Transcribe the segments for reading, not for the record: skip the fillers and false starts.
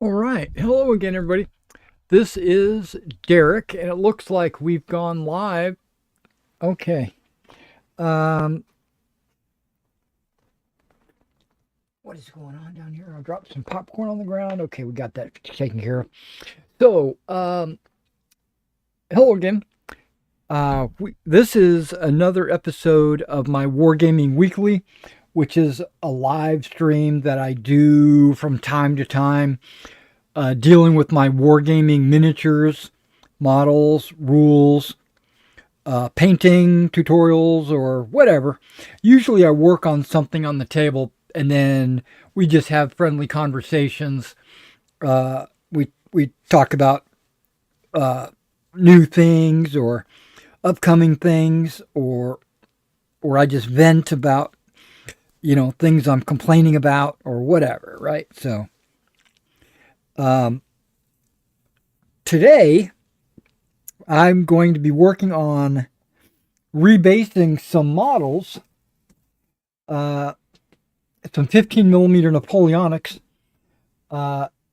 All right. Hello again, everybody. This is Derek, and it looks like we've gone live. Okay. Um, what is going on down here? I dropped some popcorn on the ground. Okay, we got that taken care of. So, hello again. This is another episode of my Wargaming Weekly, which is a live stream that I do from time to time, dealing with my Wargaming miniatures, models, rules, painting tutorials or whatever. Usually I work on something on the table and then we just have friendly conversations. We talk about new things or upcoming things, or I just vent about things I'm complaining about or whatever, right? So um, today I'm going to be working on rebasing some models, uh, some 15 millimeter Napoleonics,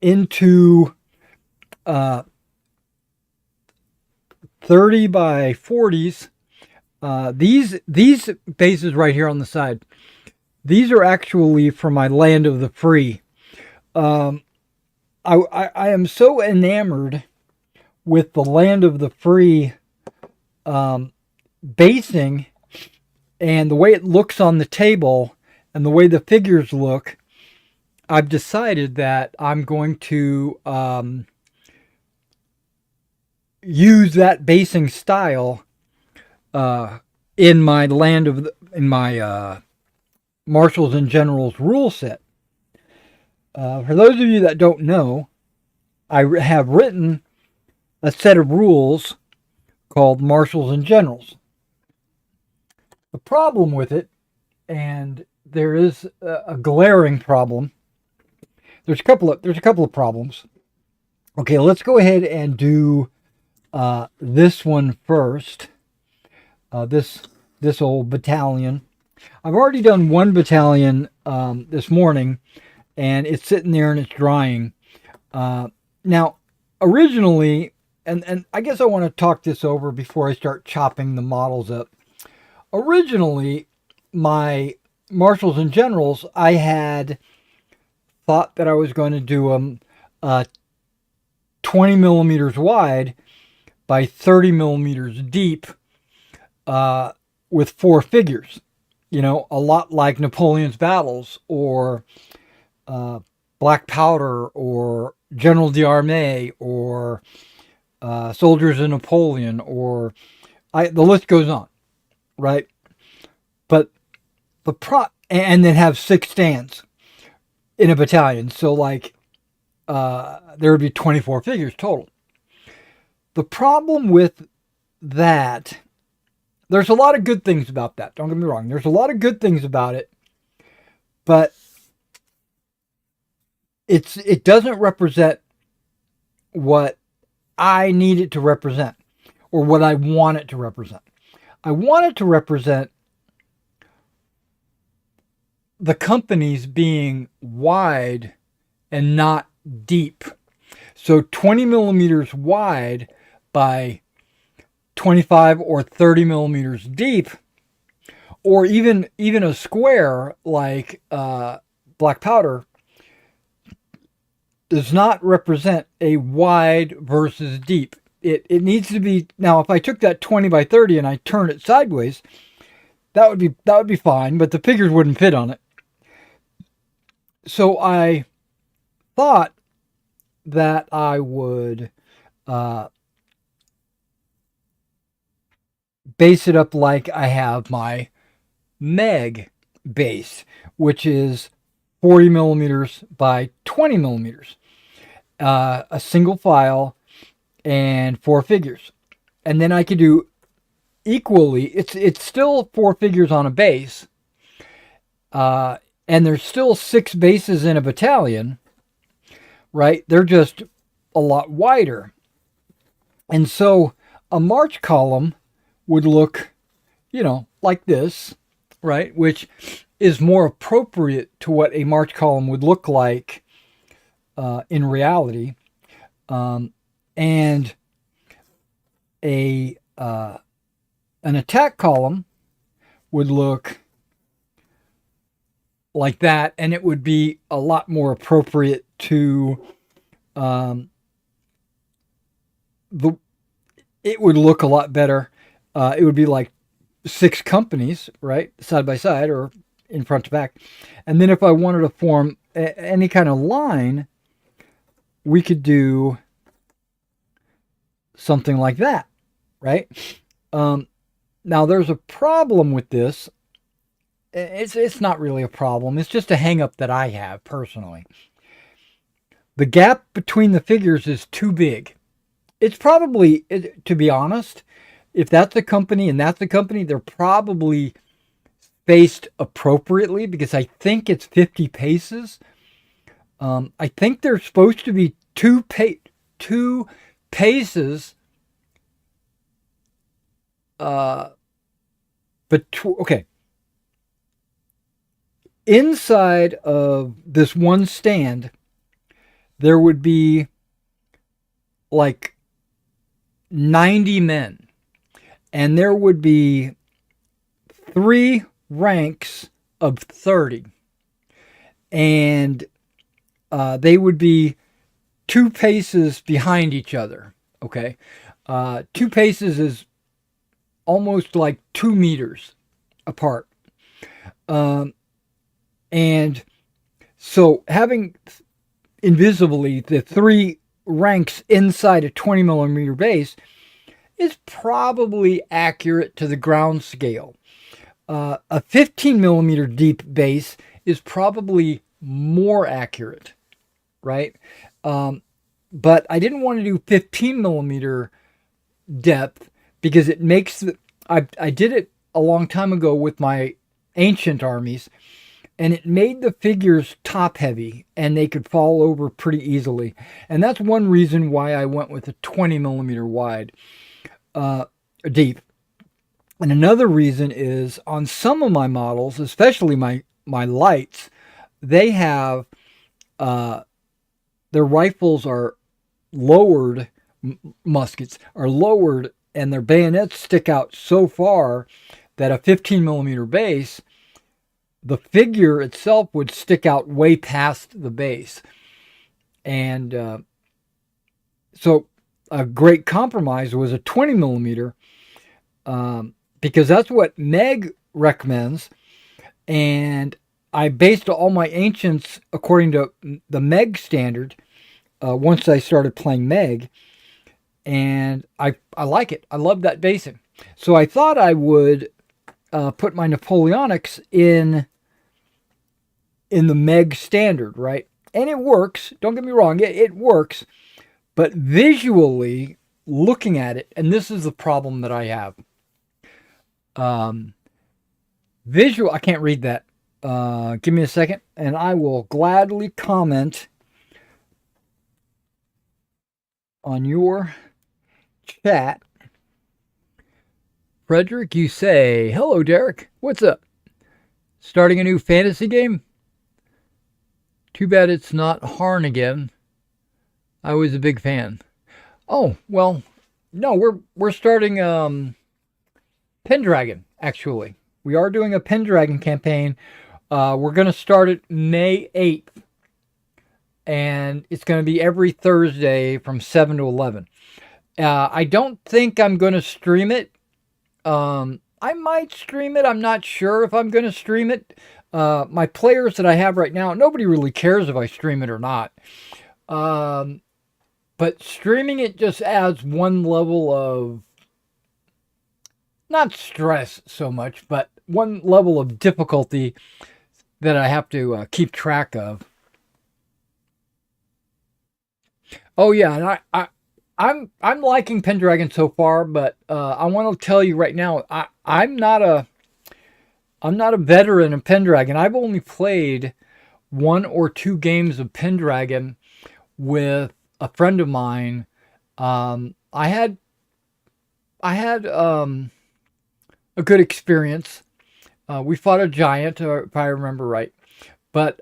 into uh, 30 by 40s. These bases right here on the side, these are actually from my Land of the Free. Um, I am so enamored with the Land of the Free um, basing and the way it looks on the table and the way the figures look. I've decided that I'm going to use that basing style in my Marshals and Generals rule set. For those of you that don't know, I have written a set of rules called Marshals and Generals. The problem with it, and there is a glaring problem. There's a couple of problems. Okay, let's go ahead and do this one first. This old battalion. I've already done one battalion this morning, and it's sitting there and it's drying. Now, originally, and I guess I want to talk this over before I start chopping the models up. Originally, my Marshals and Generals, I had thought that I was going to do them 20 millimeters wide by 30 millimeters deep, with 4 figures. A lot like Napoleon's Battles or Black Powder or General d'Armée or Soldiers of Napoleon, or the list goes on, right? But and then have 6 stands in a battalion. So there would be 24 figures total. The problem with that, there's a lot of good things about that. Don't get me wrong. There's a lot of good things about it, but it doesn't represent what I need it to represent or what I want it to represent. I want it to represent the companies being wide and not deep. So 20 millimeters wide by 25 or 30 millimeters deep, or even a square like Black Powder, does not represent a wide versus deep. It needs to be. Now, if I took that 20 by 30 and I turned it sideways, that would be fine, but the figures wouldn't fit on it. So I thought that I would base it up like I have my Meg base, which is 40 millimeters by 20 millimeters, a single file, and 4 figures. And then I could do equally. It's still 4 figures on a base, and there's still 6 bases in a battalion, right? They're just a lot wider. And so a march column would look, like this, right? Which is more appropriate to what a march column would look like in reality, and a an attack column would look like that, and it would be a lot more appropriate to um, the. It would look a lot better. It would be like 6 companies, right, side by side or in front to back. And then if I wanted to form any kind of line, we could do something like that, right? Um, Now there's a problem with this. It's not really a problem. It's just a hang up that I have personally. The gap between the figures is too big. It's probably, to be honest, if that's the company and that's the company, they're probably spaced appropriately because I think it's 50 paces. I think they're supposed to be two paces. But okay, inside of this one stand, there would be like 90 men, and there would be 3 ranks of 30, and they would be 2 paces behind each other. Okay, 2 paces is almost like 2 meters apart. And so having invisibly the 3 ranks inside a 20 millimeter base is probably accurate to the ground scale. A 15 millimeter deep base is probably more accurate, right? But I didn't want to do 15 millimeter depth because it makes I did it a long time ago with my ancient armies, and it made the figures top heavy and they could fall over pretty easily. And that's one reason why I went with a 20 millimeter wide deep. And another reason is on some of my models, especially my lights, they have their rifles are lowered, muskets are lowered, and their bayonets stick out so far that a 15 millimeter base, the figure itself would stick out way past the base. And so a great compromise was a 20 millimeter, because that's what Meg recommends. And I based all my ancients according to the Meg standard once I started playing Meg. And I like it. I love that basing. So I thought I would put my Napoleonics in the Meg standard, right? And it works. Don't get me wrong, it works. But visually, looking at it, and this is the problem that I have. Visual, I can't read that. Give me a second, and I will gladly comment on your chat. Frederick, you say, hello, Derek. What's up? Starting a new fantasy game? Too bad it's not Harn again. I was a big fan. Oh, well, no, we're starting Pendragon, actually. We are doing a Pendragon campaign. We're going to start it May 8th. And it's going to be every Thursday from 7 to 11. I don't think I'm going to stream it. I might stream it. I'm not sure if I'm going to stream it. My players that I have right now, nobody really cares if I stream it or not. But streaming it just adds one level of, not stress so much, but one level of difficulty that I have to keep track of. Oh yeah, and I'm liking Pendragon so far, but I want to tell you right now, I'm not a veteran of Pendragon. I've only played 1 or 2 games of Pendragon with a friend of mine. I had a good experience. We fought a giant, if I remember right, But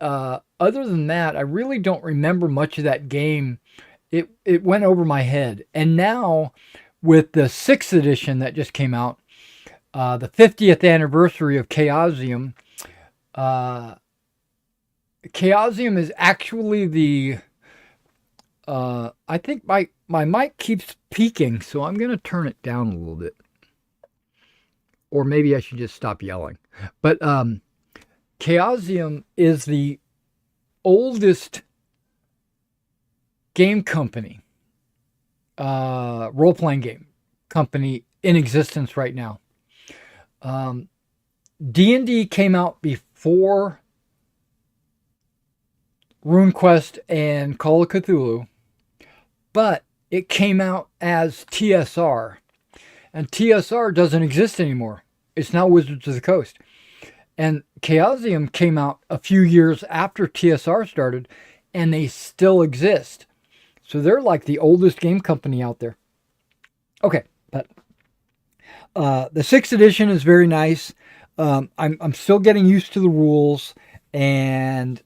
other than that, I really don't remember much of that game. It went over my head. And now with the sixth edition that just came out, the 50th anniversary of Chaosium, uh, Chaosium is actually the. I think my mic keeps peaking, so I'm going to turn it down a little bit. Or maybe I should just stop yelling. But Chaosium is the oldest game company, role-playing game company in existence right now. D&D came out before RuneQuest and Call of Cthulhu, but it came out as TSR, and TSR doesn't exist anymore. It's now Wizards of the Coast. And Chaosium came out a few years after TSR started, and they still exist. So they're like the oldest game company out there. Okay, but the sixth edition is very nice. I'm still getting used to the rules, and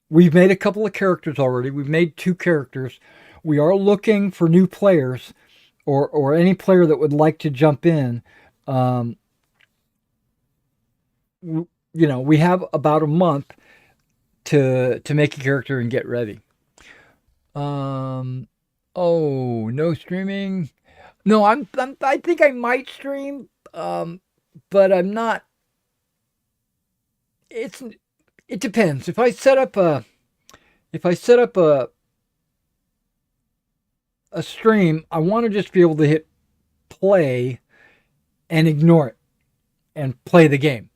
we've made a couple of characters already. We've made 2 characters. We are looking for new players, or any player that would like to jump in. We have about a month to make a character and get ready. Oh, no streaming. No, I think I might stream, but I'm not. It depends. If I set up a stream, I want to just be able to hit play and ignore it and play the game.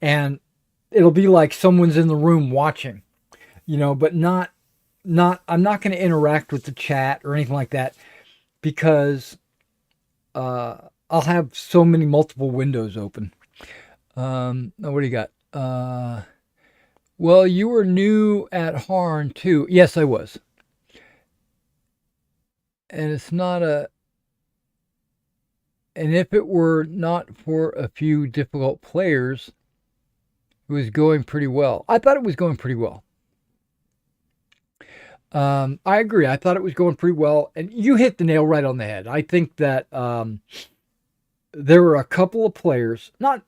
And it'll be like someone's in the room watching, but I'm not going to interact with the chat or anything like that, because I'll have so many multiple windows open. What do you got? Well, you were new at Harn too. Yes, I was. And it's not a. And if it were not for a few difficult players, it was going pretty well. I thought it was going pretty well. I agree. I thought it was going pretty well. And you hit the nail right on the head. I think that there were a couple of players, not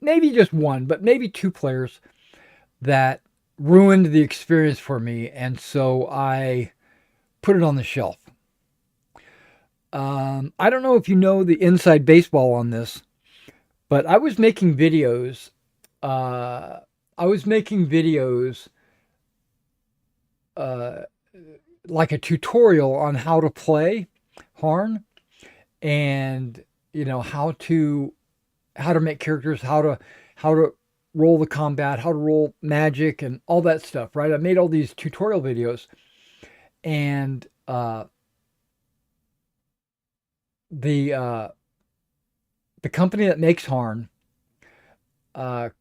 maybe just one, but maybe 2 players that ruined the experience for me. And so I put it on the shelf. I don't know if you know the inside baseball on this, but I was making videos. Like a tutorial on how to play Harn, and how to make characters, how to roll the combat, how to roll magic, and all that stuff. Right? I made all these tutorial videos, and the company that makes Harn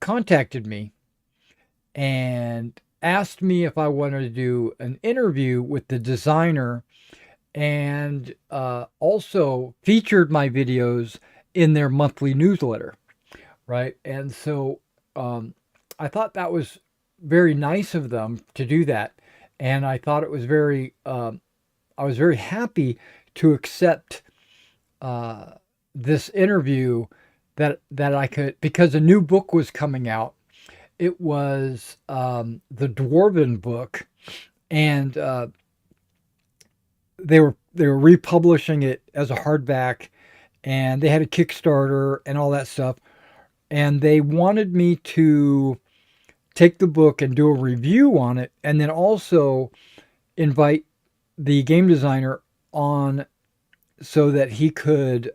contacted me and asked me if I wanted to do an interview with the designer, and also featured my videos in their monthly newsletter, right? And so I thought that was very nice of them to do that, and I thought it was I was very happy to accept this interview that I could, because a new book was coming out. It was the Dwarven book, and they were republishing it as a hardback, and they had a Kickstarter and all that stuff, and they wanted me to take the book and do a review on it, and then also invite the game designer on so that he could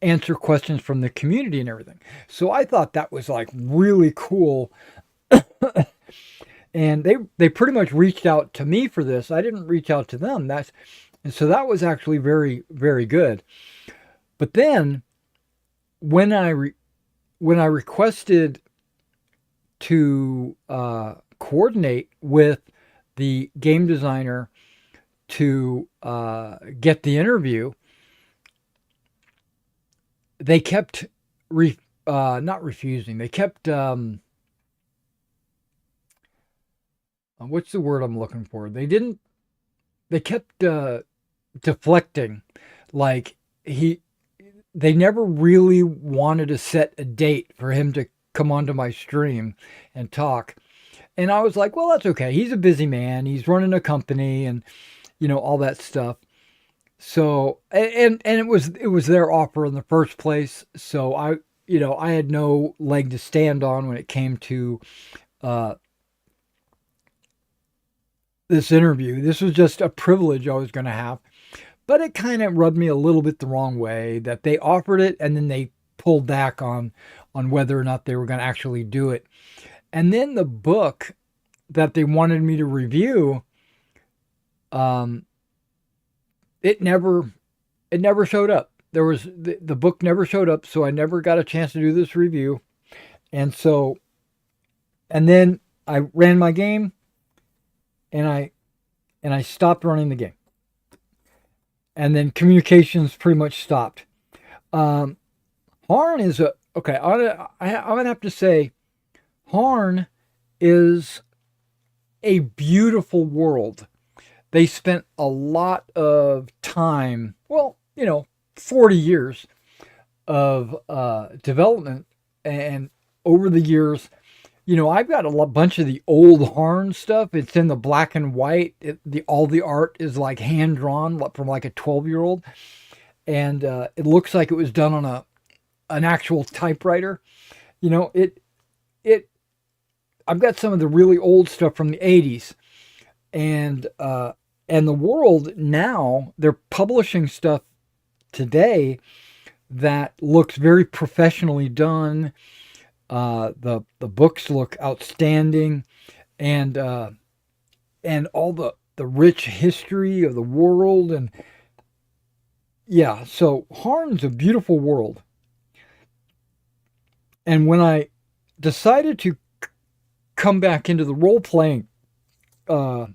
answer questions from the community and everything. So I thought that was like really cool. And they pretty much reached out to me for this. I didn't reach out to them. And so that was actually very, very good. But then when I requested to coordinate with the game designer to get the interview, they kept not refusing. They kept what's the word I'm looking for? They didn't. They kept deflecting, like he. They never really wanted to set a date for him to come onto my stream and talk. And I was like, well, that's okay. He's a busy man. He's running a company and all that stuff. So and it was their offer in the first place. So I had no leg to stand on when it came to uh, this interview. This was just a privilege I was going to have. But it kind of rubbed me a little bit the wrong way that they offered it and then they pulled back on whether or not they were going to actually do it. And then the book that they wanted me to review, um, it never it never showed up. The book never showed up, so I never got a chance to do this review. And so and then I ran my game and I stopped running the game. And then communications pretty much stopped. Um, Harn is a okay. I'm gonna have to say, Harn is a beautiful world. They spent a lot of time. Well, 40 years of development, and over the years, I've got bunch of the old Harn stuff. It's in the black and white. All the art is like hand drawn from like a 12-year-old, and it looks like it was done on an actual typewriter. It it. I've got some of the really old stuff from the 80s, and the world now they're publishing stuff today that looks very professionally done. The books look outstanding, and all the rich history of the world, and yeah. So Harn's a beautiful world, and when I decided to come back into the role playing, uh,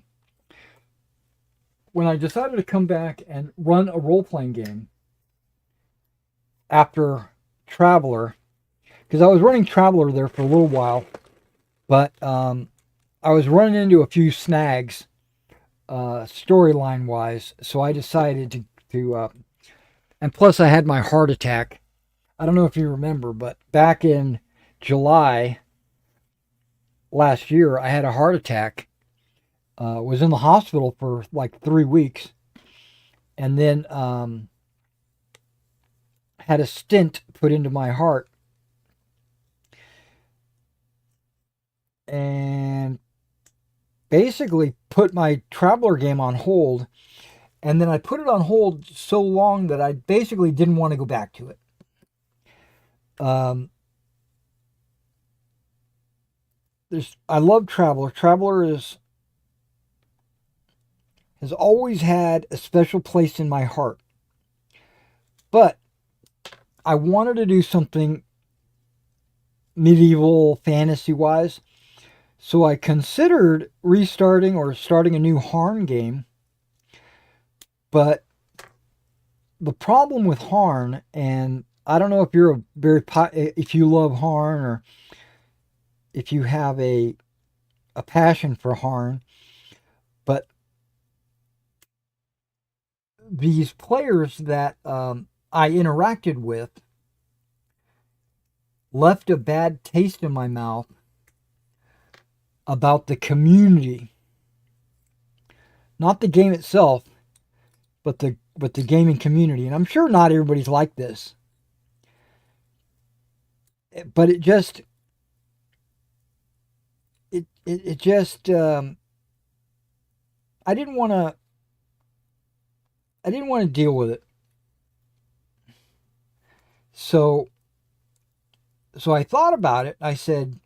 when I decided to come back and run a role playing game after Traveler, because I was running Traveler there for a little while, but I was running into a few snags storyline wise, so I decided to and plus I had my heart attack. I don't know if you remember, but back in July last year, I had a heart attack. Was in the hospital for like 3 weeks, and then had a stent put into my heart, and basically put my Traveler game on hold. And then I put it on hold so long that I basically didn't want to go back to it. Um, I love Traveler. Traveler has always had a special place in my heart. But I wanted to do something medieval fantasy wise. So I considered restarting or starting a new Harn game. But the problem with Harn, and I don't know if you're if you love Harn or if you have a passion for Harn, but these players that I interacted with left a bad taste in my mouth about the community, not the game itself, but the gaming community. And I'm sure not everybody's like this, but it just I didn't want to deal with it. So I thought about it. I said,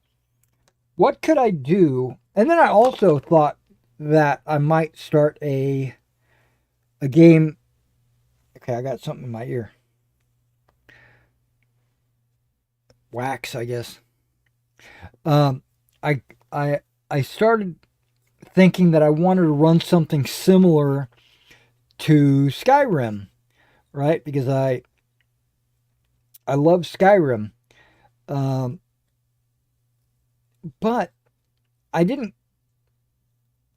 what could I do? And then I also thought that I might start a game. Okay, I got something in my ear. Wax, I guess. Um, I I started thinking that I wanted to run something similar to Skyrim, right? Because I love Skyrim, um, but I didn't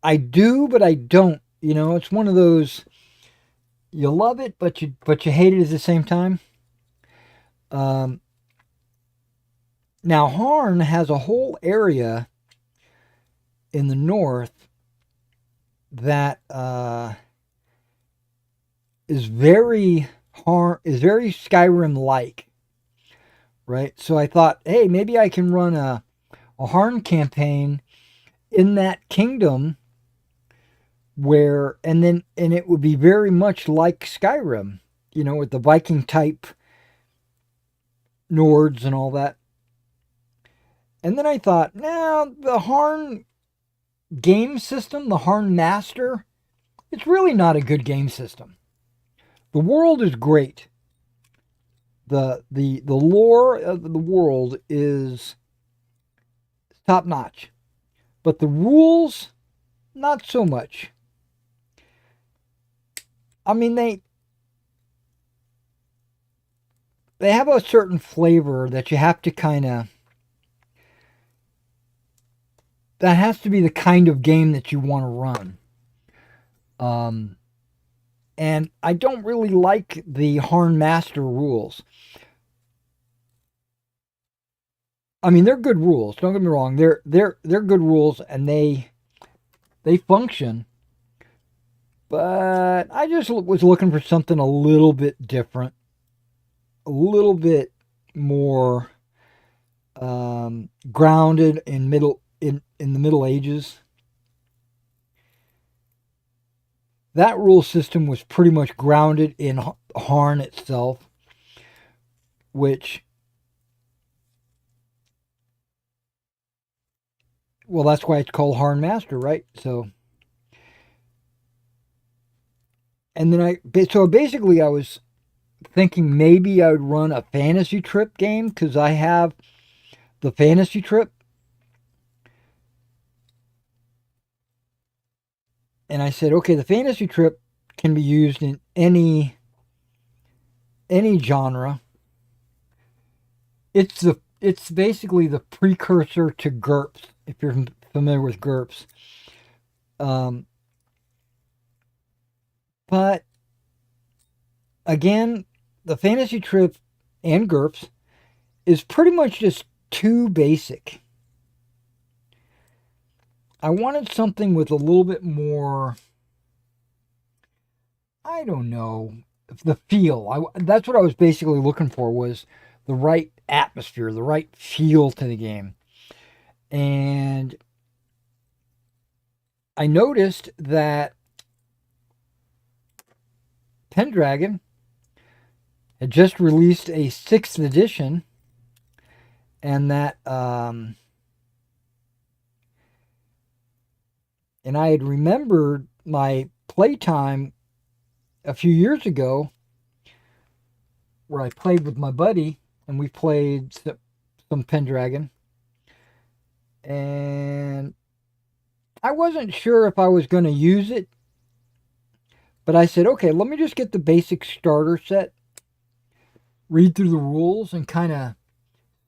I do, but I don't. You know, it's one of those you love it, but you hate it at the same time. Um, Now Harn has a whole area in the north that is very Skyrim like, right? So I thought, hey, maybe I can run a Harn campaign in that kingdom and it would be very much like Skyrim, you know, with the Viking type Nords and all that. And then I thought, now the Harn game system, the Harn Master, it's really not a good game system. The world is great. The lore of the world is top notch, but the rules not so much. I mean they have a certain flavor that you have to kind of that has to be the kind of game that you want to run. Um, and I don't really like the Harn Master rules. I mean, they're good rules. Don't get me wrong. They're good rules, and they function. But I just was looking for something a little bit different, a little bit more grounded in the Middle Ages. That rule system was pretty much grounded in Harn itself, which, well, that's why it's called Harn Master, right? So, and then so basically I was thinking maybe I would run a fantasy trip game because I have the fantasy trip, and I said, okay, the fantasy trip can be used in any genre. It's basically the precursor to GURPS, if you're familiar with GURPS. Um, but again, the fantasy trip and GURPS is pretty much just too basic. I wanted something with a little bit more, I don't know, the feel. That's what I was basically looking for, was the right atmosphere, the right feel to the game. And I noticed that Pendragon had just released a 6th edition, and and I had remembered my playtime a few years ago where I played with my buddy and we played some Pendragon, and I wasn't sure if I was going to use it, but I said, okay, let me just get the basic starter set, read through the rules, and kind of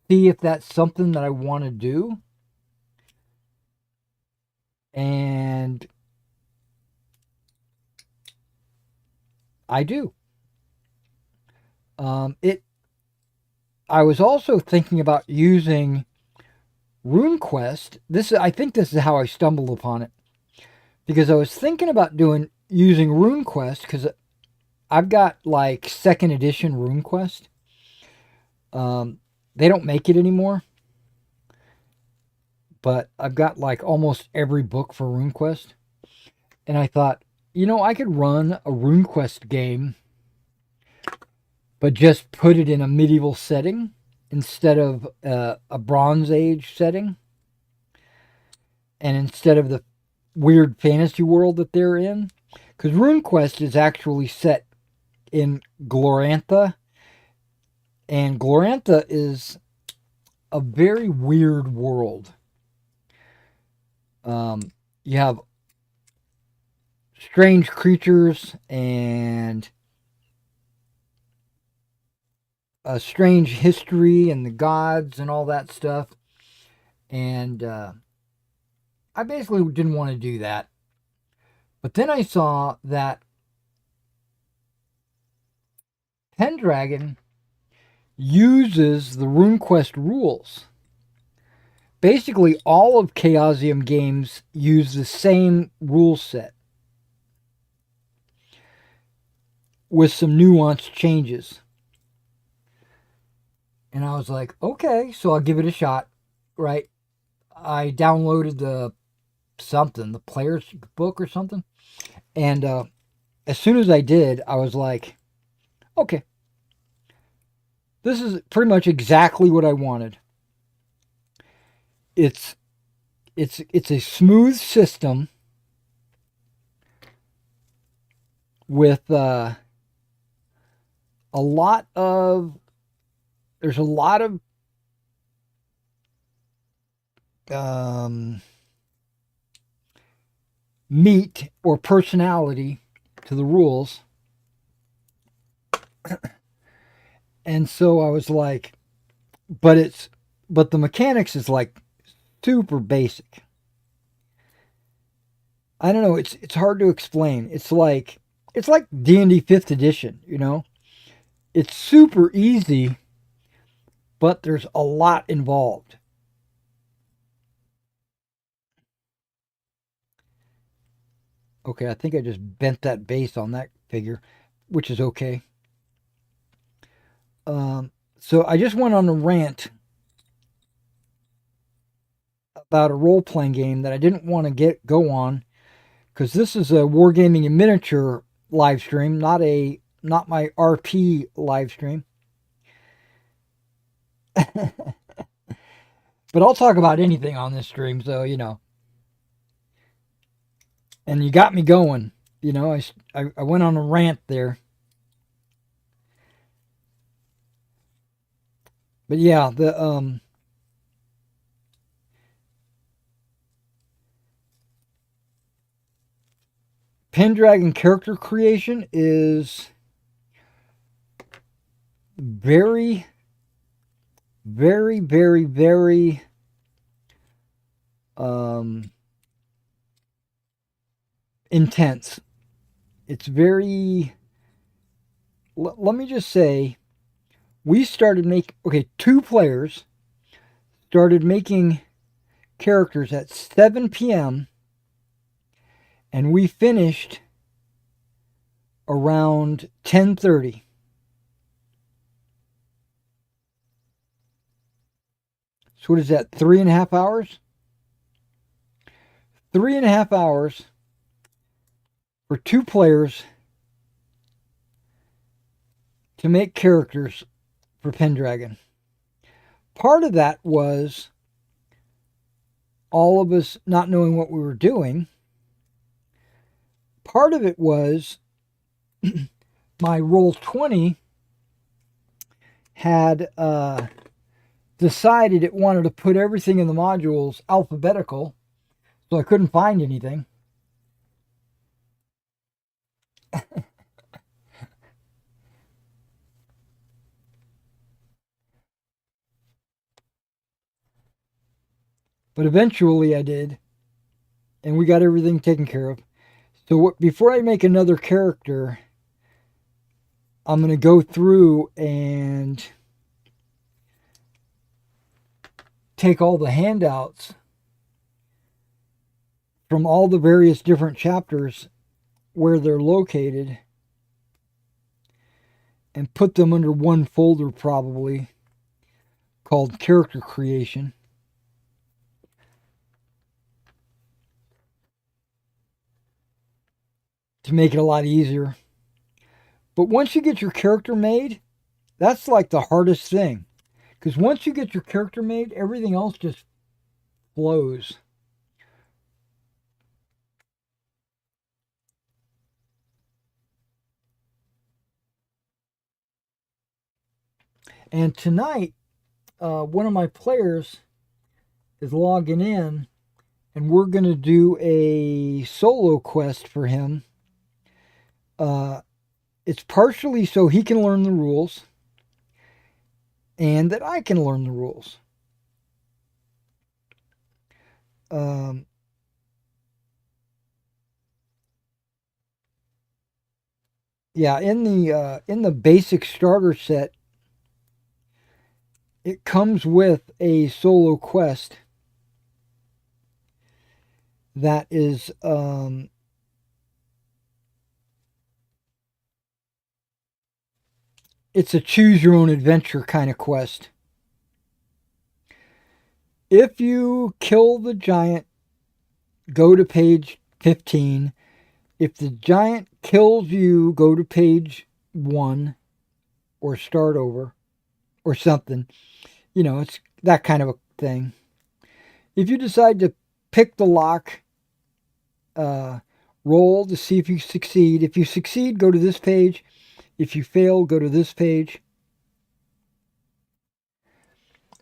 see if that's something that I want to do. And I do. It. I was also thinking about using RuneQuest. I think this is how I stumbled upon it, because I was thinking about using RuneQuest because I've got like 2nd edition RuneQuest. They don't make it anymore, but I've got like almost every book for RuneQuest, and I thought, I could run a RuneQuest game, but just put it in a medieval setting instead of a Bronze Age setting, and instead of the weird fantasy world that they're in, because RuneQuest is actually set in Glorantha, and Glorantha is a very weird world. You have strange creatures and a strange history and the gods and all that stuff, and I basically didn't want to do that. But then I saw that Pendragon uses the RuneQuest rules. Basically, all of Chaosium games use the same rule set with some nuanced changes. And I was like, okay, so I'll give it a shot, right? I downloaded the player's book or something. And as soon as I did, I was like, okay, this is pretty much exactly what I wanted. It's it's a smooth system with a lot of there's a lot of um, meat or personality to the rules. And so I was like, but it's but the mechanics is like super basic. I don't know, it's hard to explain. It's like D&D 5th edition, you know? It's super easy, but there's a lot involved. Okay, I think I just bent that base on that figure, which is okay. Um, so I just went on a rant about a role playing game that I didn't want to get go on because this is a wargaming in miniature live stream, not my RP live stream. But I'll talk about anything on this stream, so you know. And you got me going. You know, I went on a rant there. But yeah, the Pendragon character creation is very, very, very, very um, intense. It's very. Let me just say, we started making. Okay, two players started making characters at 7 p.m. and we finished around 10:30. So what is that? 3.5 hours? 3.5 hours for two players to make characters for Pendragon. Part of that was all of us not knowing what we were doing. Part of it was my Roll20 had decided it wanted to put everything in the modules alphabetical, so I couldn't find anything. But eventually I did, and we got everything taken care of. So before I make another character, I'm going to go through and take all the handouts from all the various different chapters where they're located and put them under one folder, probably called character creation, to make it a lot easier. But once you get your character made, that's like the hardest thing. Because once you get your character made, everything else just flows. And tonight, one of my players is logging in, and we're going to do a solo quest for him. It's partially so he can learn the rules and that I can learn the rules. Um, Yeah, in the basic starter set, it comes with a solo quest that is it's a choose your own adventure kind of quest. If you kill the giant, go to page 15. If the giant kills you, go to page 1 or start over or something. You know, it's that kind of a thing. If you decide to pick the lock, uh, roll to see if you succeed. If you succeed, go to this page. If you fail, go to this page.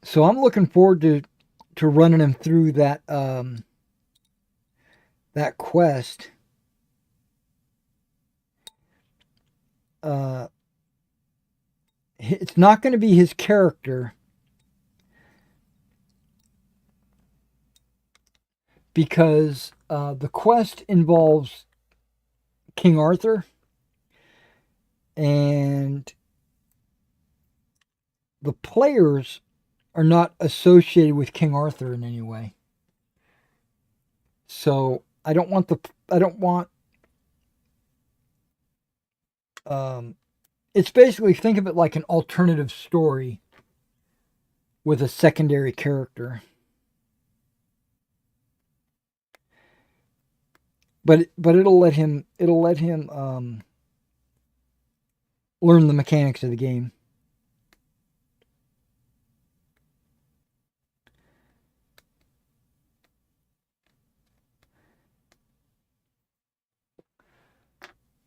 So I'm looking forward to running him through that quest. Uh, it's not going to be his character because the quest involves King Arthur, and the players are not associated with King Arthur in any way. So I don't want um, it's basically, think of it like an alternative story with a secondary character. But it'll let him learn the mechanics of the game.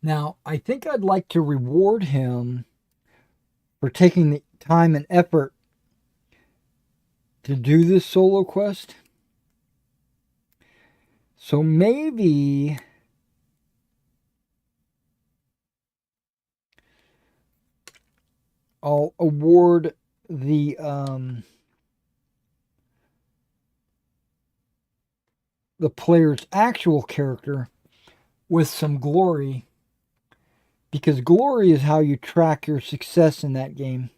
Now, I think I'd like to reward him for taking the time and effort to do this solo quest. So maybe I'll award the player's actual character with some glory, because glory is how you track your success in that game.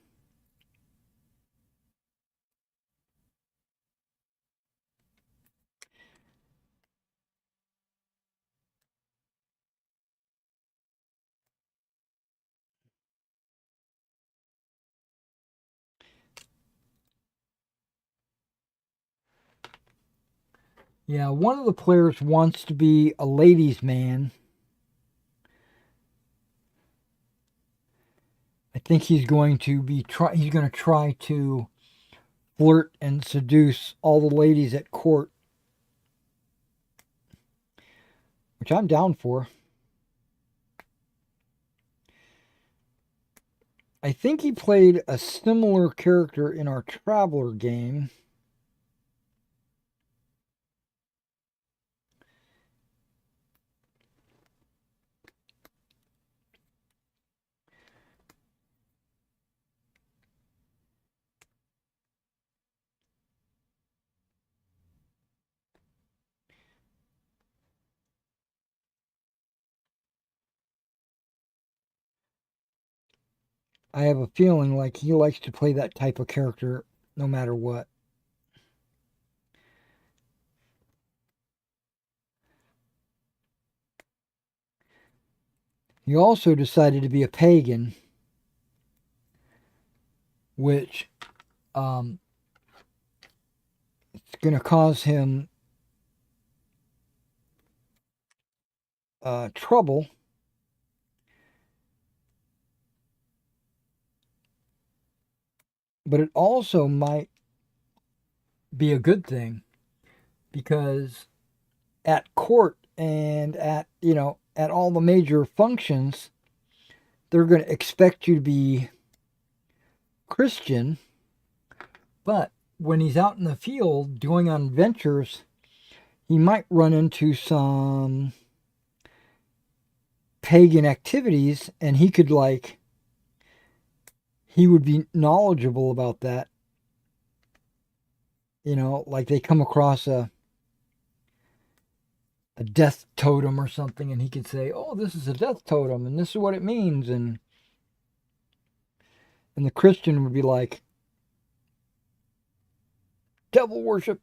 Yeah, one of the players wants to be a ladies' man. I think he's going to try to flirt and seduce all the ladies at court, which I'm down for. I think he played a similar character in our Traveler game. I have a feeling like he likes to play that type of character no matter what. He also decided to be a pagan, which um, it's going to cause him trouble. But it also might be a good thing because at court and at all the major functions, they're going to expect you to be Christian. But when he's out in the field doing on adventures, he might run into some pagan activities, and he would be knowledgeable about that. Like they come across a death totem or something, and he could say, "Oh, this is a death totem, and this is what it means," and the Christian would be like, "Devil worship."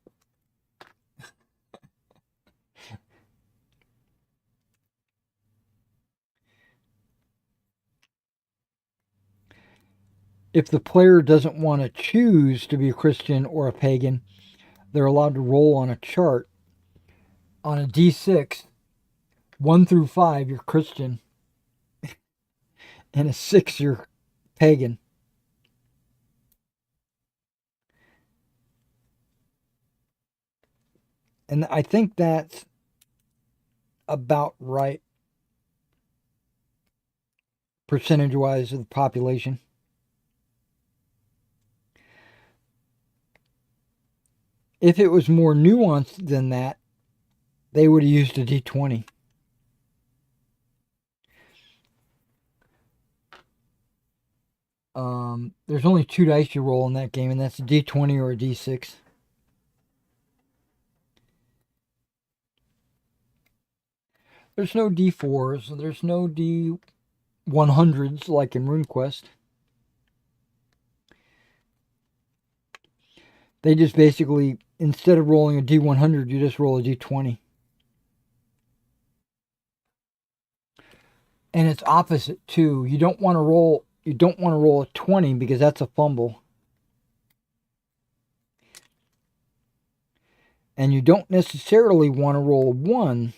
If the player doesn't want to choose to be a Christian or a pagan, they're allowed to roll on a chart on a d6. 1 through 5, you're Christian, and a 6, you're pagan. And I think that's about right, percentage wise, of the population. If it was more nuanced than that, they would have used a d20. There's only 2 dice you roll in that game, and that's a d20 or a d6. There's no d4s, there's no d100s like in RuneQuest. They just basically, instead of rolling a d100, you just roll a d20. And it's opposite too. You don't want to roll a 20 because that's a fumble. And you don't necessarily want to roll a 1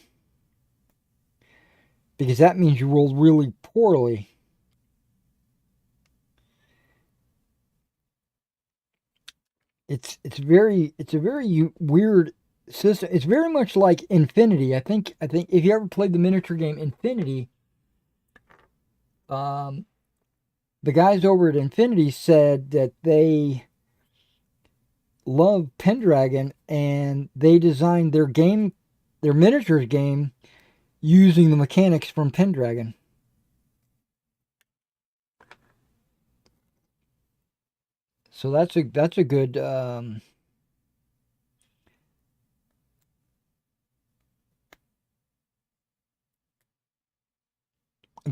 because that means you rolled really poorly. It's a very weird system. It's very much like Infinity. I think if you ever played the miniature game Infinity, the guys over at Infinity said that they love Pendragon and they designed their miniatures game, using the mechanics from Pendragon. So that's a good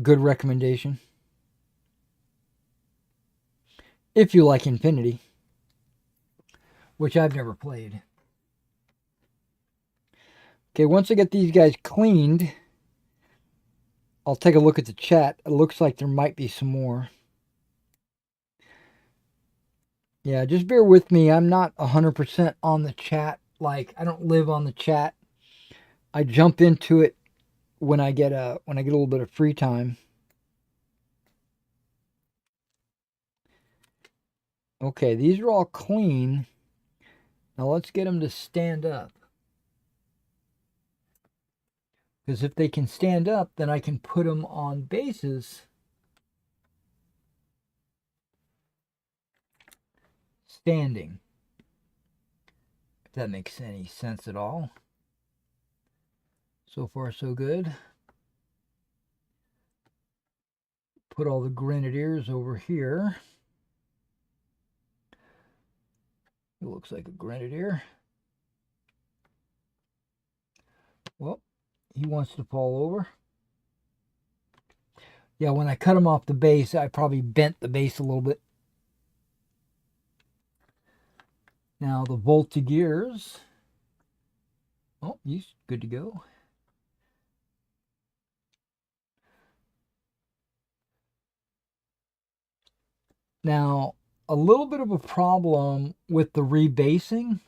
good recommendation if you like Infinity, which I've never played. Okay, once I get these guys cleaned, I'll take a look at the chat. It looks like there might be some more. Yeah, just bear with me. I'm not 100% on the chat. Like, I don't live on the chat. I jump into it when I get a little bit of free time. Okay, these are all clean. Now let's get them to stand up. Because if they can stand up, then I can put them on bases standing. If that makes any sense at all. So far, so good. Put all the grenadiers over here. It looks like a grenadier. Well, he wants to fall over. Yeah, when I cut him off the base, I probably bent the base a little bit. Now the Voltigeurs. Oh, he's good to go. Now, a little bit of a problem with the rebasing,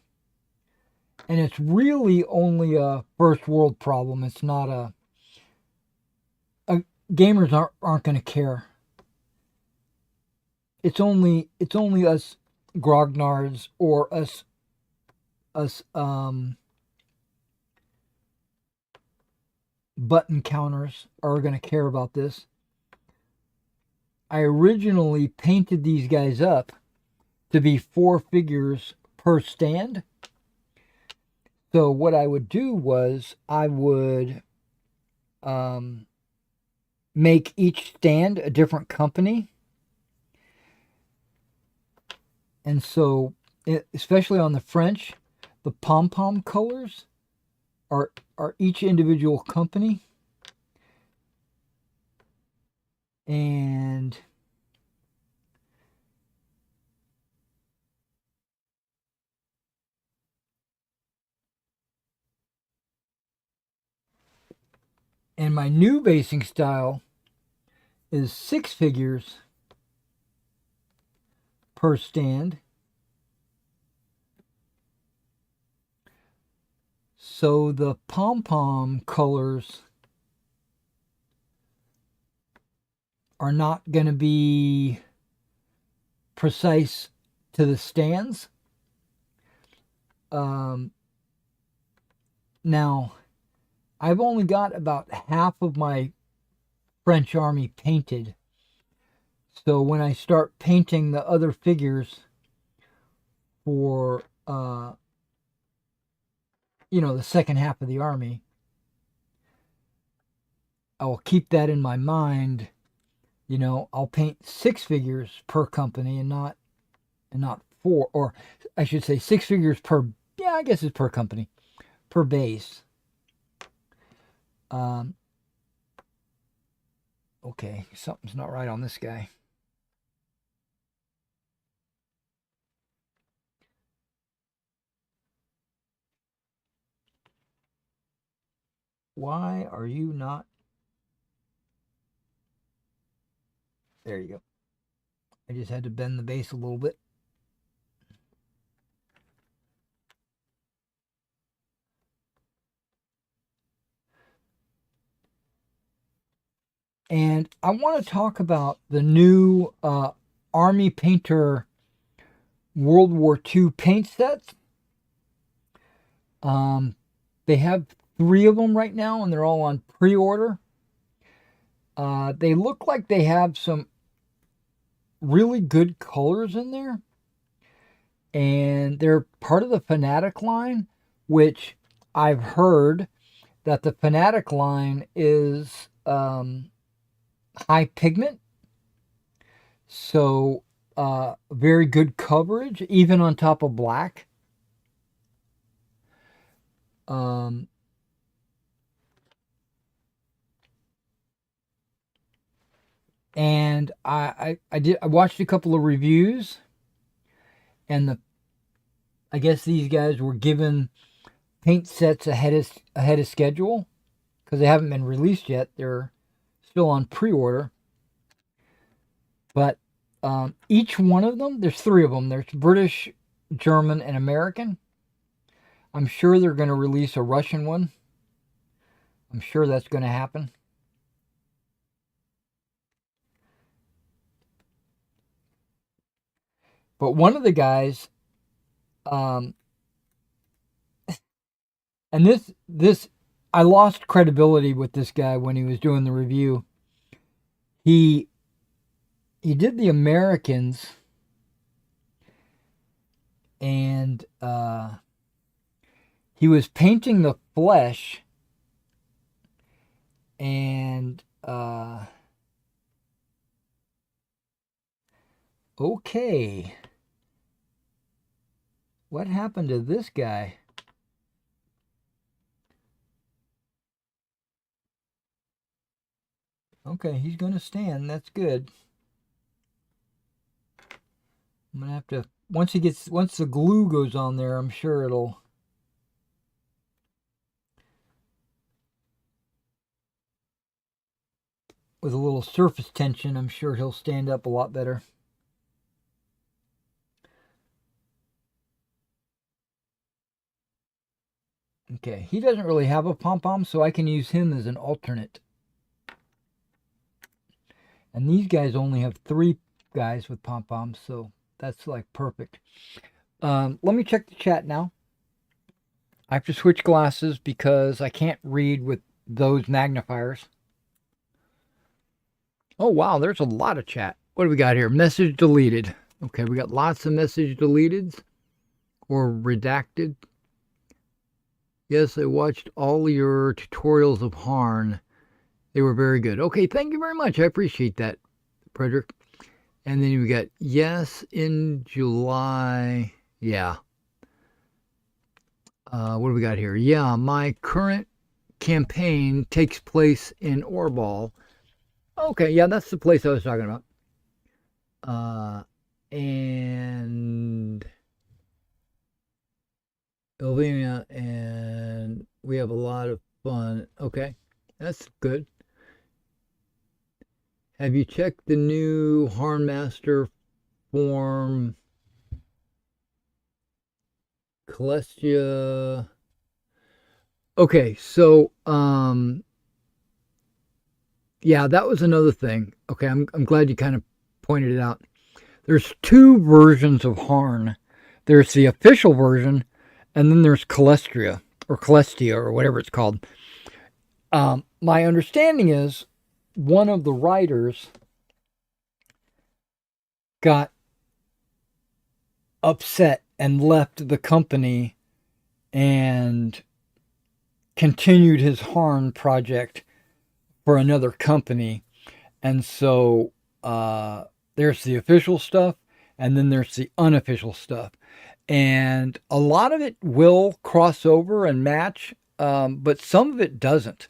and it's really only a first world problem. It's not a gamers aren't going to care. It's only us grognards or us button counters are going to care about this. I originally painted these guys up to be 4 figures per stand. So what I would do was I would make each stand a different company. And so, especially on the French, the pom-pom colors are each individual company. And my new basing style is 6 figures per stand. So the pom-pom colors are not going to be precise to the stands. Now, I've only got about half of my French army painted. So when I start painting the other figures for, the second half of the army, I will keep that in my mind. I'll paint 6 figures per company and not 4, or I should say 6 figures per, I guess it's per company, per base. Okay, something's not right on this guy. Why are you not? There you go. I just had to bend the base a little bit. And I want to talk about the new Army Painter World War II paint sets. They have 3 of them right now, and they're all on pre-order. They look like they have some really good colors in there. And they're part of the Fanatic line, which I've heard that the Fanatic line is high pigment. So very good coverage, even on top of black. And I watched a couple of reviews, and I guess these guys were given paint sets ahead of schedule because they haven't been released yet. They're still on pre-order. But each one of them, there's 3 of them. There's British, German, and American. I'm sure they're going to release a Russian one. I'm sure that's going to happen. But one of the guys, and this, I lost credibility with this guy when he was doing the review. He did the Americans, and he was painting the flesh, and okay, what happened to this guy? Okay, he's going to stand. That's good. I'm going to have to, once the glue goes on there, I'm sure it'll, with a little surface tension, I'm sure he'll stand up a lot better. Okay, he doesn't really have a pom-pom, so I can use him as an alternate. And these guys only have 3 guys with pom-poms, so that's like perfect. Let me check the chat now. I have to switch glasses because I can't read with those magnifiers. Oh, wow, there's a lot of chat. What do we got here? Message deleted. Okay, we got lots of message deleted or redacted. Yes, I watched all your tutorials of Harn. They were very good. Okay, thank you very much. I appreciate that, Frederick. And then we got, yes, in July. Yeah. What do we got here? Yeah, my current campaign takes place in Orball. Okay, yeah, that's the place I was talking about. Uh, and Elvina, and we have a lot of fun. Okay, that's good. Have you checked the new Hornmaster form? Celestia. Okay, so yeah, that was another thing. Okay, I'm glad you kind of pointed it out. There's two versions of Harn. There's the official version, and then there's Celestia or Celestia or whatever it's called. My understanding is one of the writers got upset and left the company and continued his Harn project for another company. And so there's the official stuff and then there's the unofficial stuff. And a lot of it will cross over and match, but some of it doesn't.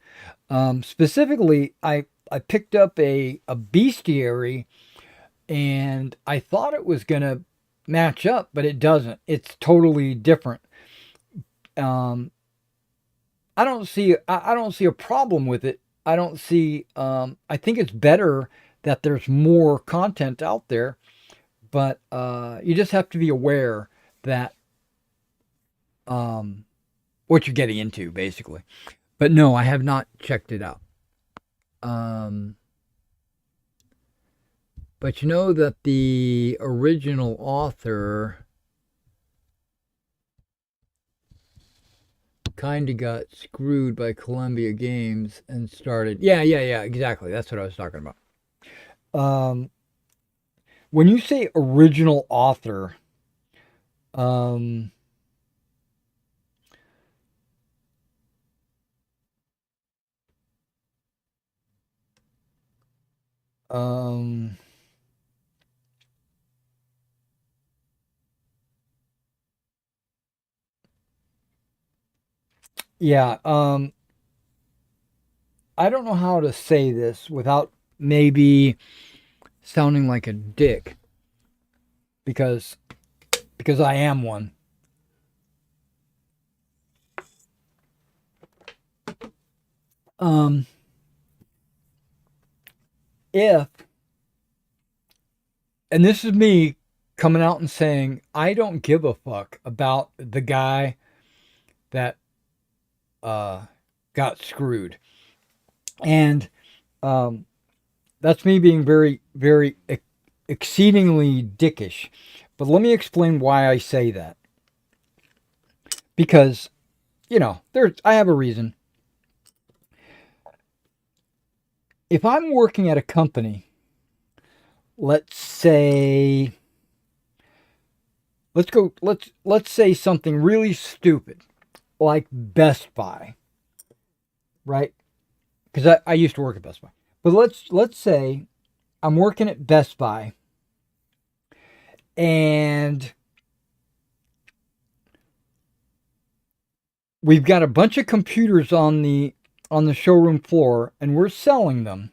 Specifically, I picked up a bestiary and I thought it was going to match up, but it doesn't. It's totally different. Um, I don't see a problem with it. I don't see I think it's better that there's more content out there, but you just have to be aware that um, what you're getting into, basically. But no, I have not checked it out. Um, but you know that the original author kind of got screwed by Columbia Games and started. Yeah, exactly. That's what I was talking about. Um, when you say original author, um, um, yeah, I don't know how to say this without maybe sounding like a dick because I am one. Um, if and this is me coming out and saying I don't give a fuck about the guy that uh, got screwed, and um, that's me being very exceedingly dickish. But let me explain why I say that. Because there's I have a reason. If I'm working at a company, let's say let's say something really stupid like Best Buy, right? Because I used to work at Best Buy. But let's say I'm working at Best Buy and we've got a bunch of computers on the showroom floor and we're selling them.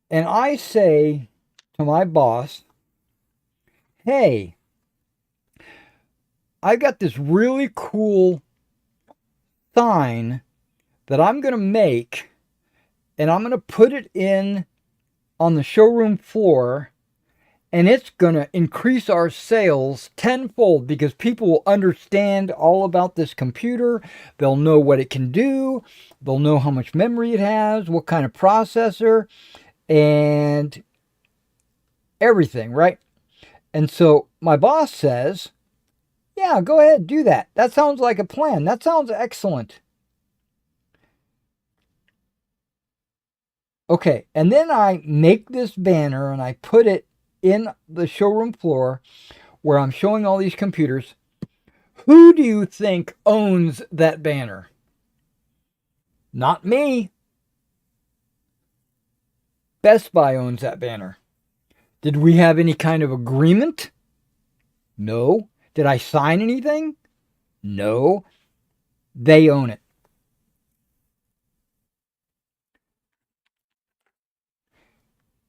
And I say to my boss, "Hey, I got this really cool sign that I'm going to make and I'm going to put it in on the showroom floor and it's going to increase our sales tenfold because people will understand all about this computer. They'll know what it can do. They'll know how much memory it has, what kind of processor, and everything, right?" And so my boss says, "Yeah, go ahead, do that. That sounds like a plan. That sounds excellent." Okay, and then I make this banner and I put it in the showroom floor where I'm showing all these computers. Who do you think owns that banner? Not me. Best Buy owns that banner. Did we have any kind of agreement? No. Did I sign anything? No, they own it.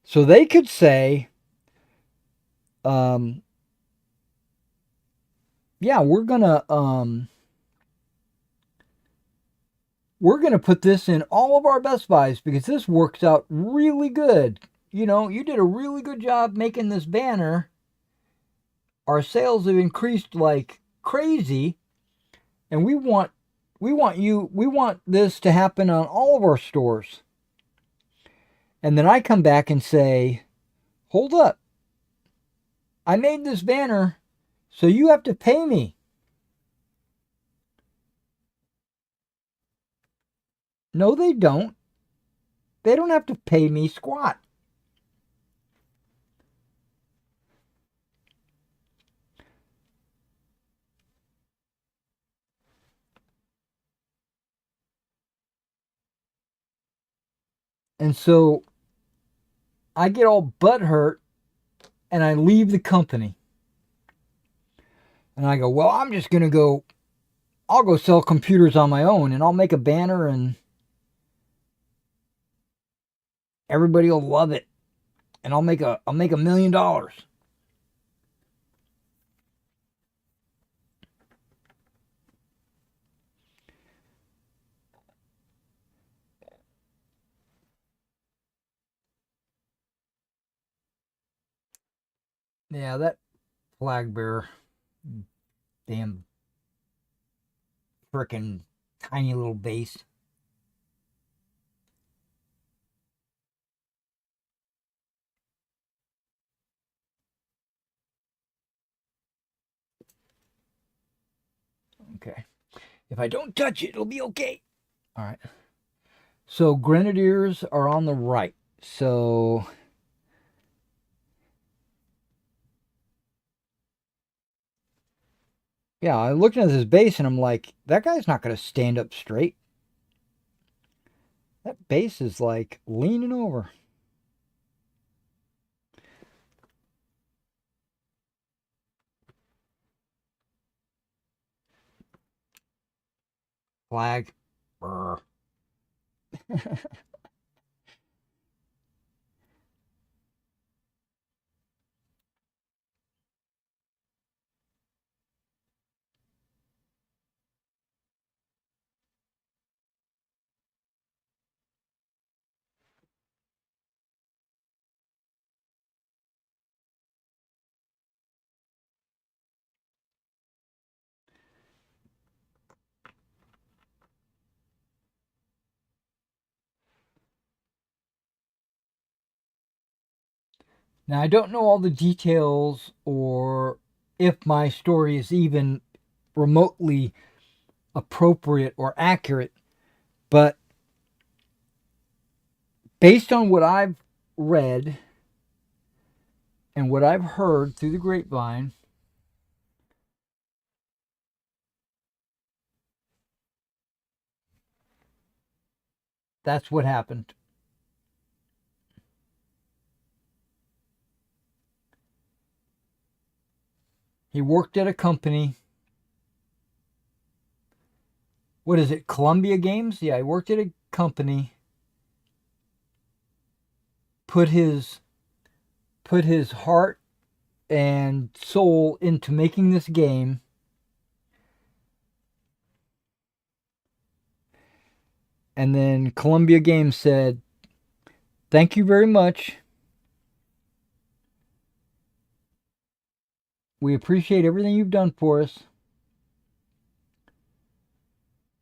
So they could say, um, yeah, we're gonna put this in all of our Best Buys because this works out really good. You know, you did a really good job making this banner. Our sales have increased like crazy, and we want this to happen on all of our stores. And then I come back and say, hold up, I made this banner, so you have to pay me. No, they don't. They don't have to pay me squat. And so I get all butthurt and I leave the company. And I go, well, I'm just going to go, I'll go sell computers on my own and I'll make a banner and everybody will love it. And I'll make $1 million. Yeah, that flag bearer, damn frickin' tiny little base. Okay. If I don't touch it, it'll be okay. All right. So grenadiers are on the right. So yeah, I looked at this base and I'm like, that guy's not going to stand up straight. That base is like leaning over. Flag. Brr. Now, I don't know all the details or if my story is even remotely appropriate or accurate, but based on what I've read and what I've heard through the grapevine, that's what happened. He worked at a company. What is it? Columbia Games? Yeah, he worked at a company, put his put his heart and soul into making this game, and then Columbia Games said, "Thank you very much. We appreciate everything you've done for us,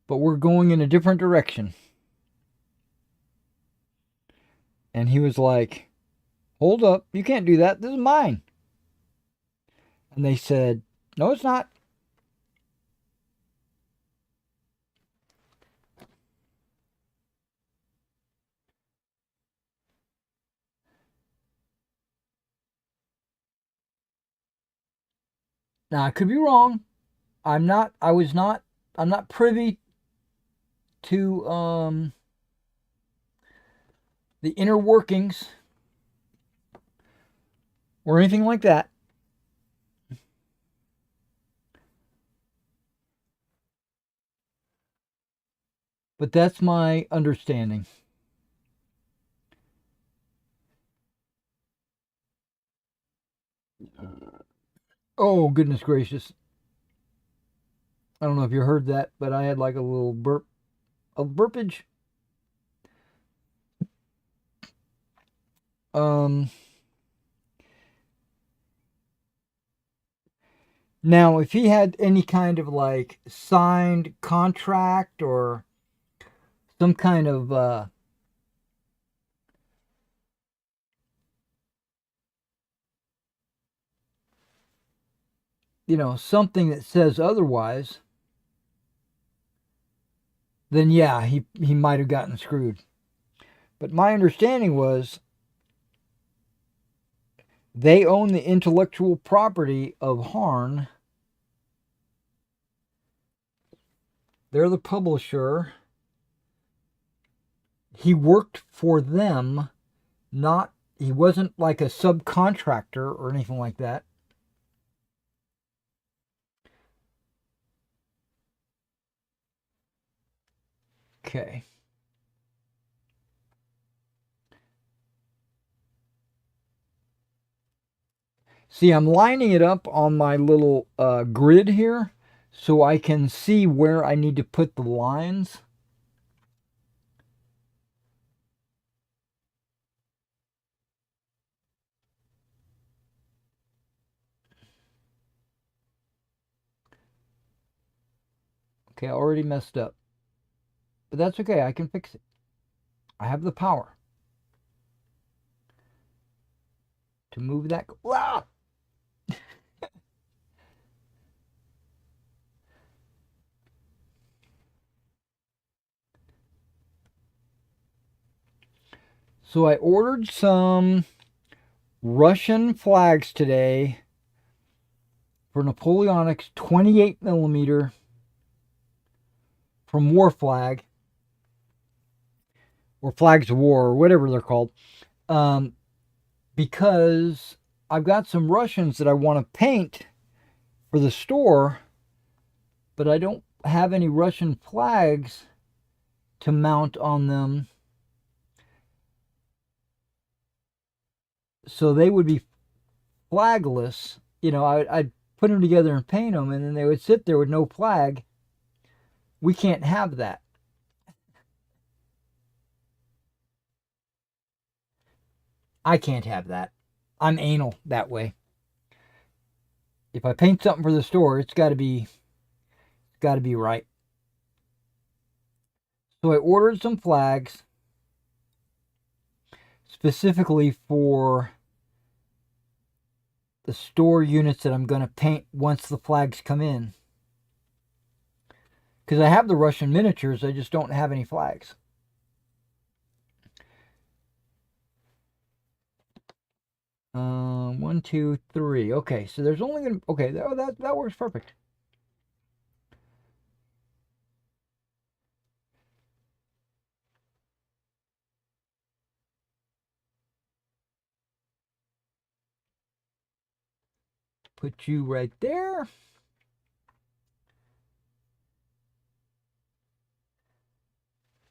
but we're going in a different direction." And he was like, "Hold up, you can't do that. This is mine." And they said, "No, it's not." Now I could be wrong. I'm not privy to the inner workings or anything like that. But that's my understanding. Oh, goodness gracious. I don't know if you heard that, but I had like a little a burpage. Um, Now, if he had any kind of like signed contract or some kind of, something that says otherwise, then yeah, he might have gotten screwed. But my understanding was they own the intellectual property of Harn. They're the publisher. He worked for them, not he wasn't like a subcontractor or anything like that. Okay. See, I'm lining it up on my little grid here so I can see where I need to put the lines. Okay, I already messed up. But that's okay, I can fix it. I have the power to move that. Ah! So I ordered some Russian flags today for Napoleonic's 28 millimeter from War Flag or Flags of War or whatever they're called, um, because I've got some Russians that I want to paint for the store, but I don't have any Russian flags to mount on them. So they would be flagless. I'd put them together and paint them, and then they would sit there with no flag. We can't have that. I can't have that. I'm anal that way. If I paint something for the store, it's got to be right. So I ordered some flags specifically for the store units that I'm going to paint once the flags come in. Because I have the Russian miniatures, I just don't have any flags. 1, 2, 3. Okay, so there's only gonna. Okay, that works perfect. Put you right there.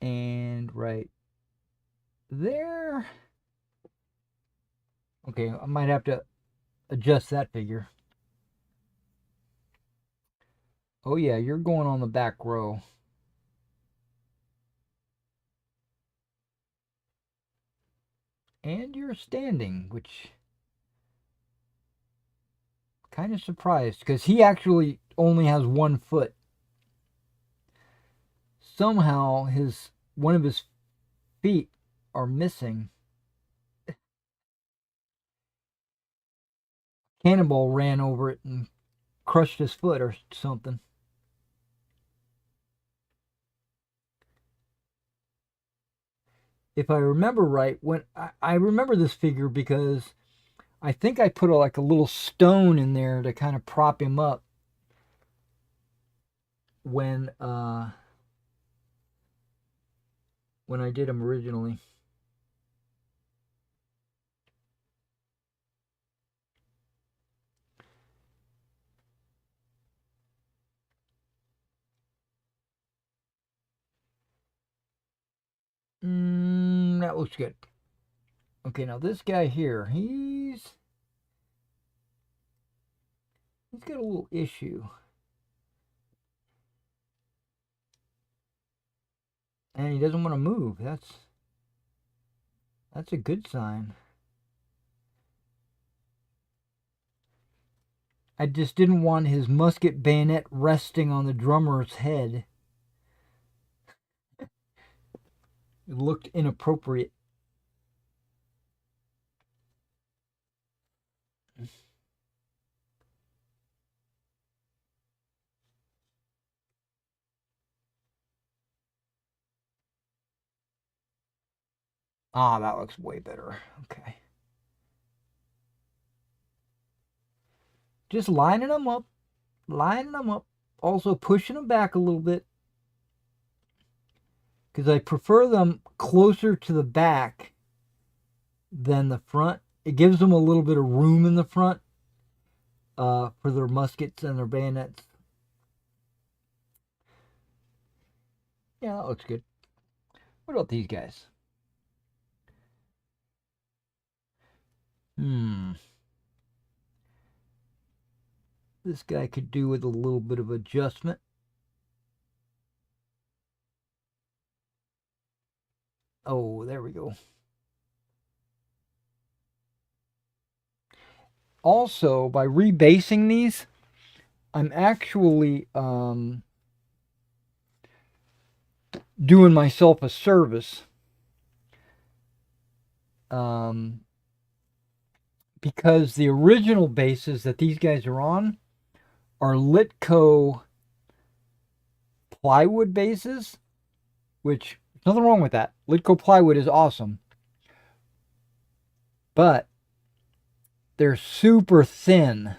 And right there. Okay, I might have to adjust that figure. Oh yeah, you're going on the back row. And you're standing, which kind of surprised because he actually only has 1 foot. Somehow his one of his feet are missing. Cannonball ran over it and crushed his foot or something. If I remember right, when I remember this figure because I think I put like a little stone in there to kind of prop him up when uh when I did him originally. that looks good. Okay, now this guy here, he's got a little issue. And he doesn't want to move. That's a good sign. I just didn't want his musket bayonet resting on the drummer's head. It looked inappropriate. Ah, that looks way better. Okay. Just lining them up. Lining them up. Also pushing them back a little bit. Because I prefer them closer to the back than the front. It gives them a little bit of room in the front for their muskets and their bayonets. Yeah, that looks good. What about these guys? This guy could do with a little bit of adjustment. Oh, there we go. Also, by rebasing these, I'm actually doing myself a service. Because the original bases that these guys are on are Litco plywood bases, which there's nothing wrong with that. Litco plywood is awesome. But they're super thin.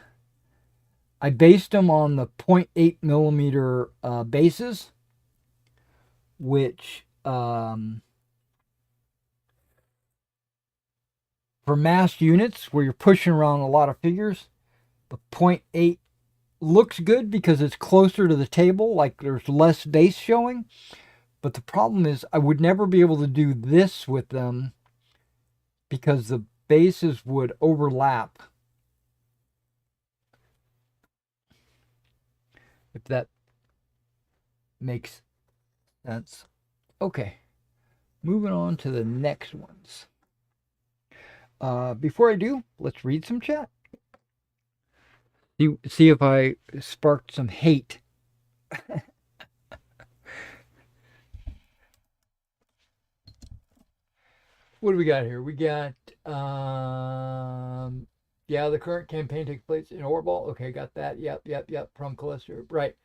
I based them on the 0.8 millimeter bases, which for mass units where you're pushing around a lot of figures, the 0.8 looks good because it's closer to the table, like there's less base showing. But the problem is I would never be able to do this with them because the bases would overlap. If that makes sense. Okay, moving on to the next ones. Before I do, let's read some chat. See if I sparked some hate. What do we got here? We got, yeah, the current campaign takes place in Orbal. Okay, got that. Yep. From Cholesterol. Right.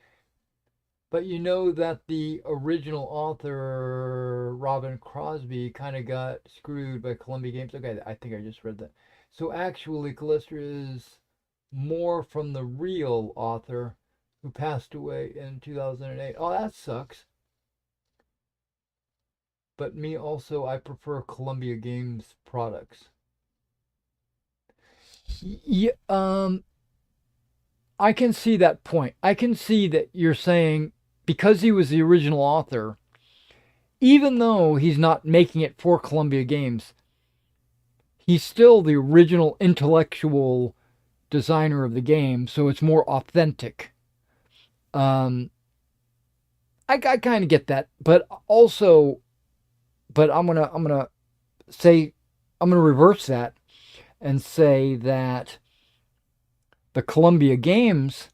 But you know that the original author, Robin Crosby, kind of got screwed by Columbia Games. Okay, I think I just read that. So actually, Cholesterol is more from the real author who passed away in 2008. Oh, that sucks. But me also, I prefer Columbia Games products. Yeah, I can see that point. I can see that you're saying because he was the original author, even though he's not making it for Columbia Games, he's still the original intellectual designer of the game, so it's more authentic. I kind of get that, but also, but I'm gonna say, I'm gonna reverse that and say that the Columbia Games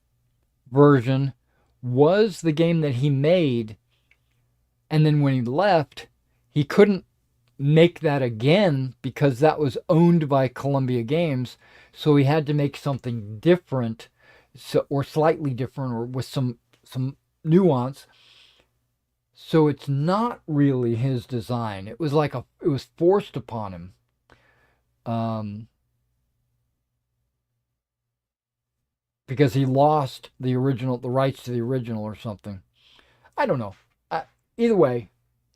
version was the game that he made, and then when he left, he couldn't make that again because that was owned by Columbia Games, so he had to make something different, or slightly different, or with some nuance. So it's not really his design. It was like it was forced upon him. Because he lost the rights to the original or something. I don't know. Either way,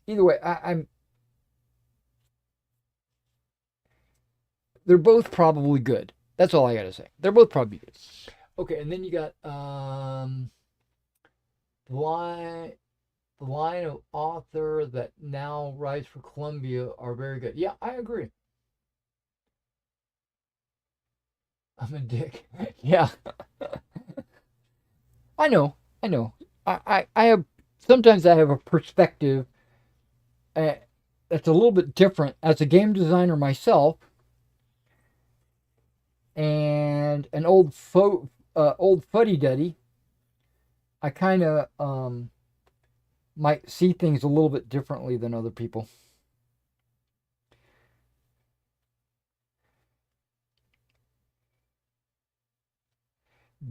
I'm. They're both probably good. That's all I gotta say. They're both probably good. Okay, and then you got the line of author that now writes for Columbia are very good. Yeah, I agree. I'm a dick. Yeah, I know. I know. I have sometimes I have a perspective uh, that's a little bit different as a game designer myself and an old fuddy duddy. I kind of might see things a little bit differently than other people.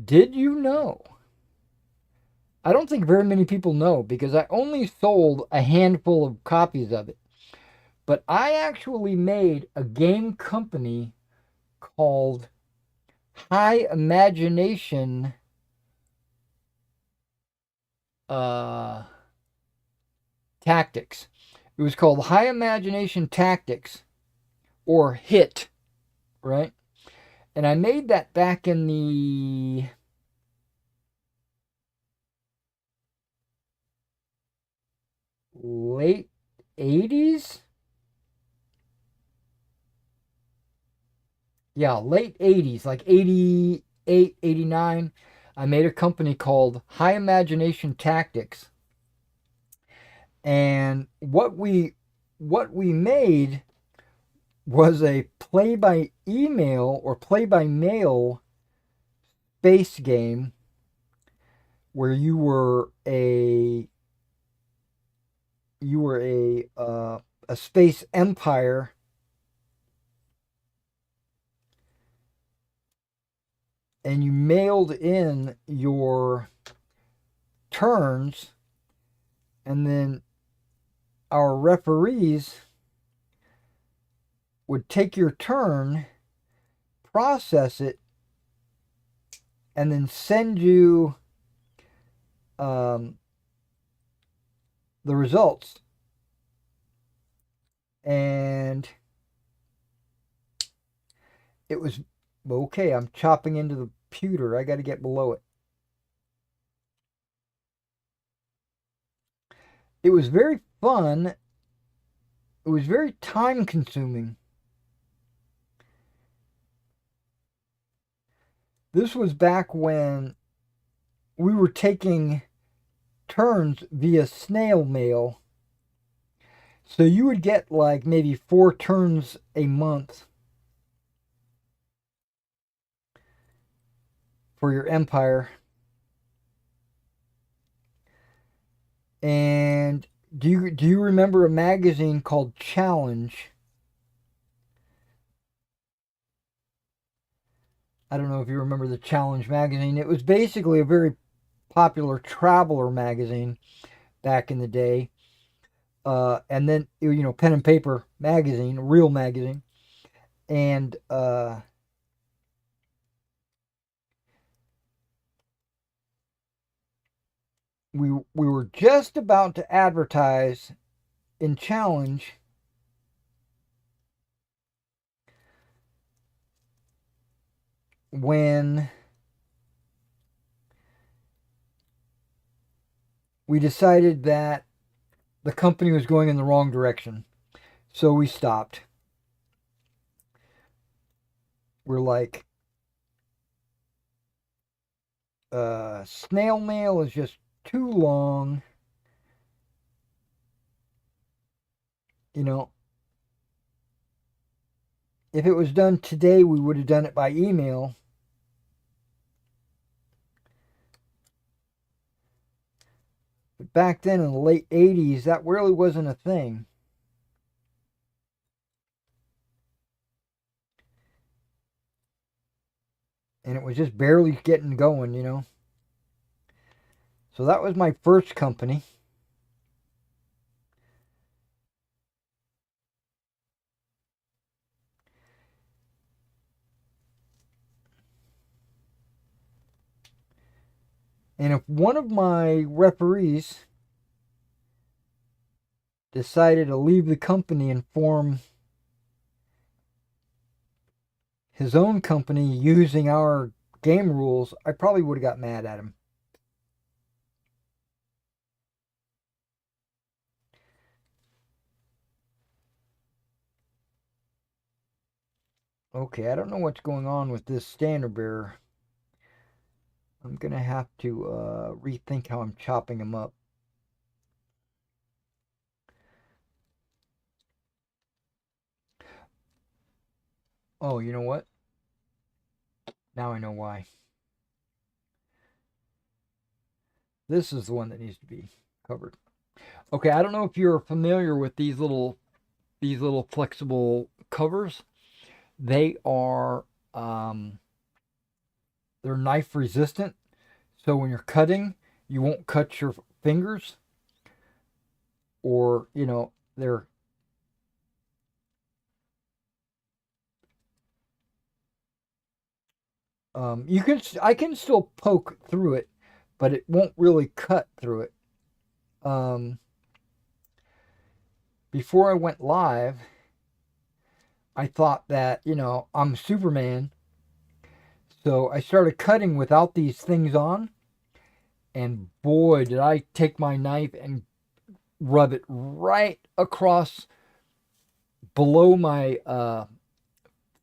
Did you know? I don't think very many people know because I only sold a handful of copies of it. But I actually made a game company called High Imagination uh, Tactics. It was called High Imagination Tactics or HIT, right? And I made that back in the late 80s. Yeah, late 80s, like 88, 89. I made a company called High Imagination Tactics. And what we made was a play by email or play by mail space game where you were a space empire, and you mailed in your turns, and then our referees would take your turn, process it, and then send you um, the results. And it was okay. I'm chopping into the pewter. I got to get below it. It was very fun. It was very time consuming. This was back when we were taking turns via snail mail. So you would get like maybe 4 turns a month for your empire. And do you remember a magazine called Challenge? I don't know if you remember the Challenge magazine. It was basically a very popular traveler magazine back in the day. And then pen and paper magazine, real magazine, and we were just about to advertise in Challenge when we decided that the company was going in the wrong direction. So we stopped. We're like, snail mail is just too long. You know, if it was done today, we would have done it by email. But back then in the late 80s, that really wasn't a thing. And it was just barely getting going. So that was my first company. And if one of my referees decided to leave the company and form his own company using our game rules, I probably would have got mad at him. Okay, I don't know what's going on with this standard bearer. I'm going to have to rethink how I'm chopping them up. Oh, you know what? Now I know why. This is the one that needs to be covered. Okay, I don't know if you're familiar with these little flexible covers. They are they're knife resistant, so when you're cutting, you won't cut your fingers, or they're you can I can still poke through it, but it won't really cut through it. Um, Before I went live, I thought that I'm Superman, so I started cutting without these things on, and boy, did I take my knife and rub it right across below my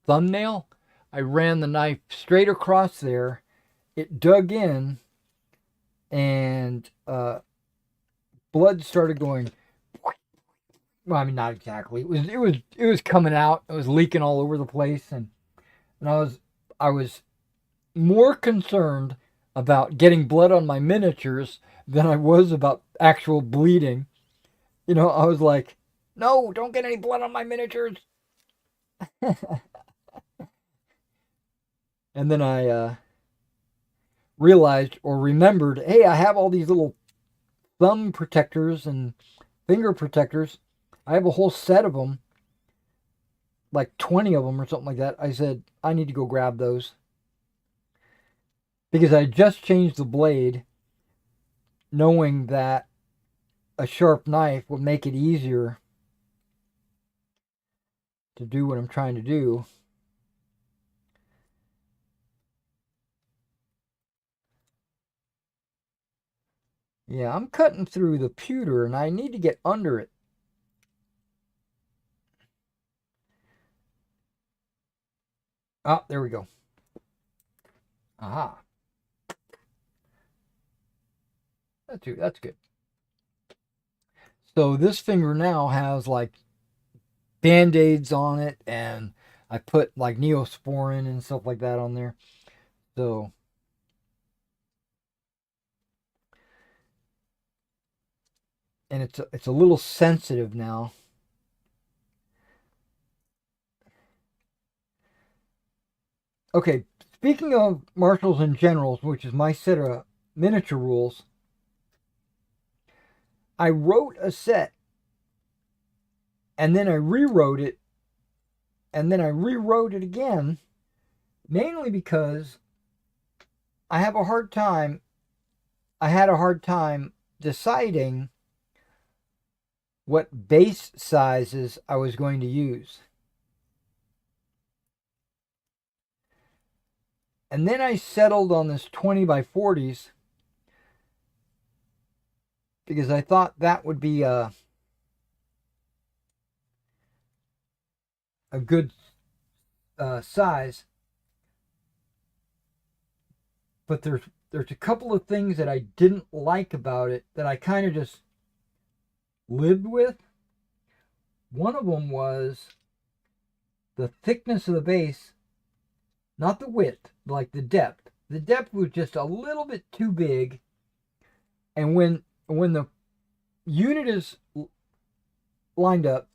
thumbnail. I ran the knife straight across there. It dug in, and blood started going. Well, I mean, not exactly. It was coming out. It was leaking all over the place, and I was more concerned about getting blood on my miniatures than I was about actual bleeding. I was like, no, don't get any blood on my miniatures. And then I realized or remembered, hey, I have all these little thumb protectors and finger protectors. I have a whole set of them, like 20 of them or something like that. I said, I need to go grab those because I just changed the blade, knowing that a sharp knife would make it easier to do what I'm trying to do. Yeah, I'm cutting through the pewter and I need to get under it. Ah, there we go. Aha. That's good. So this finger now has like band-aids on it, and I put like neosporin and stuff like that on there. So and it's a little sensitive now. Okay, speaking of marshals and generals, which is my set of miniature rules, I wrote a set and then I rewrote it and then I rewrote it again, mainly because I have a hard time I had a hard time deciding what base sizes I was going to use. And then I settled on this 20 by 40s because I thought that would be a good size. But there's a couple of things that I didn't like about it that I kind of just lived with. One of them was the thickness of the base, not the width, like the depth. The depth was just a little bit too big, and when the unit is lined up,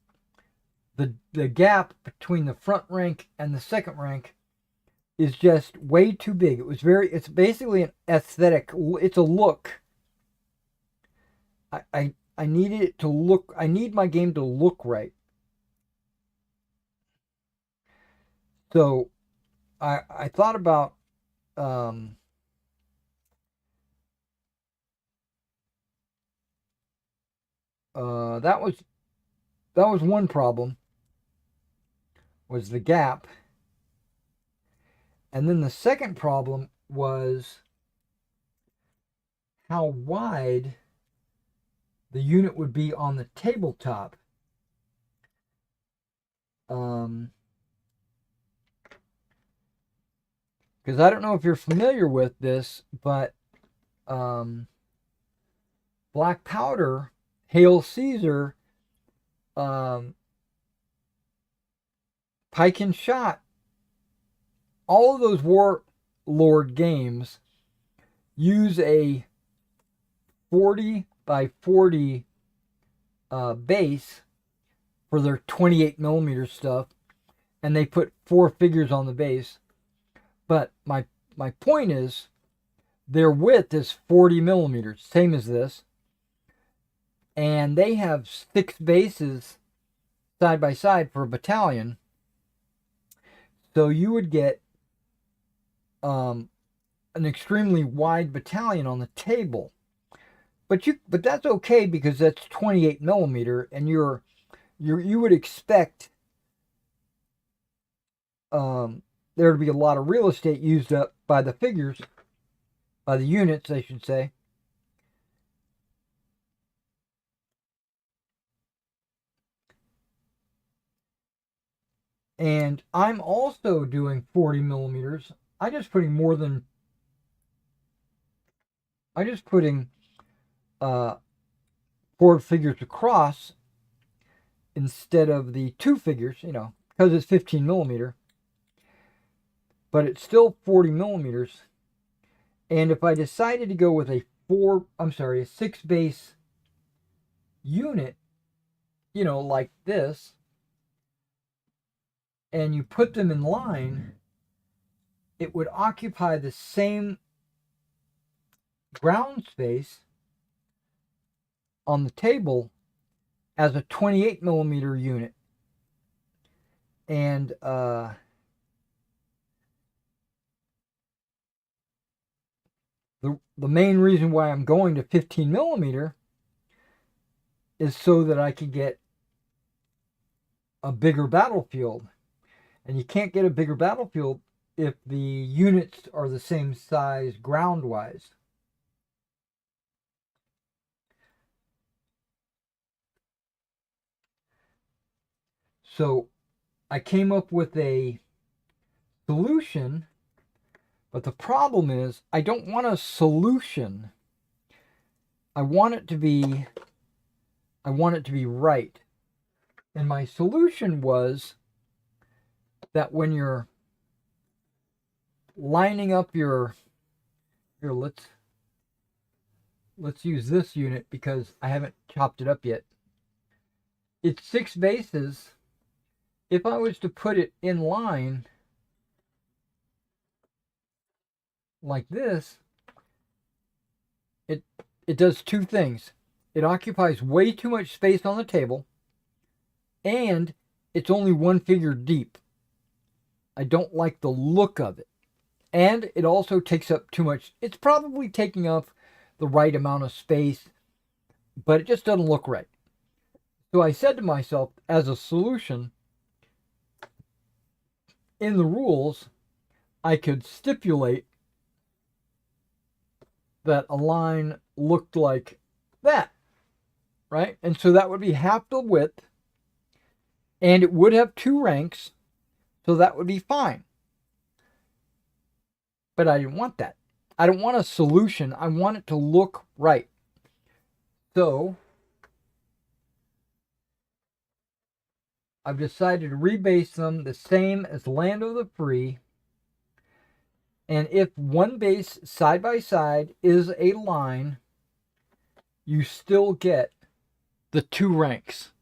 the gap between the front rank and the second rank is just way too big. It's basically an aesthetic. It's a look. I needed it to look. I need my game to look right. So I thought about um, that was one problem, was the gap, and then the second problem was how wide the unit would be on the tabletop. Um, Because I don't know if you're familiar with this, but um, black powder, Hail Caesar, um, Pike and Shot, all of those Warlord games use a 40 by 40 base for their 28 millimeter stuff, and they put 4 figures on the base. But my point is, their width is 40 millimeters, same as this, and they have 6 bases side by side for a battalion. So you would get an extremely wide battalion on the table. But that's okay because that's 28 millimeter, and you would expect there to be a lot of real estate used up by the figures, by the units, I should say. And I'm also doing 40 millimeters. I'm just putting uh, 4 figures across instead of the 2 figures, because it's 15 millimeter. But it's still 40 millimeters. And if I decided to go with a 6 base unit, like this, and you put them in line, it would occupy the same ground space on the table as a 28 millimeter unit. And the main reason why I'm going to 15 millimeter is so that I can get a bigger battlefield. And you can't get a bigger battlefield if the units are the same size ground wise. So I came up with a solution, but the problem is I don't want a solution. I want it to be right. And my solution was that when you're lining up let's use this unit because I haven't chopped it up yet. It's 6 bases. If I was to put it in line like this, it does 2 things. It occupies way too much space on the table, and it's only 1 figure deep. I don't like the look of it. And it also takes up too much. It's probably taking up the right amount of space, but it just doesn't look right. So I said to myself, as a solution, in the rules, I could stipulate that a line looked like that, right? And so that would be half the width, and it would have 2 ranks, so that would be fine. But I didn't want that. I don't want a solution. I want it to look right. So I've decided to rebase them the same as Land of the Free. And if one base side by side is a line, you still get the 2 ranks.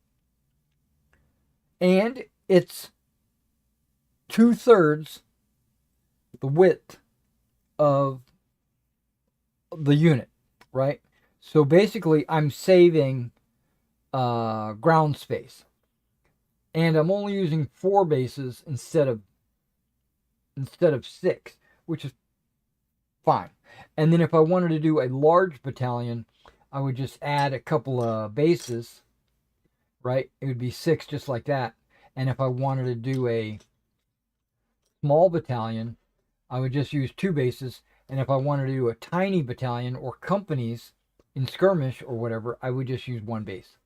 And it's 2/3 the width of the unit, right? So basically, I'm saving ground space. And I'm only using 4 bases instead of 6, which is fine. And then if I wanted to do a large battalion, I would just add a couple of bases, right? It would be 6 just like that. And if I wanted to do a small battalion, I would just use 2 bases. And if I wanted to do a tiny battalion or companies in skirmish or whatever, I would just use 1 base.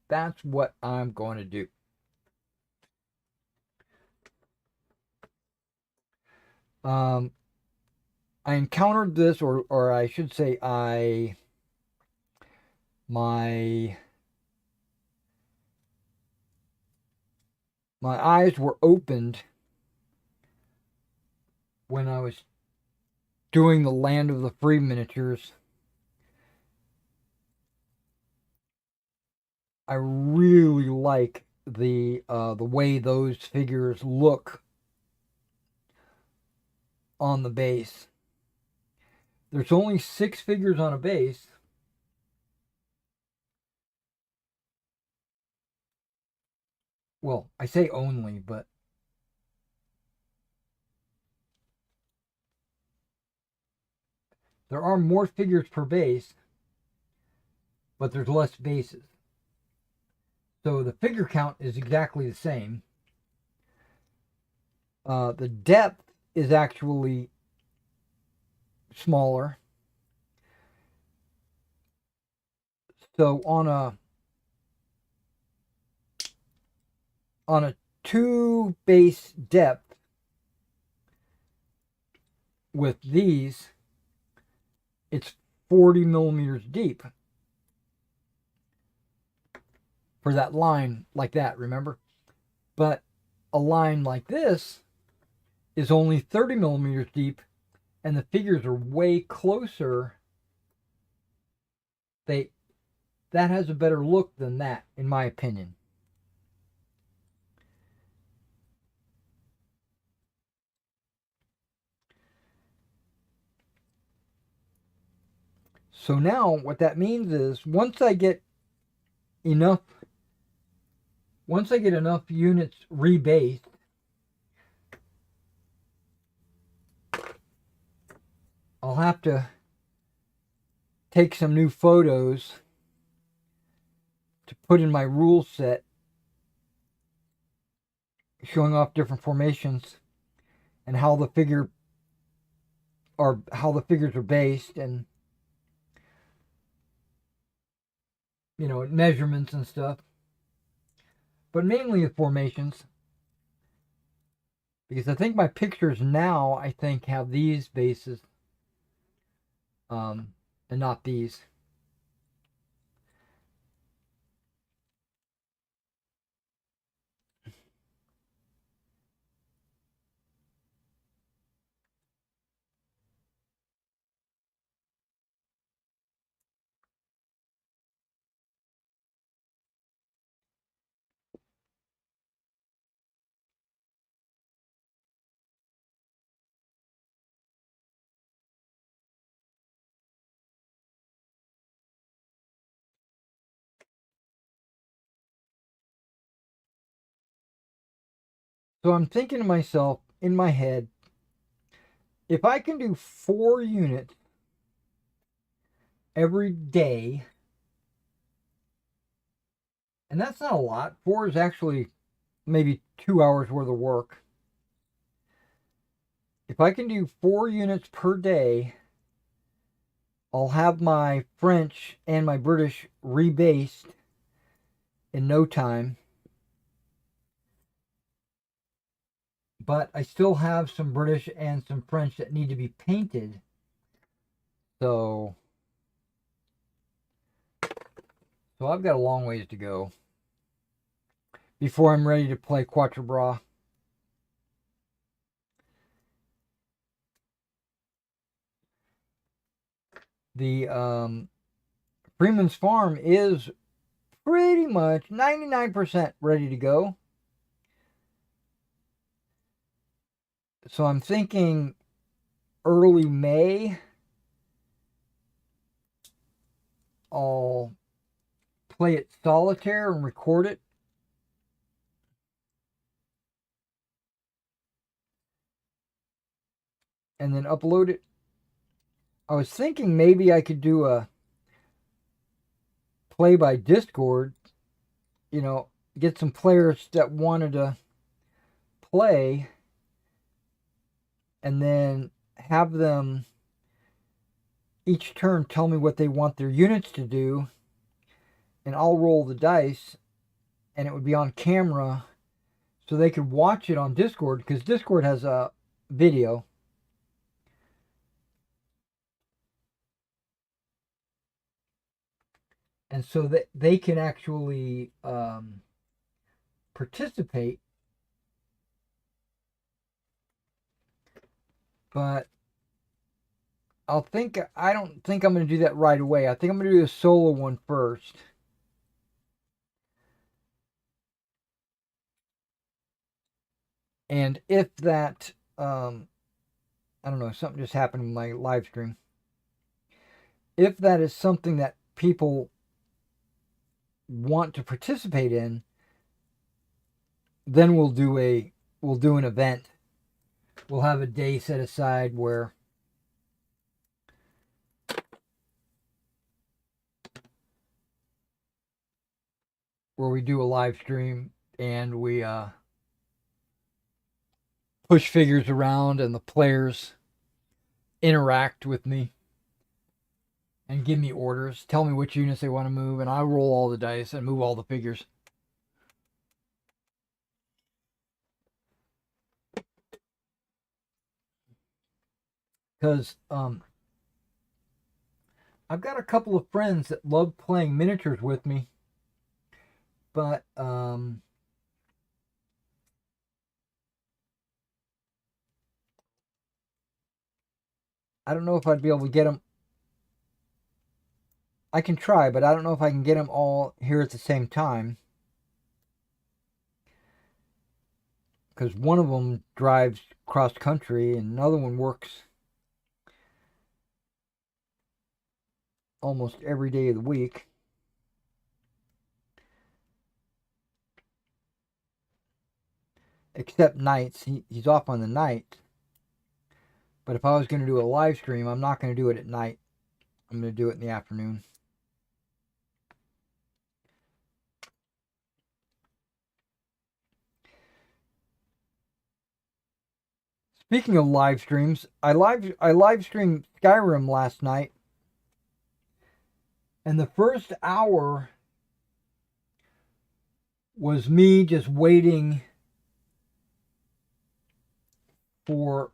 That's what I'm going to do. Um, I encountered this, or I should say, my my eyes were opened when I was doing the Land of the Free miniatures. I really like the way those figures look on the base. There's only 6 figures on a base. Well, I say only, but there are more figures per base, but there's less bases. So the figure count is exactly the same. The depth is actually smaller. So on a 2 base depth with these, it's 40 millimeters deep for that line like that, remember? But a line like this is only 30 millimeters deep, and the figures are way closer. That has a better look than that, in my opinion. So now what that means is enough once I get enough units rebased, I'll have to take some new photos to put in my rule set showing off different formations and how the figures are based, and measurements and stuff, but mainly the formations, because I think my pictures now have these bases, and not these. So I'm thinking to myself in my head, if I can do 4 units every day, and that's not a lot. 4 is actually maybe 2 hours worth of work. If I can do 4 units per day, I'll have my French and my British rebased in no time. But I still have some British and some French that need to be painted. So I've got a long ways to go before I'm ready to play Quatre Bras. The Freeman's Farm is pretty much 99% ready to go. So I'm thinking early May I'll play it solitaire and record it. And then upload it. I was thinking maybe I could do a play by Discord, get some players that wanted to play, and then have them each turn tell me what they want their units to do, and I'll roll the dice, and it would be on camera so they could watch it on Discord, because Discord has a video. and so that they can actually participate. But I don't think I'm going to do that right away. I think I'm going to do a solo one first. And if that, I don't know, something just happened in my live stream. If that is something that people want to participate in, then we'll do an event. We'll have a day set aside where we do a live stream and we push figures around and the players interact with me and give me orders, tell me which units they want to move, and I roll all the dice and move all the figures. Because I've got a couple of friends that love playing miniatures with me, but I don't know if I'd be able to get them. I can try, but I don't know if I can get them all here at the same time. Because one of them drives cross country and another one works almost every day of the week. Except nights. He's off on the night. But if I was going to do a live stream, I'm not going to do it at night. I'm going to do it in the afternoon. Speaking of live streams, I live streamed Skyrim last night, and the first hour was me just waiting for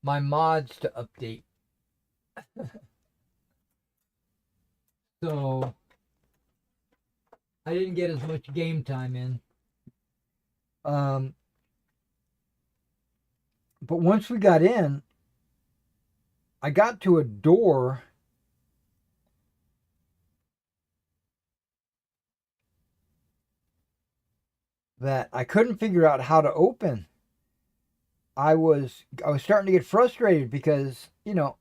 my mods to update. So I didn't get as much game time in. But once we got in, I got to a door that I couldn't figure out how to open. I was starting to get frustrated because, I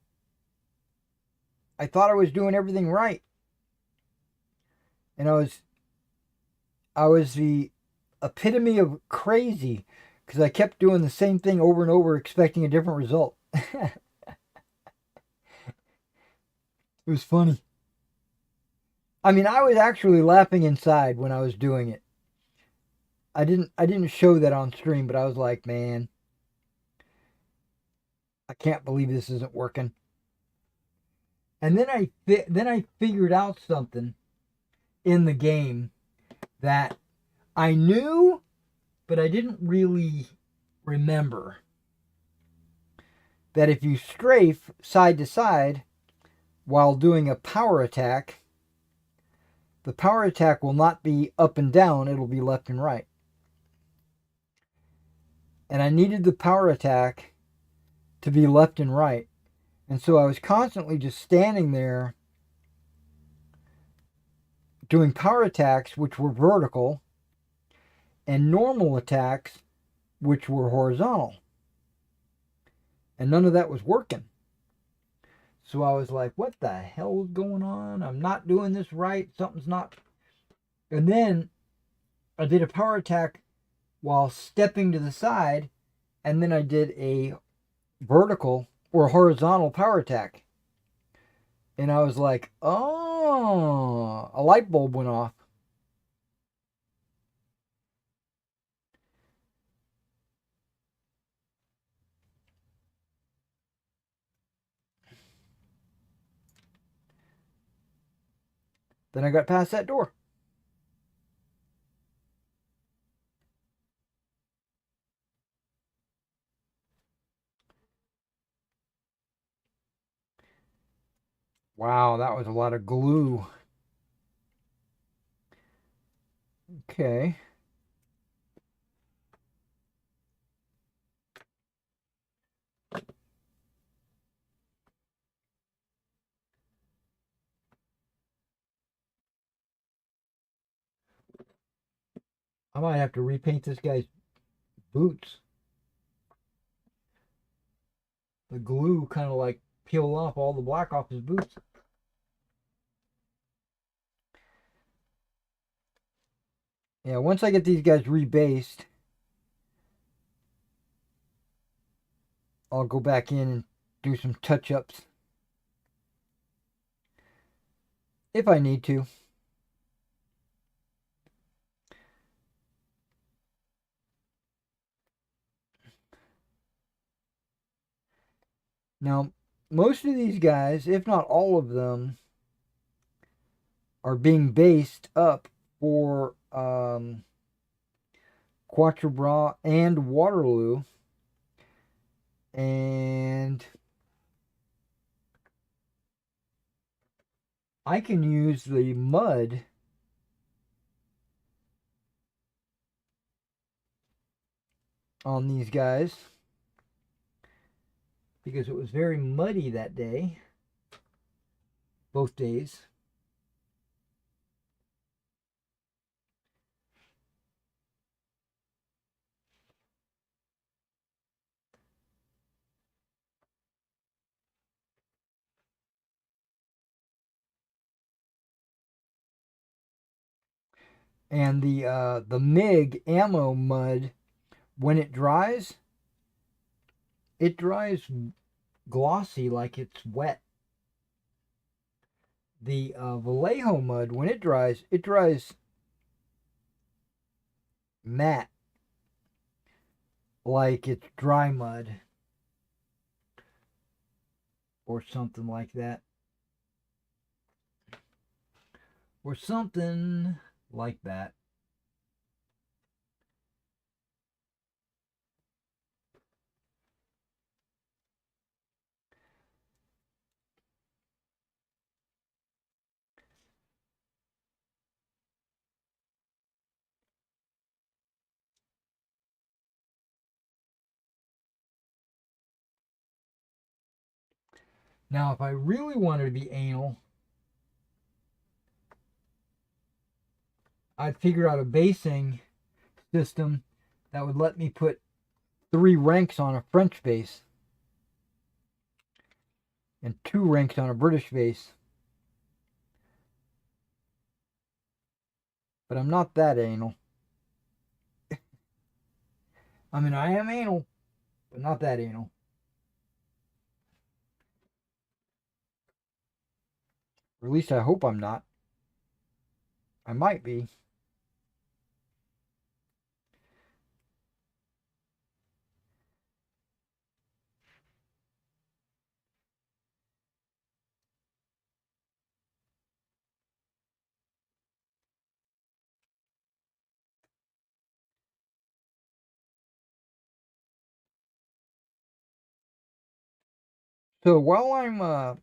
thought I was doing everything right. And I was the epitome of crazy because I kept doing the same thing over and over expecting a different result. It was funny. I mean, I was actually laughing inside when I was doing it. I didn't show that on stream, but I was like, man, I can't believe this isn't working. And then I figured out something in the game that I knew, but I didn't really remember. That if you strafe side to side while doing a power attack, the power attack will not be up and down, it'll be left and right. And I needed the power attack to be left and right. And so I was constantly just standing there doing power attacks, which were vertical, and normal attacks, which were horizontal. And none of that was working. So I was like, what the hell is going on? I'm not doing this right. Something's not. And then I did a power attack while stepping to the side, and then I did a vertical or horizontal power attack. And I was like, oh, a light bulb went off. Then I got past that door. Wow, that was a lot of glue. Okay. I might have to repaint this guy's boots. The glue kind of like peeled off all the black off his boots. Yeah, once I get these guys rebased, I'll go back in and do some touch-ups if I need to. Now, most of these guys, if not all of them, are being based up for Quatre Bras and Waterloo. And I can use the mud on these guys because it was very muddy that day, both days. And the MiG ammo mud, when it dries glossy like it's wet. The Vallejo mud, when it dries matte like it's dry mud or something like that. Or something like that. Now, if I really wanted to be anal, I'd figure out a basing system that would let me put 3 ranks on a French base and 2 ranks on a British base. But I'm not that anal. I mean, I am anal, but not that anal. Or at least I hope I'm not. I might be. So while I'm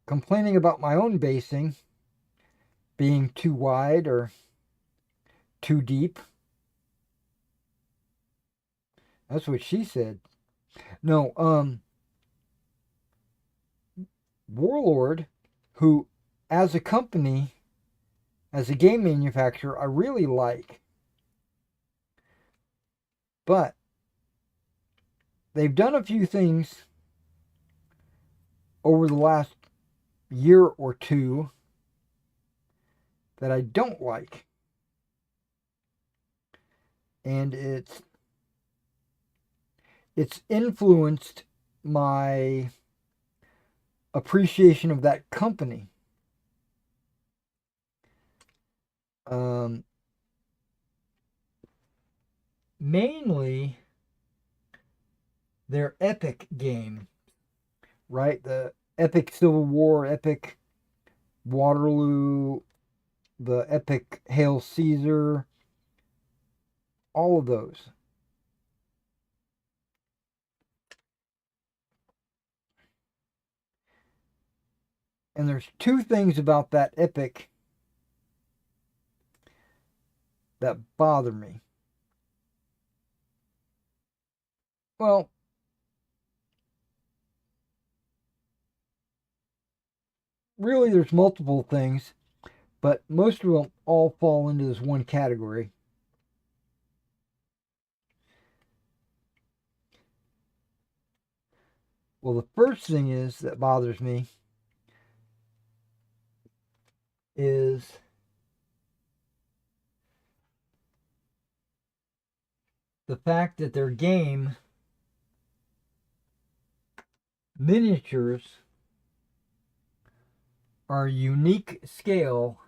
complaining about my own basing being too wide or too deep, that's what she said. No, Warlord, who as a company, as a game manufacturer, I really like. But they've done a few things over the last year or two that I don't like. And it's influenced my appreciation of that company. Mainly their Epic game, right? The Epic Civil War, Epic Waterloo, the Epic Hail Caesar, all of those. And there's two things about that epic that bother me. Well, really, there's multiple things, but most of them all fall into this one category. Well, the first thing is that bothers me is the fact that their game miniatures are a unique scale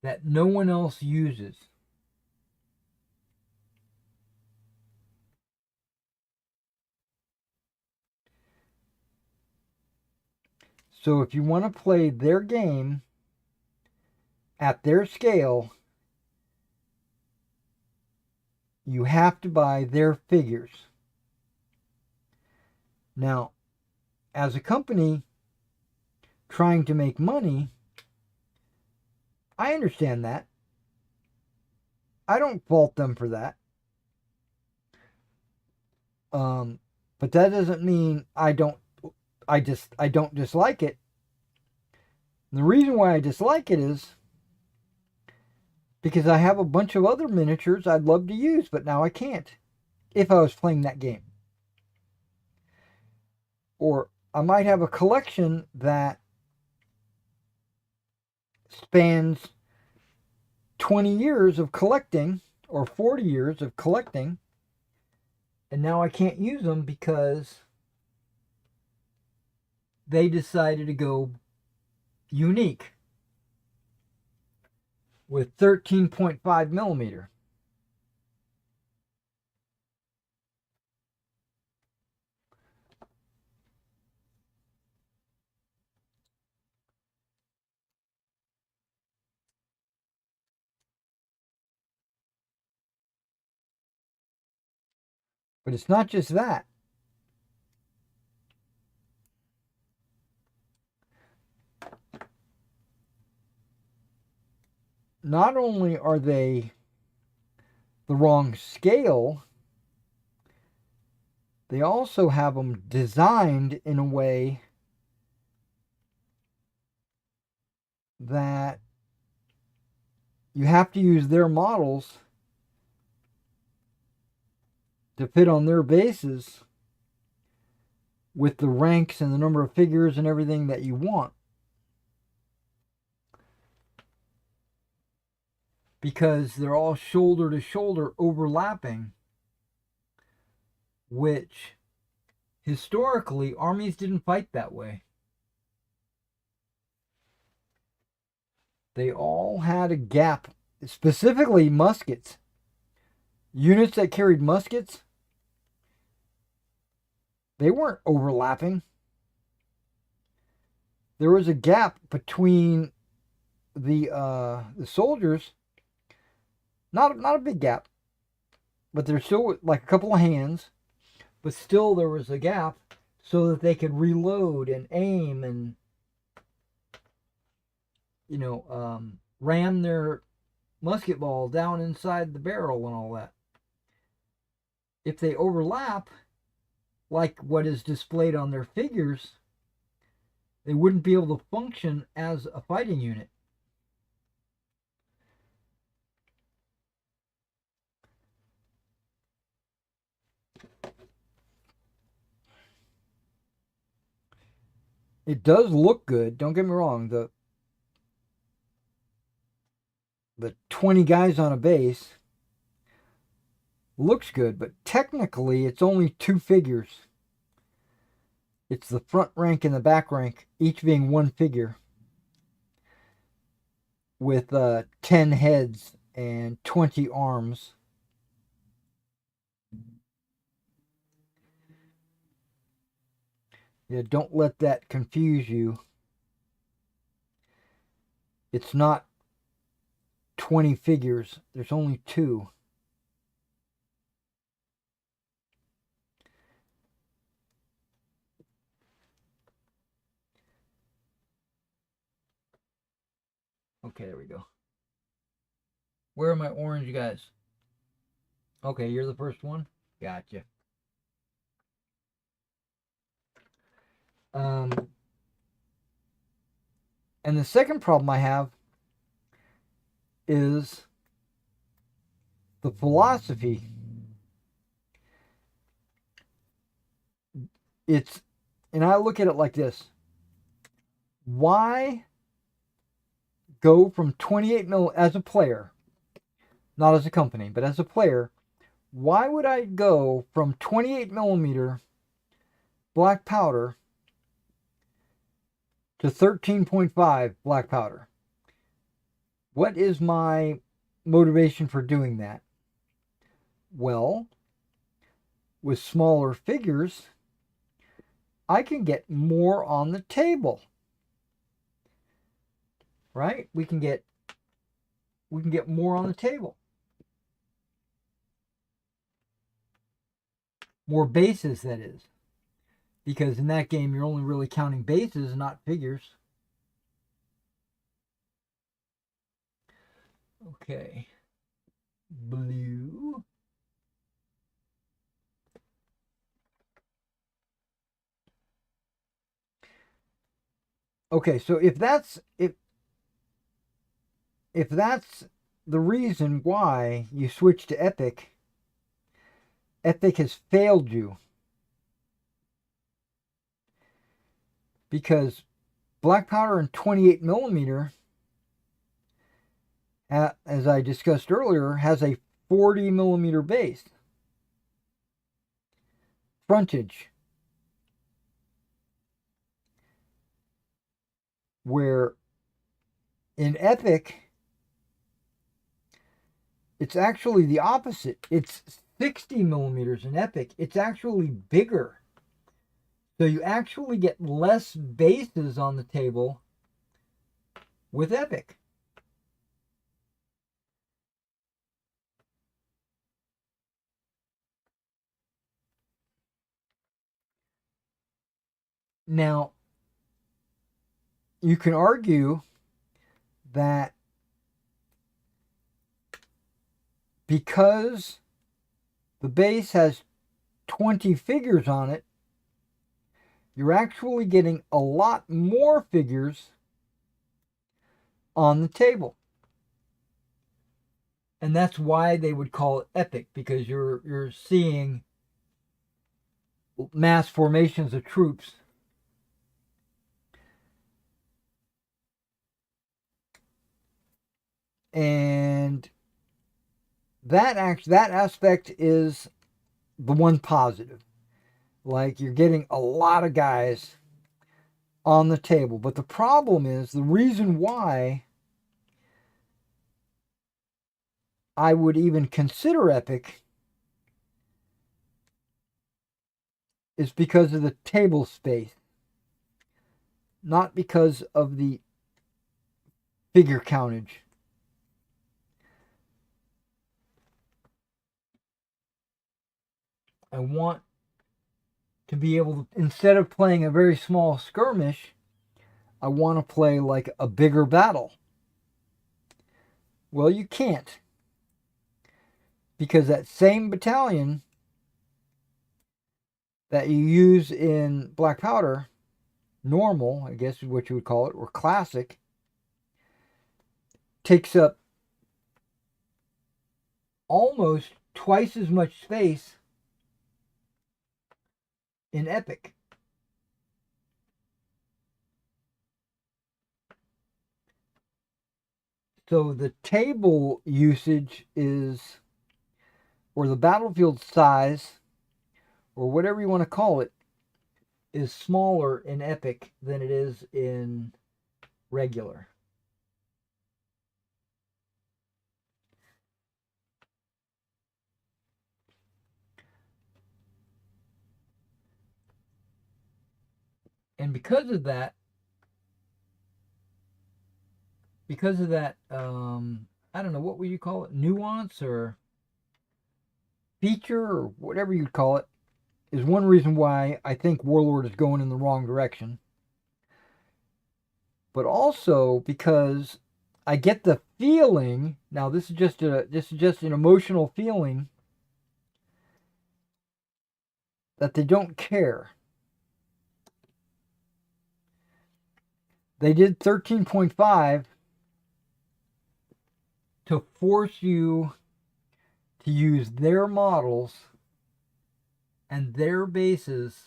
that no one else uses. So if you want to play their game at their scale, you have to buy their figures. Now, as a company trying to make money, I understand that. I don't fault them for that. But that doesn't mean I don't dislike it. And the reason why I dislike it is because I have a bunch of other miniatures I'd love to use, but now I can't if I was playing that game. Or I might have a collection that spans 20 years of collecting or 40 years of collecting, and now I can't use them because they decided to go unique with 13.5 millimeter. But it's not just that. Not only are they the wrong scale, they also have them designed in a way that you have to use their models to fit on their bases with the ranks and the number of figures and everything that you want. Because they're all shoulder to shoulder overlapping, which historically armies didn't fight that way. They all had a gap, specifically muskets. Units that carried muskets, they weren't overlapping. There was a gap between the soldiers. Not a big gap, but there's still like a couple of hands, but still there was a gap so that they could reload and aim and ram their musket ball down inside the barrel and all that. If they overlap, like what is displayed on their figures, they wouldn't be able to function as a fighting unit. It does look good, don't get me wrong. The 20 guys on a base looks good, but technically it's only two figures. It's the front rank and the back rank, each being one figure, with 10 heads and 20 arms. Yeah, don't let that confuse you. It's not 20 figures. There's only two. Okay, there we go. Where are my orange guys? Okay, you're the first one? Gotcha. And the second problem I have is the philosophy. And I look at it like this. Why go from 28 mil as a player, not as a company, but as a player? Why would I go from 28 millimeter black powder to 13.5 black powder? What is my motivation for doing that? Well, with smaller figures, I can get more on the table. Right? We can get more on the table. More bases, that is. Because in that game, you're only really counting bases, not figures. Okay. Blue. Okay, so if that's the reason why you switch to Epic, Epic has failed you. Because black powder and 28 millimeter, as I discussed earlier, has a 40 millimeter base frontage, where in Epic it's actually the opposite. It's 60 millimeters in Epic. It's actually bigger. So you actually get less bases on the table with Epic. Now, you can argue that because the base has 20 figures on it, you're actually getting a lot more figures on the table. And that's why they would call it Epic, because you're seeing mass formations of troops. And that aspect is the one positive. Like, you're getting a lot of guys on the table. But the problem is, the reason why I would even consider Epic is because of the table space, not because of the figure countage. I want to be able to, instead of playing a very small skirmish, I want to play like a bigger battle. Well, you can't. Because that same battalion that you use in black powder, normal, I guess is what you would call it, or classic, takes up almost twice as much space in Epic. So the table usage is, or the battlefield size, or whatever you want to call it, is smaller in Epic than it is in regular. And because of that, I don't know, what would you call it? Nuance or feature or whatever you'd call it, is one reason why I think Warlord is going in the wrong direction. But also because I get the feeling, now this is just an emotional feeling, that they don't care. They did 13.5 to force you to use their models and their bases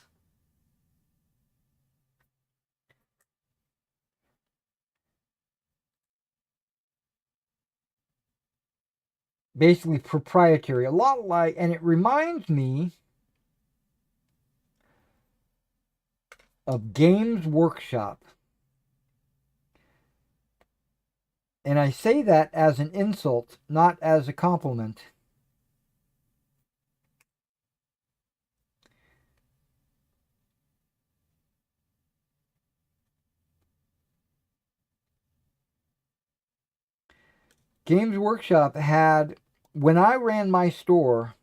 basically proprietary. A lot like, and it reminds me of Games Workshop. And I say that as an insult, not as a compliment. Games Workshop had, when I ran my store,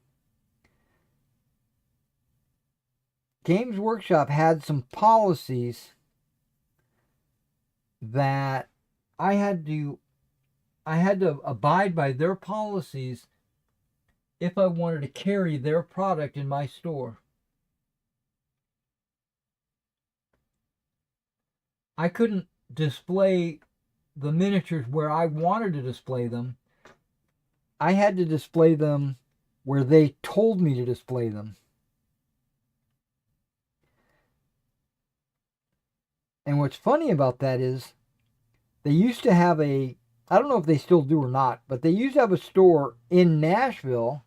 Games Workshop had some policies that I had to abide by their policies if I wanted to carry their product in my store. I couldn't display the miniatures where I wanted to display them. I had to display them where they told me to display them. And what's funny about that is they used to have I don't know if they still do or not, but they used to have a store in Nashville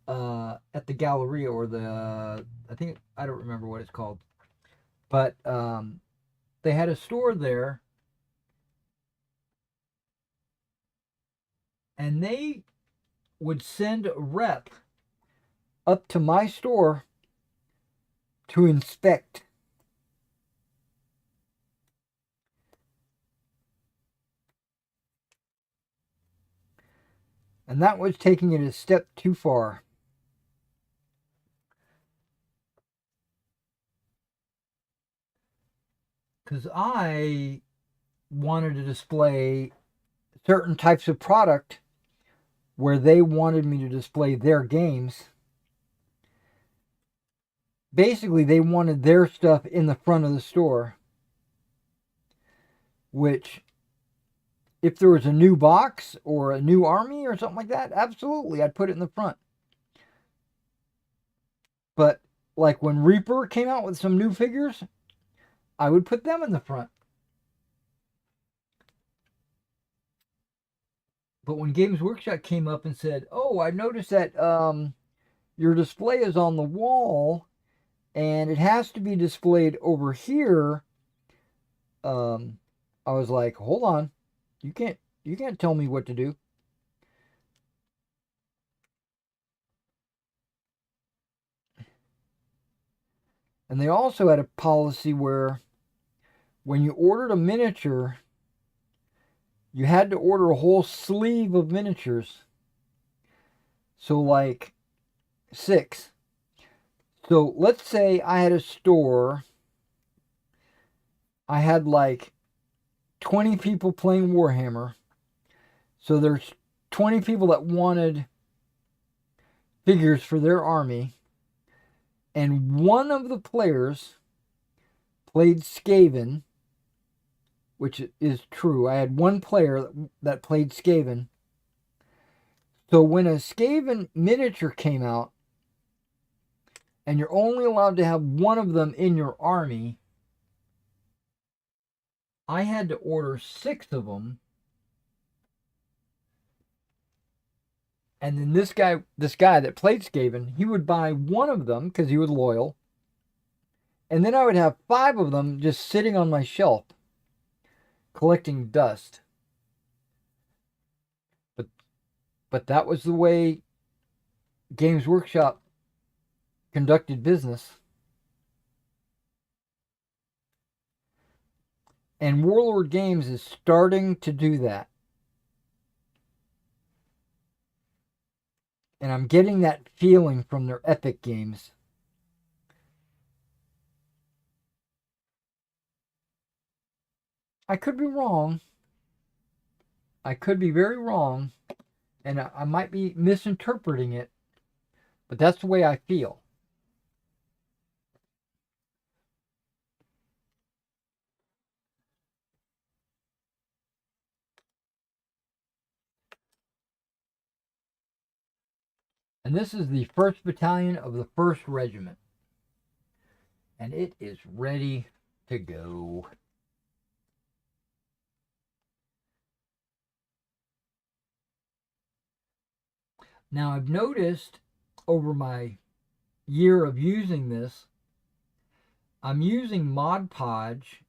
at the Galleria or I don't remember what it's called. But they had a store there, and they would send a rep up to my store to inspect. And that was taking it a step too far. Because I wanted to display certain types of product where they wanted me to display their games. Basically, they wanted their stuff in the front of the store, which, if there was a new box or a new army or something like that, absolutely, I'd put it in the front. But like when Reaper came out with some new figures, I would put them in the front. But when Games Workshop came up and said, "Oh, I noticed that your display is on the wall, and it has to be displayed over here," I was like, "Hold on, you can't tell me what to do." And they also had a policy where when you ordered a miniature, you had to order a whole sleeve of miniatures. So, like 6. So, let's say I had a store, I had like 20 people playing Warhammer. So, there's 20 people that wanted figures for their army, and one of the players played Skaven, which is true. I had one player that played Skaven. So when a Skaven miniature came out, and you're only allowed to have one of them in your army, I had to order 6 of them. And then this guy that played Skaven, he would buy one of them because he was loyal. And then I would have 5 of them just sitting on my shelf, collecting dust. But that was the way Games Workshop conducted business. And Warlord Games is starting to do that. And I'm getting that feeling from their Epic games. I could be wrong. I could be very wrong, and I might be misinterpreting it, but that's the way I feel. And this is the 1st Battalion of the 1st Regiment. And it is ready to go. Now, I've noticed over my year of using this, I'm using Mod Podge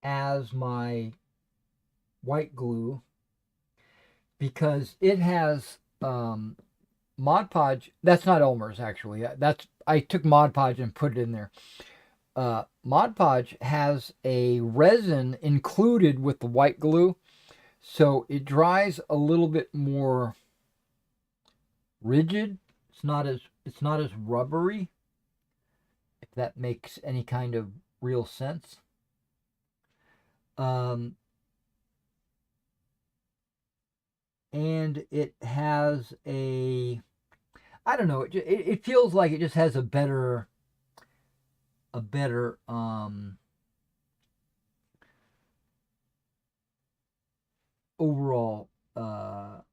as my white glue because it has Mod Podge. That's not Elmer's actually. I took Mod Podge and put it in there. Mod Podge has a resin included with the white glue, so it dries a little bit more rigid. It's not as rubbery, if that makes any kind of real sense. And it has I don't know, it feels like it just has a better overall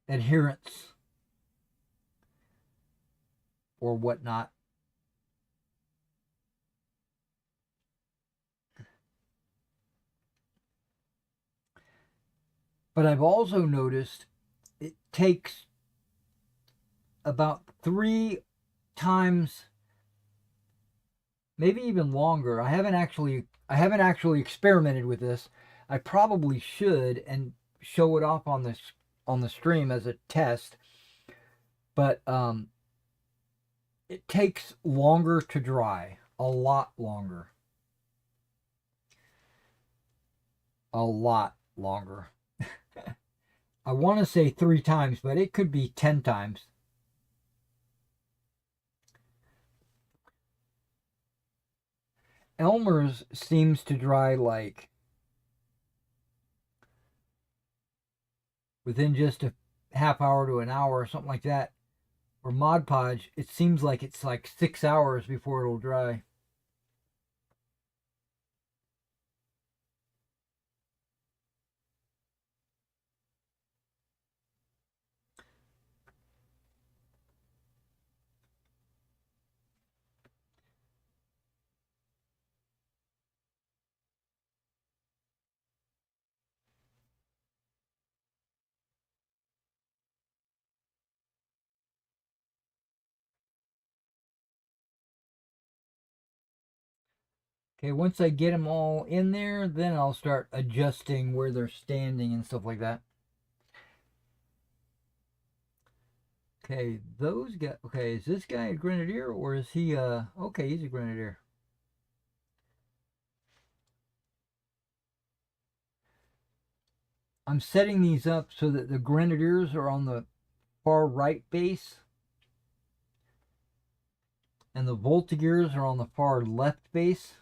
adherence or whatnot. But I've also noticed it takes about 3 times, maybe even longer. I haven't actually experimented with this. I probably should and show it off on the stream as a test. But it takes longer to dry, a lot longer. A lot longer. I want to say 3 times, but it could be 10 times. Elmer's seems to dry like within just a half hour to an hour or something like that. Or Mod Podge, it seems like it's like 6 hours before it'll dry. Okay, once I get them all in there, then I'll start adjusting where they're standing and stuff like that. Okay, those guys. Okay, is this guy a grenadier or is he okay, he's a grenadier. I'm setting these up so that the grenadiers are on the far right base and the voltigeurs are on the far left base.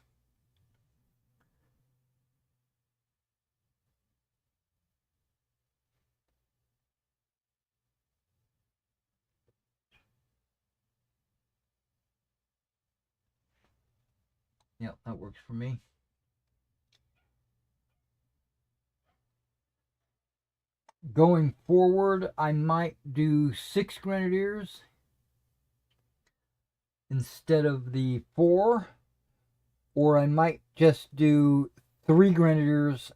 Yep, that works for me. Going forward, I might do 6 grenadiers instead of the 4, or I might just do 3 grenadiers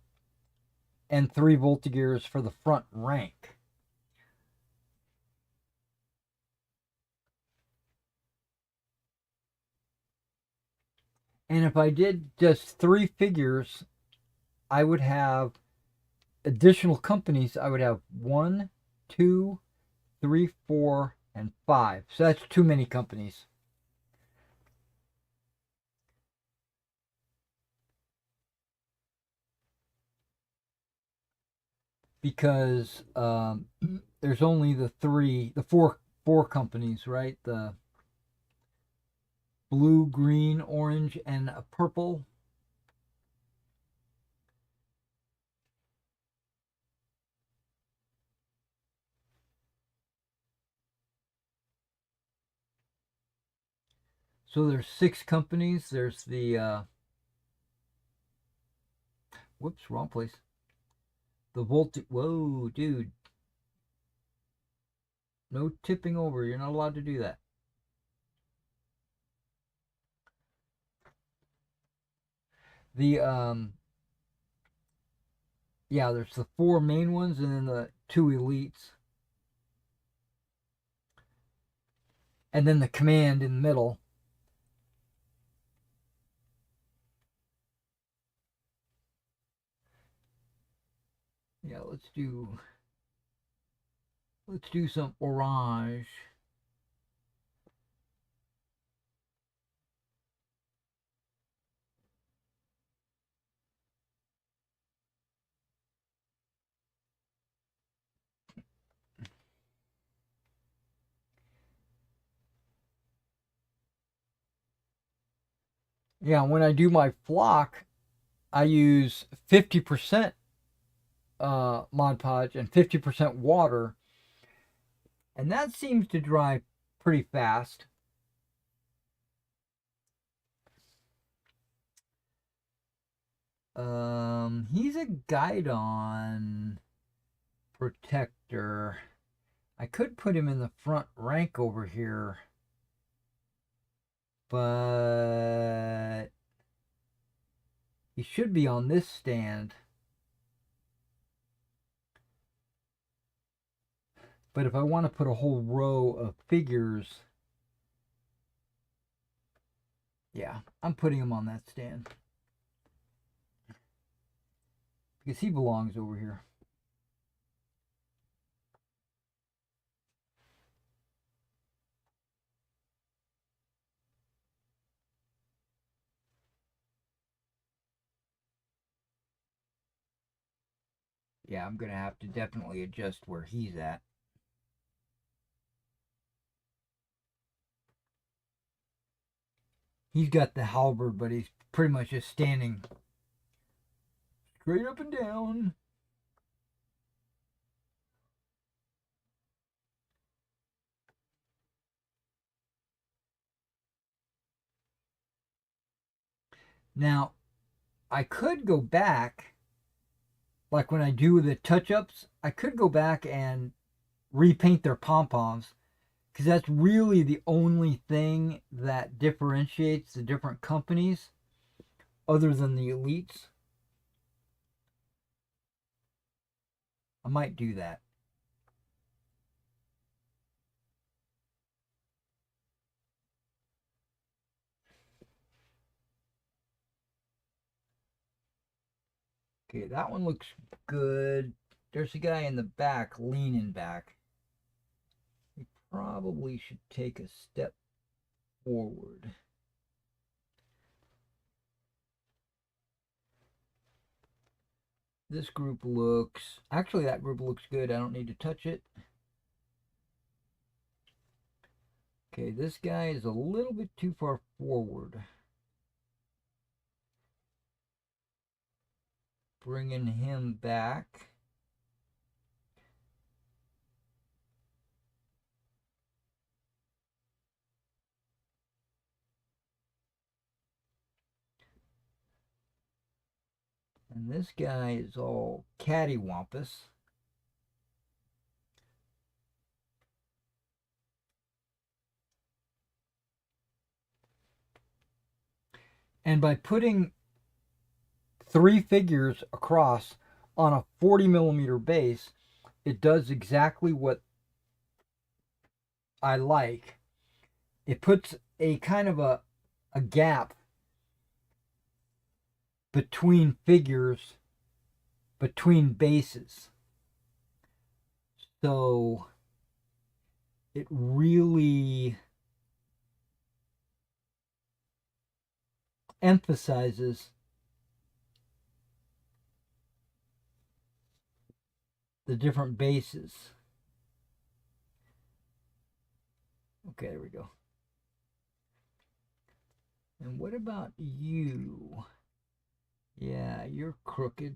and 3 voltigeurs for the front rank. And if I did just 3 figures, I would have additional companies. I would have 1, 2, 3, 4, and 5. So that's too many companies. Because there's only the four companies, right? The blue, green, orange, and a purple. So there's 6 companies. There's the whoops, wrong place. The Volti. Whoa, dude! No tipping over. You're not allowed to do that. The yeah, there's the 4 main ones and then the 2 elites. And then the command in the middle. Yeah, let's do some orange. Yeah, when I do my flock, I use 50% Mod Podge and 50% water, and that seems to dry pretty fast. He's a Guidon protector. I could put him in the front rank over here, but he should be on this stand. But if I want to put a whole row of figures, yeah, I'm putting him on that stand. Because he belongs over here. Yeah, I'm going to have to definitely adjust where he's at. He's got the halberd, but he's pretty much just standing straight up and down. Now, I could go back, like when I do the touch-ups, I could go back and repaint their pom-poms, because that's really the only thing that differentiates the different companies other than the elites. I might do that. Okay, that one looks good. There's a guy in the back leaning back. He probably should take a step forward. This group looks... Actually, that group looks good. I don't need to touch it. Okay, this guy is a little bit too far forward. Bringing him back. And this guy is all cattywampus. And by putting 3 figures across on a 40mm base, it does exactly what I like. It puts a kind of a gap between figures, between bases. So it really emphasizes the different bases. Okay, there we go. And what about you? Yeah, you're crooked.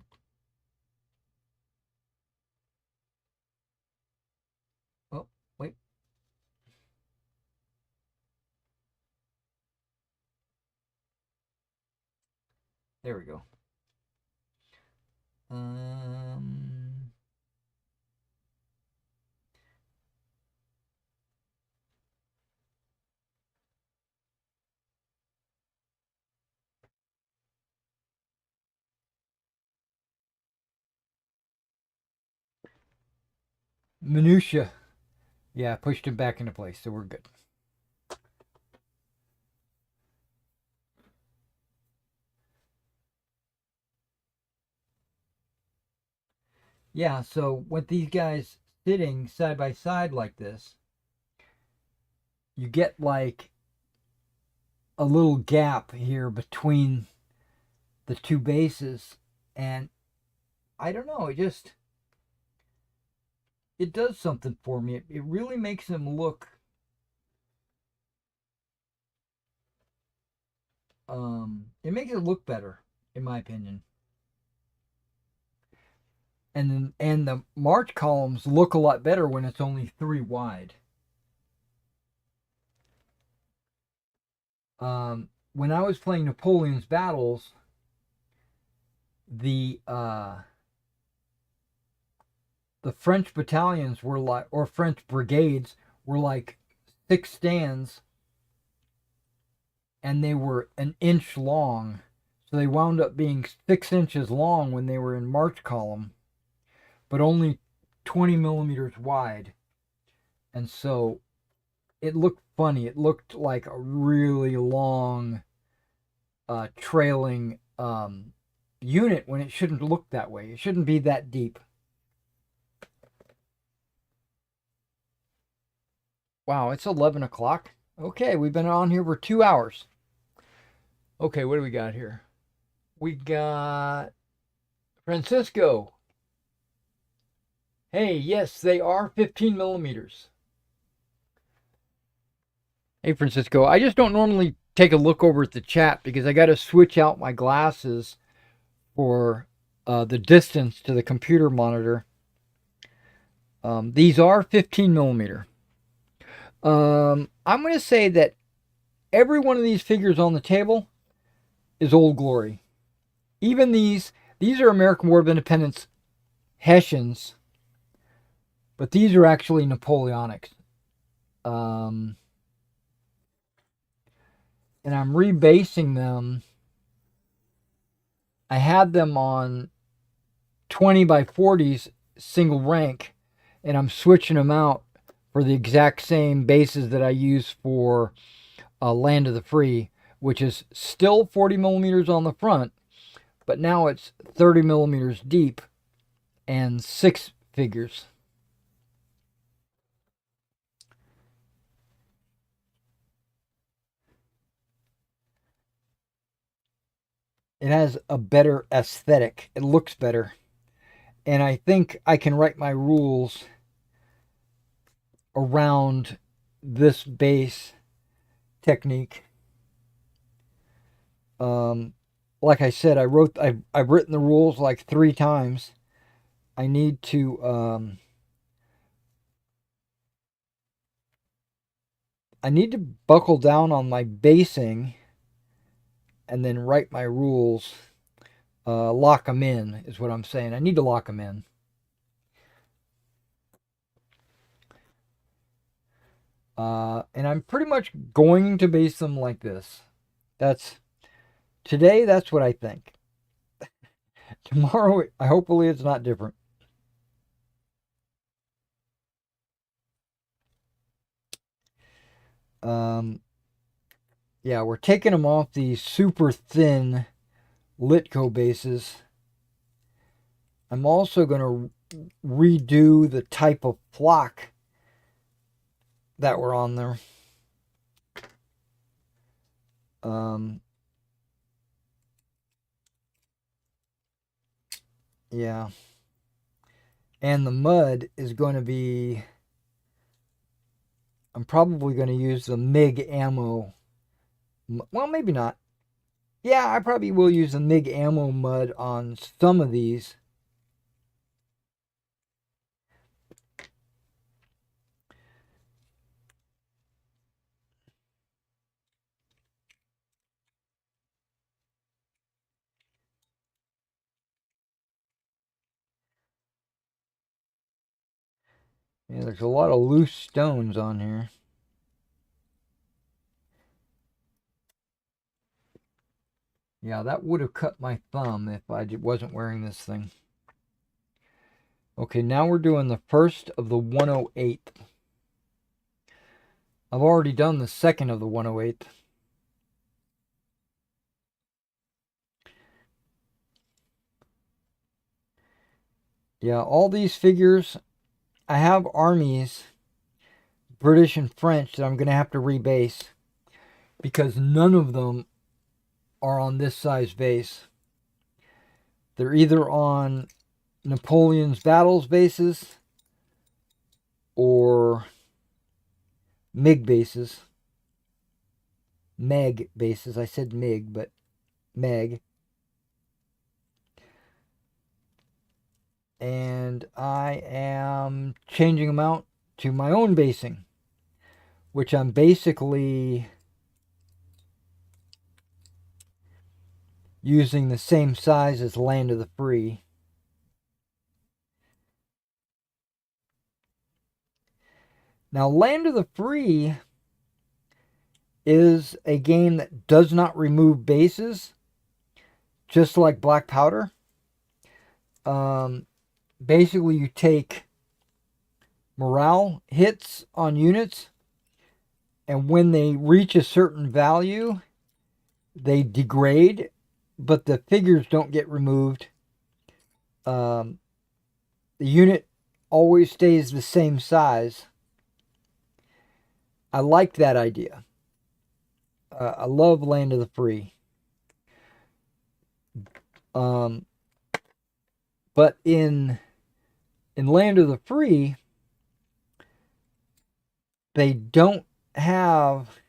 Oh, wait. There we go. Um, Minutia. Yeah, pushed him back into place, so we're good. Yeah, so with these guys sitting side by side like this, you get like a little gap here between the two bases, and I don't know, it does something for me. It really makes them look it makes it look better, in my opinion. And the march columns look a lot better when it's only three wide. When I was playing Napoleon's battles, the the French battalions were like, or French brigades were like six stands, and they were an inch long. So they wound up being 6 inches long when they were in march column, but only 20 millimeters wide. And so it looked funny. It looked like a really long, trailing unit when it shouldn't look that way. It shouldn't be that deep. Wow, it's 11 o'clock. Okay, we've been on here for 2 hours. Okay, what do we got here? We got Francisco. Hey, yes, they are 15 millimeters. Hey, Francisco. I just don't normally take a look over at the chat because I got to switch out my glasses for the distance to the computer monitor. These are 15 millimeter. I'm going to say that every one of these figures on the table is Old Glory. Even these are American War of Independence Hessians, but these are actually Napoleonics. Um, and I'm rebasing them. I had them on 20 by 40s single rank, and I'm switching them out for the exact same bases that I use for Land of the Free, which is still 40 millimeters on the front, but now it's 30 millimeters deep and 6 figures. It has a better aesthetic. It looks better. And I think I can write my rules around this base technique. Um, like I said, I've written the rules like 3 times. I need to buckle down on my basing and then write my rules. Lock them in is what I'm saying. I need to lock them in. And I'm pretty much going to base them like this. That's today. That's what I think. Tomorrow, hopefully, it's not different. Um, yeah, we're taking them off these super thin Litco bases. I'm also going to redo the type of flock that were on there. Um, yeah. And the mud is going to be, I'm probably going to use the MiG ammo. Well, maybe not. Yeah, I probably will use the MiG ammo mud on some of these. Yeah, there's a lot of loose stones on here. Yeah, that would have cut my thumb if I wasn't wearing this thing. Okay, now we're doing the first of the 108th. I've already done the second of the 108th. Yeah, all these figures, I have armies, British and French, that I'm going to have to rebase because none of them are on this size base. They're either on Napoleon's battles bases or MiG bases. Meg bases. I said MiG, but Meg. And I am changing them out to my own basing, which I'm basically using the same size as Land of the Free. Now, Land of the Free is a game that does not remove bases, just like Black Powder. Basically, you take morale hits on units, and when they reach a certain value, they degrade, but the figures don't get removed. The unit always stays the same size. I like that idea. I love Land of the Free. But in Land of the Free, they don't have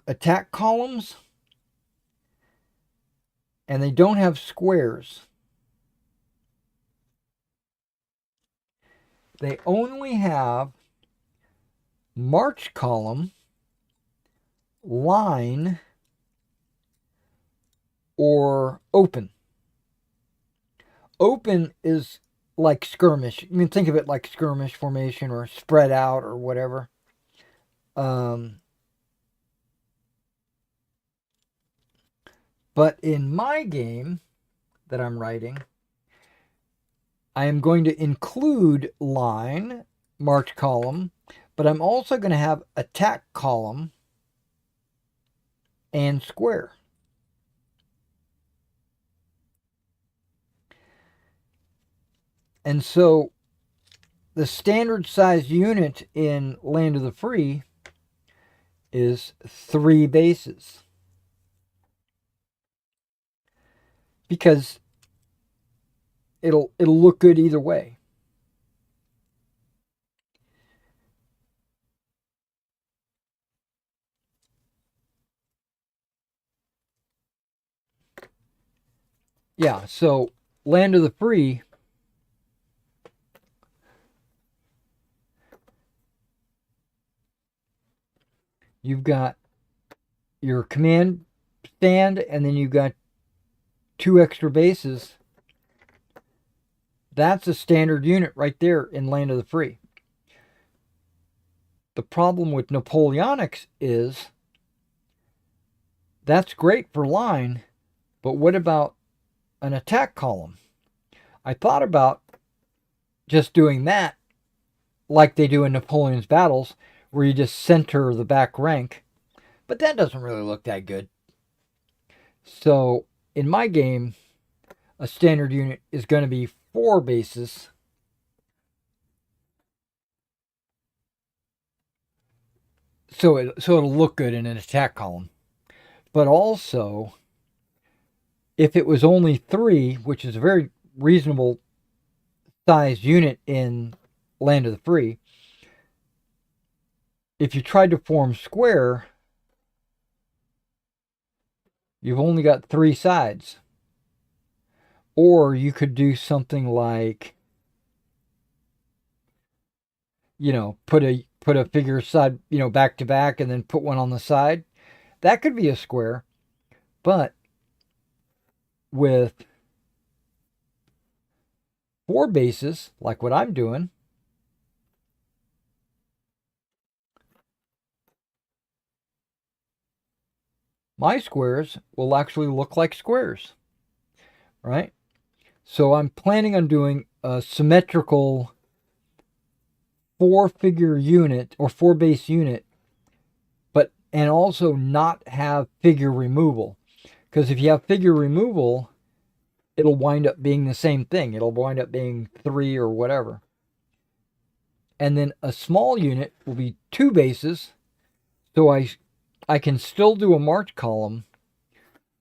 attack columns and they don't have squares. They only have march column, line, or open. Open is like skirmish. You can think of it like skirmish formation or spread out or whatever. But in my game that I'm writing, I am going to include line, march column, but I'm also going to have attack column and square. And so the standard size unit in Land of the Free is 3 bases. Because it'll look good either way. Yeah, so Land of the Free, you've got your command stand and then you've got 2 extra bases. That's a standard unit right there in Land of the Free. The problem with Napoleonics is that's great for line, but what about an attack column? I thought about just doing that like they do in Napoleon's battles, where you just center the back rank, but that doesn't really look that good. So in my game, a standard unit is going to be 4 bases. So it'll look good in an attack column. But also, if it was only 3, which is a very reasonable sized unit in Land of the Free, if you tried to form square, you've only got 3 sides. Or you could do something like, put a figure side, back to back and then put one on the side. That could be a square. But with 4 bases, like what I'm doing, my squares will actually look like squares, right? So I'm planning on doing a symmetrical 4-figure unit or 4-base unit, and also not have figure removal. Because if you have figure removal, it'll wind up being the same thing. It'll wind up being 3 or whatever. And then a small unit will be 2 bases, so I can still do a march column.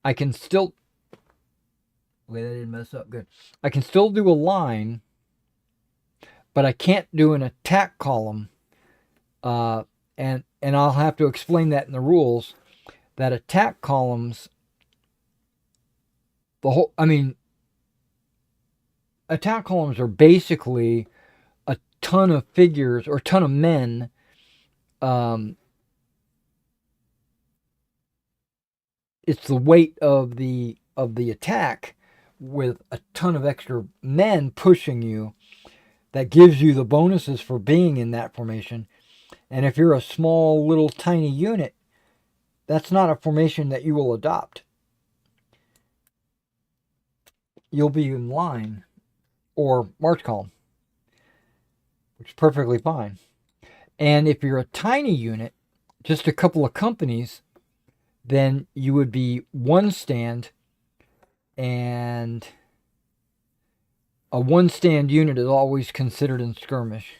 I can still wait, I didn't mess up. Good. I can still do a line, but I can't do an attack column. And I'll have to explain that in the rules. That attack columns, attack columns are basically a ton of figures or a ton of men. It's the weight of the attack with a ton of extra men pushing you that gives you the bonuses for being in that formation. And if you're a small little tiny unit, that's not a formation that you will adopt. You'll be in line or march column, which is perfectly fine. And if you're a tiny unit, just a couple of companies, then you would be 1 stand, and a 1 stand unit is always considered in skirmish.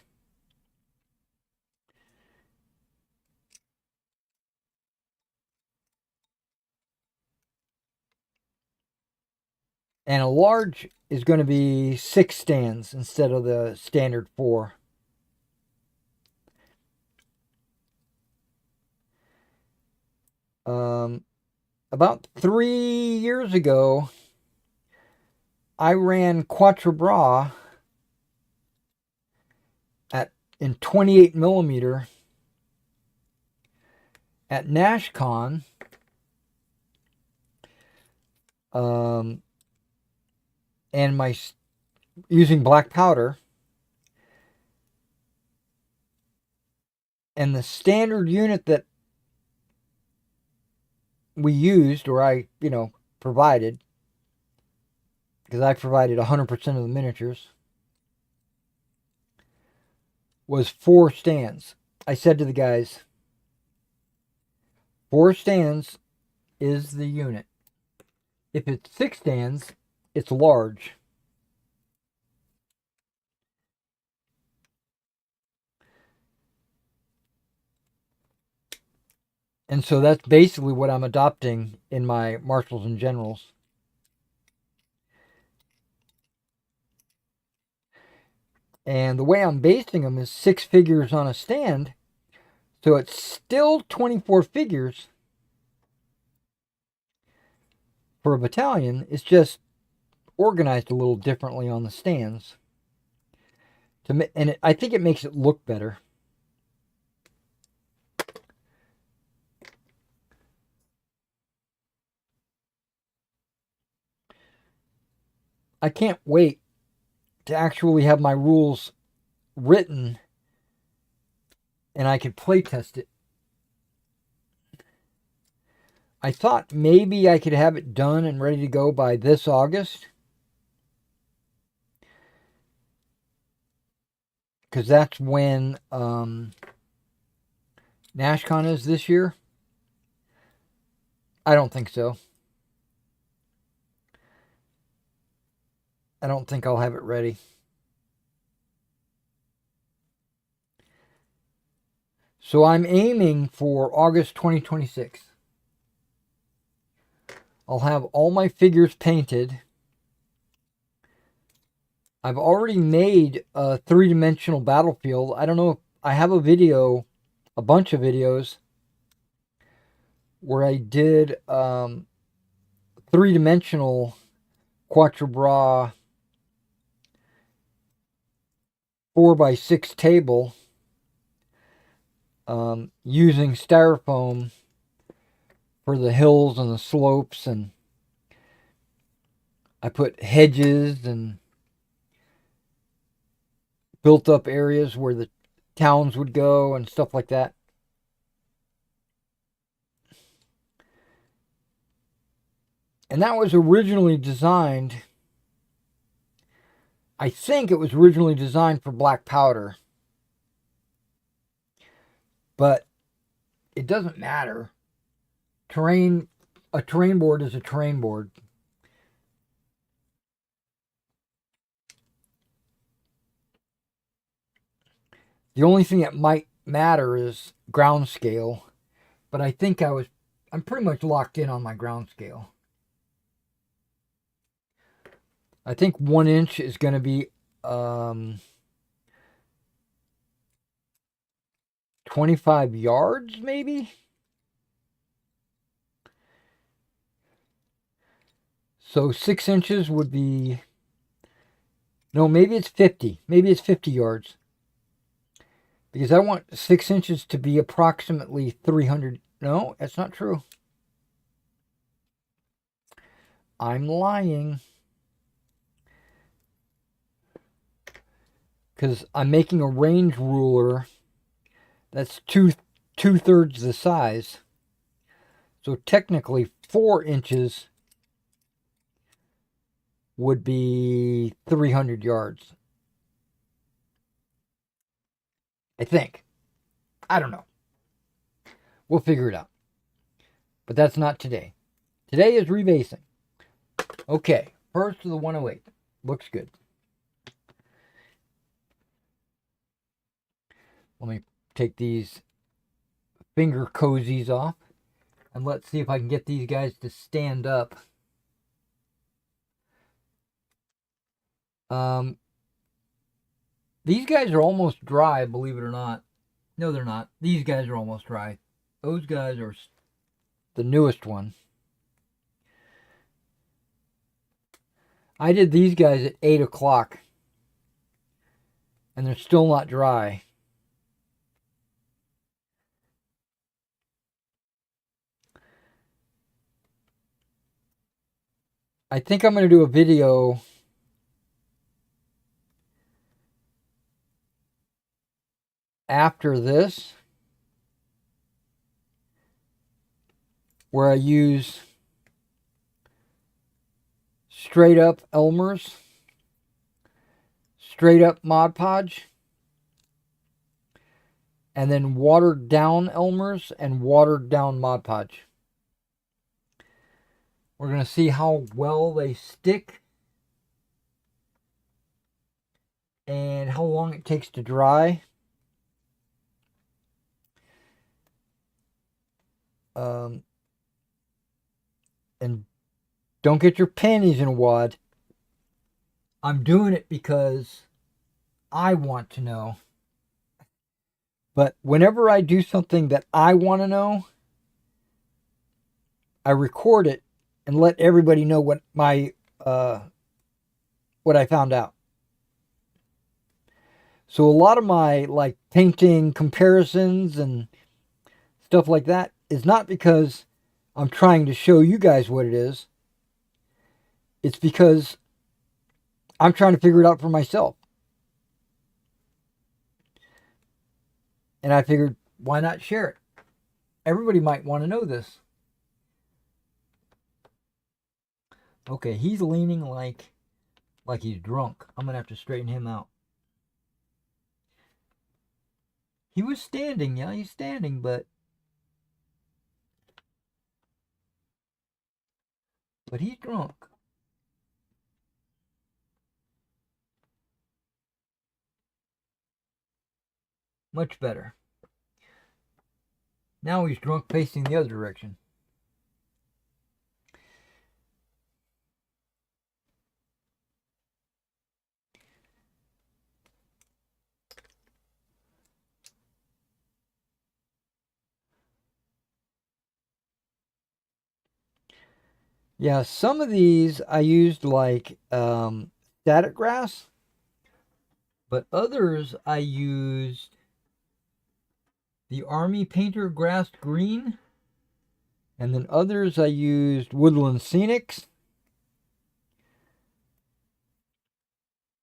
And a large is going to be 6 stands instead of the standard 4. About 3 years ago, I ran Quatre Bras in 28 millimeter at NashCon. And using black powder, and the standard unit that we used, or I provided, because I provided 100% of the miniatures, was 4 stands. I said to the guys, 4 stands is the unit. If it's 6 stands, it's large. And so that's basically what I'm adopting in my Marshals and Generals. And the way I'm basing them is 6 figures on a stand. So it's still 24 figures for a battalion. It's just organized a little differently on the stands. And I think it makes it look better. I can't wait to actually have my rules written and I could play test it. I thought maybe I could have it done and ready to go by this August, because that's when NashCon is this year. I don't think so. I don't think I'll have it ready. So I'm aiming for August 2026. I'll have all my figures painted. I've already made a 3-dimensional battlefield. I don't know if I have a bunch of videos where I did 3-dimensional Quatre Bras 4x6 table using styrofoam for the hills and the slopes, and I put hedges and built up areas where the towns would go and stuff like that. And that was originally designed, I think it was originally designed for black powder. But it doesn't matter. A terrain board is a terrain board. The only thing that might matter is ground scale, but I think I'm pretty much locked in on my ground scale. I think 1 inch is going to be 25 yards, maybe. So 6 inches would be, no, maybe it's 50. Maybe it's 50 yards. Because I want 6 inches to be approximately 300. No, that's not true. I'm lying. Because I'm making a range ruler that's two-thirds the size. So technically 4 inches would be 300 yards. I think. I don't know. We'll figure it out. But that's not today. Today is rebasing. Okay, first to the 108. Looks good. Let me take these finger cozies off. And let's see if I can get these guys to stand up. These guys are almost dry, believe it or not. No, they're not. These guys are almost dry. Those guys are the newest one. I did these guys at 8 o'clock. And they're still not dry. I think I'm going to do a video after this where I use straight up Elmer's, straight up Mod Podge, and then watered down Elmer's and watered down Mod Podge. We're going to see how well they stick and how long it takes to dry. And don't get your panties in a wad. I'm doing it because I want to know. But whenever I do something that I want to know, I record it and let everybody know what I found out. So a lot of my like painting comparisons and stuff like that is not because I'm trying to show you guys what it is. It's because I'm trying to figure it out for myself. And I figured, why not share it? Everybody might want to know this. Okay, he's leaning like he's drunk. I'm going to have to straighten him out. He was standing, yeah, he's standing, but he's drunk. Much better. Now he's drunk facing the other direction. Yeah, some of these I used like static grass, but others I used the Army Painter Grass Green, and then others I used Woodland Scenics.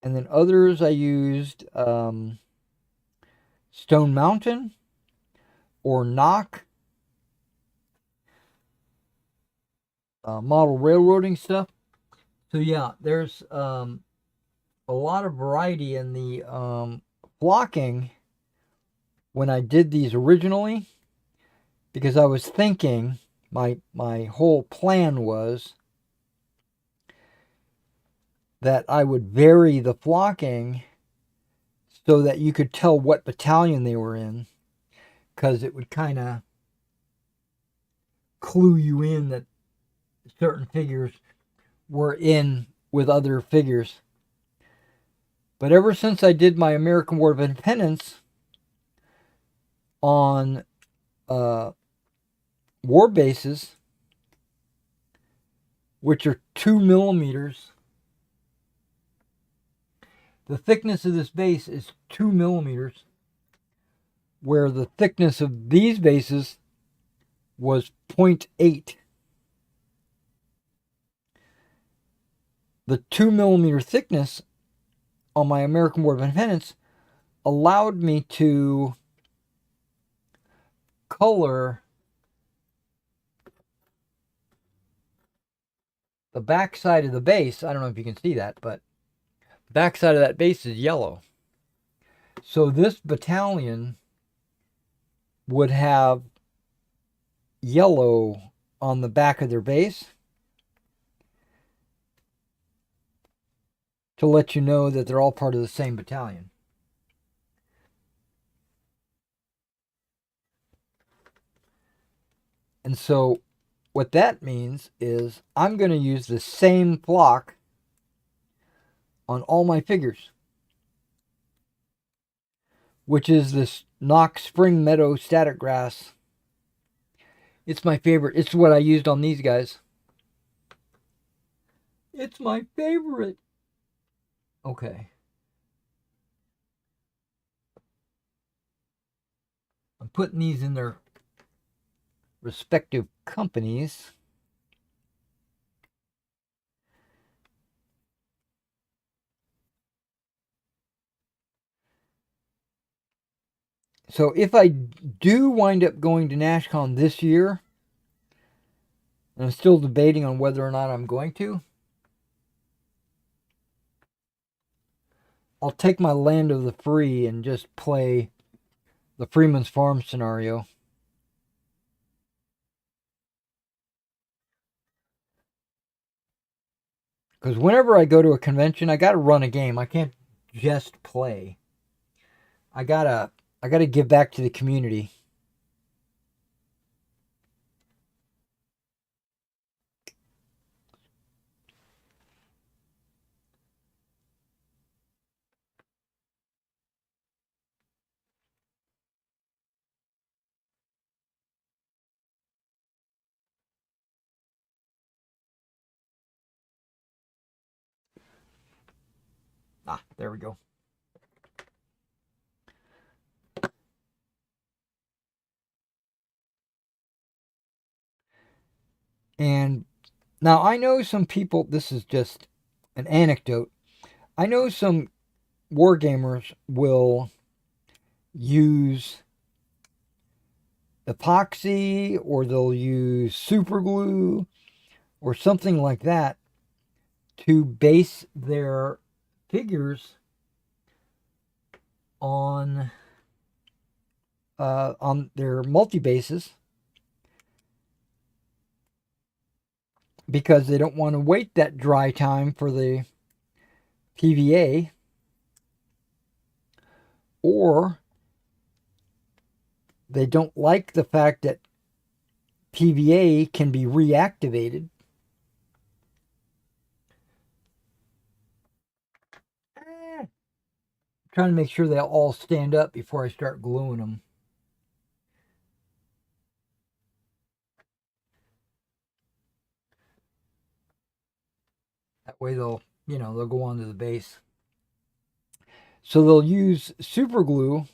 And then others I used Stone Mountain or Knock, model railroading stuff. So yeah, there's a lot of variety in the flocking when I did these originally, because I was thinking my whole plan was that I would vary the flocking so that you could tell what battalion they were in, because it would kind of clue you in that certain figures were in with other figures. But ever since I did my American War of Independence on war bases, which are 2 millimeters, the thickness of this base is 2 millimeters, where the thickness of these bases was 0.8. The 2 millimeter thickness on my American War of Independence allowed me to color the back side of the base. I don't know if you can see that, but the back side of that base is yellow. So this battalion would have yellow on the back of their base to let you know that they're all part of the same battalion. And so what that means is I'm going to use the same flock on all my figures, which is this Knox Spring Meadow Static Grass. It's my favorite. It's what I used on these guys. It's my favorite. Okay. I'm putting these in their respective companies. So if I do wind up going to NashCon this year, and I'm still debating on whether or not I'm going to, I'll take my Land of the Free and just play the Freeman's Farm scenario. Because whenever I go to a convention, I got to run a game. I can't just play. I gotta give back to the community. Ah, there we go. And now I know some people, this is just an anecdote. I know some wargamers will use epoxy or they'll use super glue or something like that to base their figures on their multi bases, because they don't want to wait that dry time for the PVA, or they don't like the fact that PVA can be reactivated. Trying to make sure they all stand up before I start gluing them. That way they'll go onto the base. So they'll use super glue,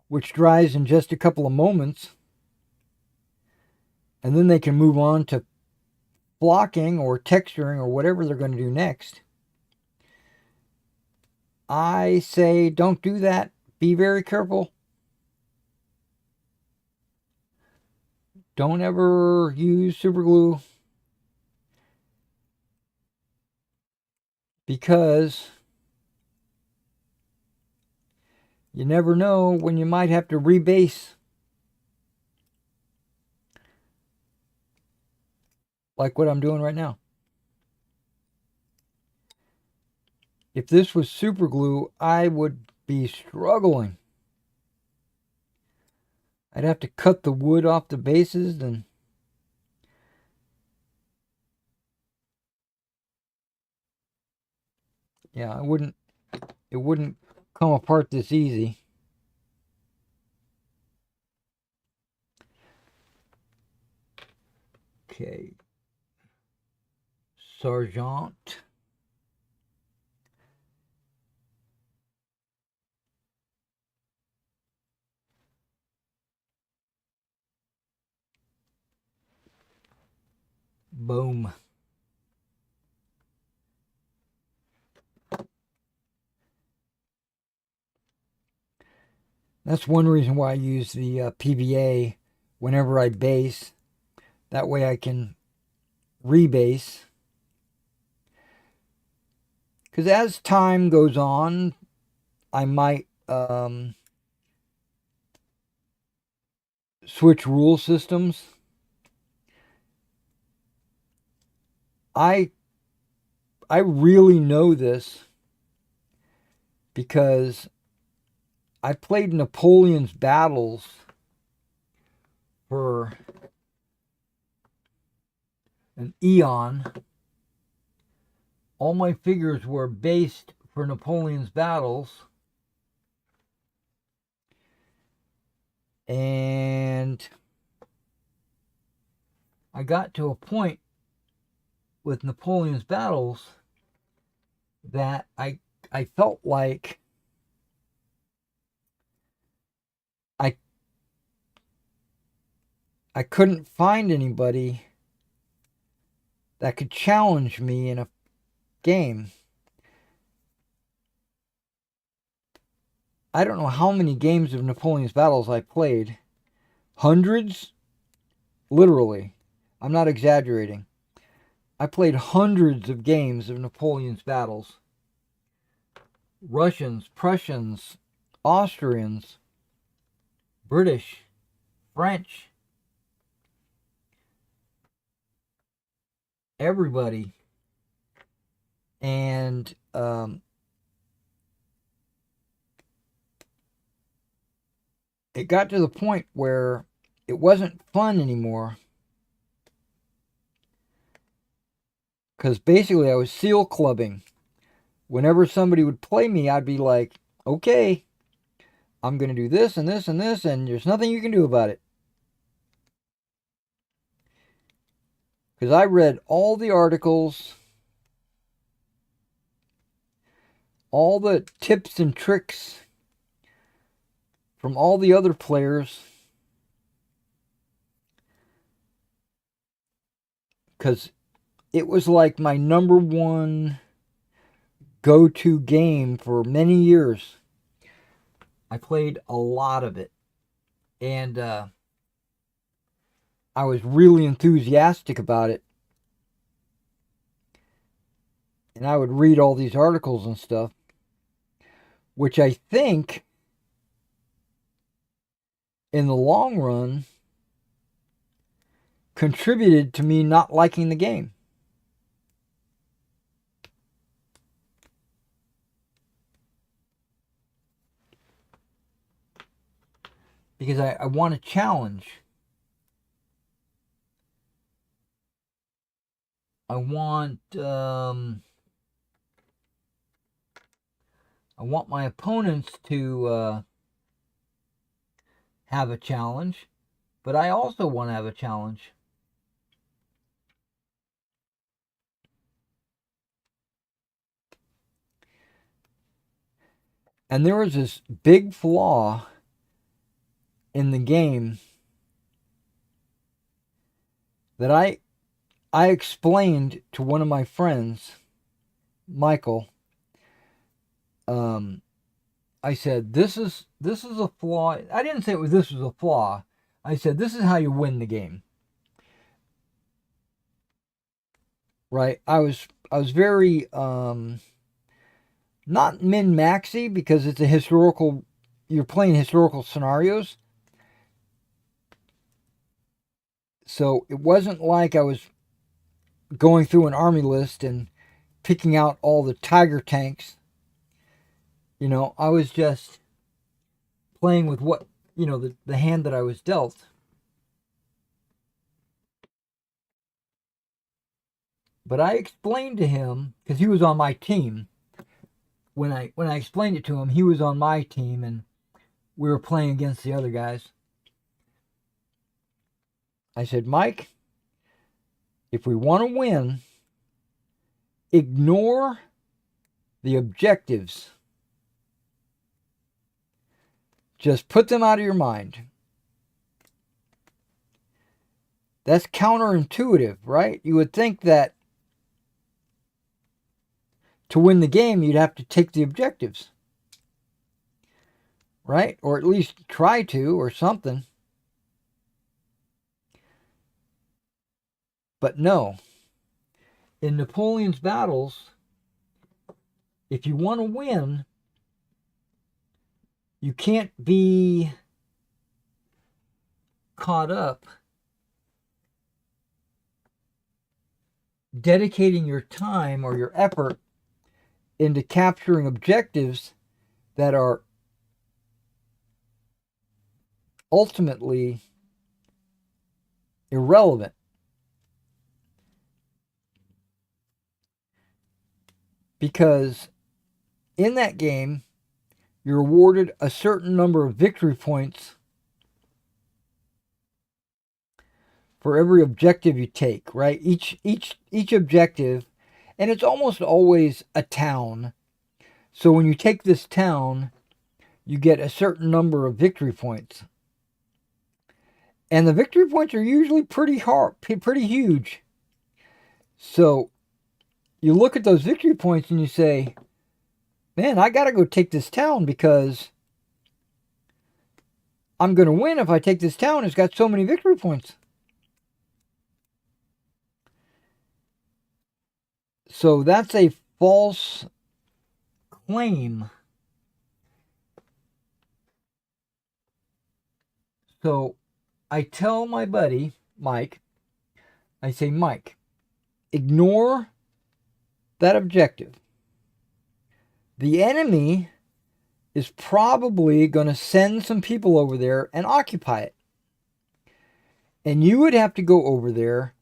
which dries in just a couple of moments, and then they can move on to flocking or texturing or whatever they're going to do next. I say don't do that. Be very careful. Don't ever use super glue because you never know when you might have to rebase, like what I'm doing right now. If this was super glue, I would be struggling. I'd have to cut the wood off the bases and yeah, it wouldn't come apart this easy. Okay. Sergeant. Boom. That's one reason why I use the PVA whenever I base. That way I can rebase. Because as time goes on, I might switch rule systems. I really know this because I played Napoleon's battles for an eon. All my figures were based for Napoleon's battles. And I got to a point with Napoleon's battles that I felt like I couldn't find anybody that could challenge me in a game. I don't know how many games of Napoleon's battles I played. Hundreds? Literally. I'm not exaggerating. I played hundreds of games of Napoleon's battles. Russians, Prussians, Austrians, British, French, everybody. And it got to the point where it wasn't fun anymore. Because basically I was seal clubbing. Whenever somebody would play me, I'd be like, okay, I'm going to do this and this and this, and there's nothing you can do about it. Because I read all the articles, all the tips and tricks from all the other players. Because it was like my number one go-to game for many years. I played a lot of it. And I was really enthusiastic about it. And I would read all these articles and stuff, which I think in the long run contributed to me not liking the game. Because I want a challenge. I want my opponents to have a challenge, but I also want to have a challenge. And there was this big flaw in the game that I explained to one of my friends, Michael. I said, this is a flaw. I didn't say this was a flaw. I said, this is how you win the game. Right? I was very not min-maxy, because it's a historical, you're playing historical scenarios. So it wasn't like I was going through an army list and picking out all the tiger tanks. I was just playing with what, the hand that I was dealt. But I explained to him, because he was on my team. When I explained it to him, he was on my team, and we were playing against the other guys. I said, Mike, if we want to win, ignore the objectives. Just put them out of your mind. That's counterintuitive, right? You would think that to win the game, you'd have to take the objectives, right? Or at least try to, or something. But no. In Napoleon's battles, if you want to win, you can't be caught up dedicating your time or your effort into capturing objectives that are ultimately irrelevant. Because in that game, you're awarded a certain number of victory points for every objective you take, right? Each objective, and it's almost always a town. So when you take this town, you get a certain number of victory points. And the victory points are usually pretty huge. So you look at those victory points and you say, man, I got to go take this town, because I'm going to win if I take this town. It's got so many victory points. So that's a false claim. So I tell my buddy, Mike, I say, Mike, ignore that objective. The enemy is probably going to send some people over there and occupy it. And you would have to go over there,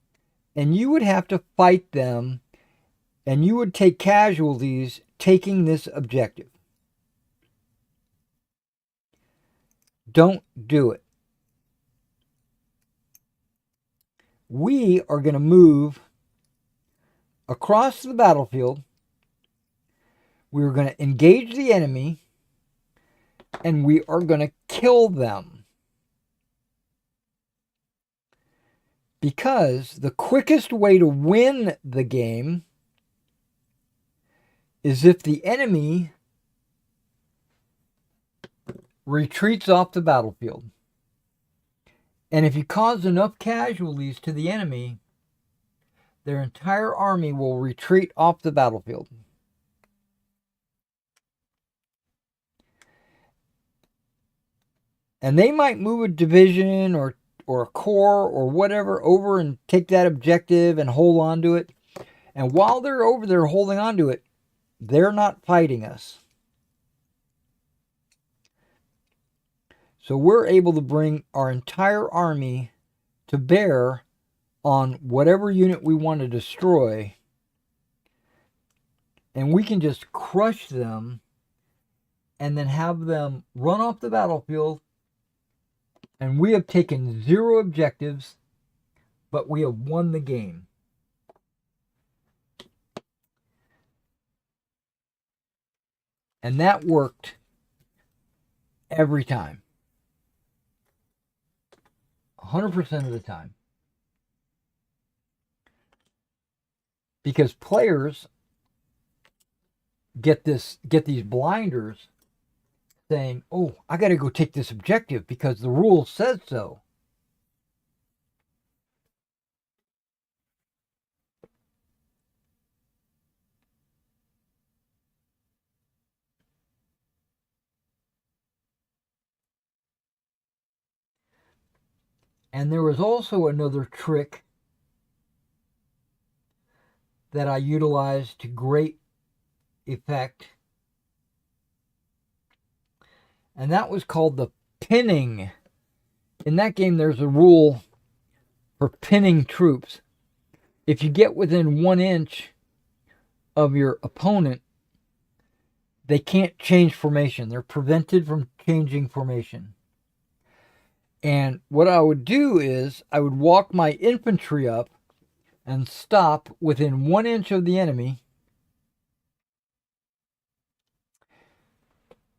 and you would have to fight them, and you would take casualties taking this objective. Don't do it. We are going to move across the battlefield. We're going to engage the enemy, and we are going to kill them. Because the quickest way to win the game is if the enemy retreats off the battlefield. And if you cause enough casualties to the enemy, their entire army will retreat off the battlefield. And they might move a division or a corps or whatever over and take that objective and hold on to it. And while they're over there holding on to it, they're not fighting us. So we're able to bring our entire army to bear on whatever unit we want to destroy. And we can just crush them and then have them run off the battlefield. And we have taken 0 objectives, but we have won the game. And that worked every time. 100% of the time. Because players get these blinders saying, "Oh, I got to go take this objective because the rule says so." And there was also another trick that I utilized to great effect, and that was called the pinning. In that game, there's a rule for pinning troops. If you get within 1 inch of your opponent, they can't change formation. They're prevented from changing formation. And what I would do is I would walk my infantry up and stop within 1 inch of the enemy.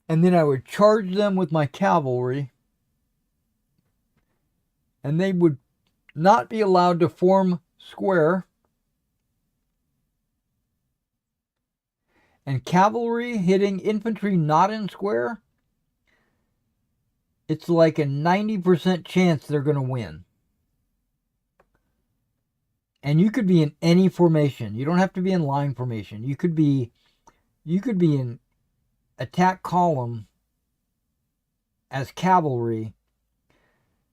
And then I would charge them with my cavalry. And they would not be allowed to form square. And cavalry hitting infantry not in square, it's like a 90% chance they're going to win. And you could be in any formation. You don't have to be in line formation. You could be in attack column as cavalry,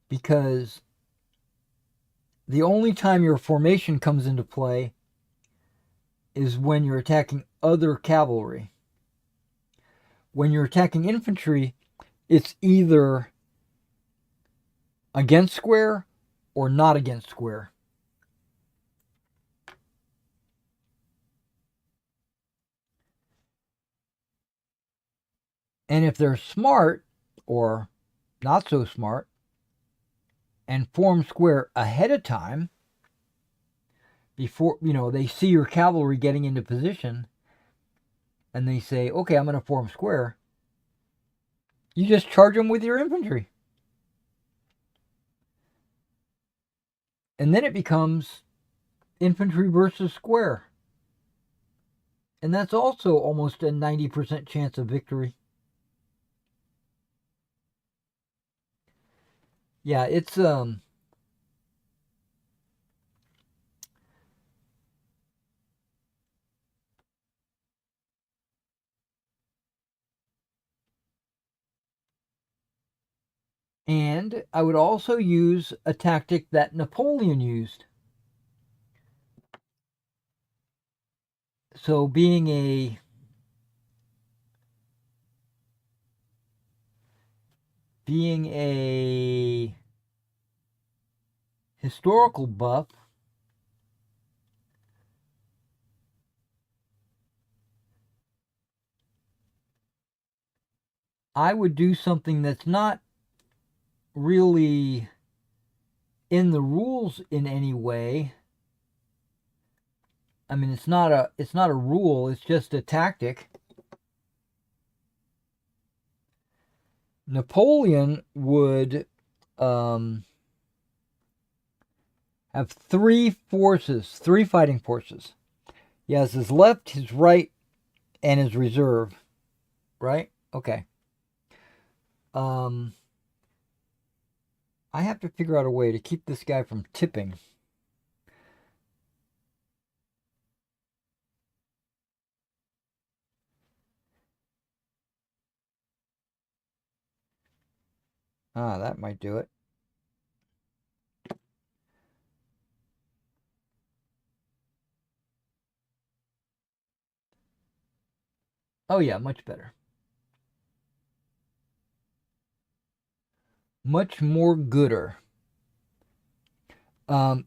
because the only time your formation comes into play is when you're attacking other cavalry. When you're attacking infantry, it's either against square or not against square. And if they're smart or not so smart and form square ahead of time, before, they see your cavalry getting into position and they say, okay, I'm going to form square, you just charge them with your infantry. And then it becomes infantry versus square. And that's also almost a 90% chance of victory. Yeah, it's and I would also use a tactic that Napoleon used. So being a historical buff, I would do something that's not really in the rules in any way. I mean, it's not a rule, it's just a tactic. Napoleon would have three fighting forces. He has his left, his right, and his reserve. Right? Okay. I have to figure out a way to keep this guy from tipping. That might do it. Oh yeah, much better. Much more gooder. And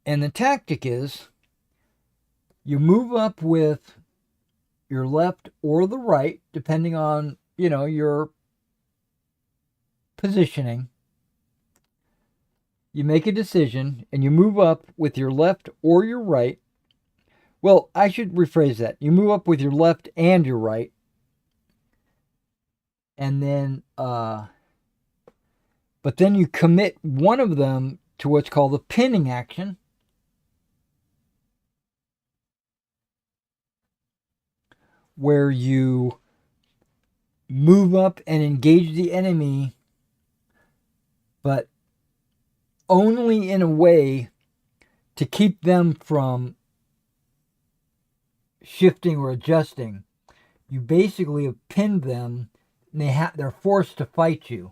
the tactic is you move up with your left or the right, depending on, your positioning. You make a decision and you move up with your left or your right. Well, I should rephrase that. You move up with your left and your right. And then, but then you commit one of them to what's called a pinning action. where you move up and engage the enemy, but only in a way to keep them from shifting or adjusting. You basically have pinned them, and they're forced to fight you.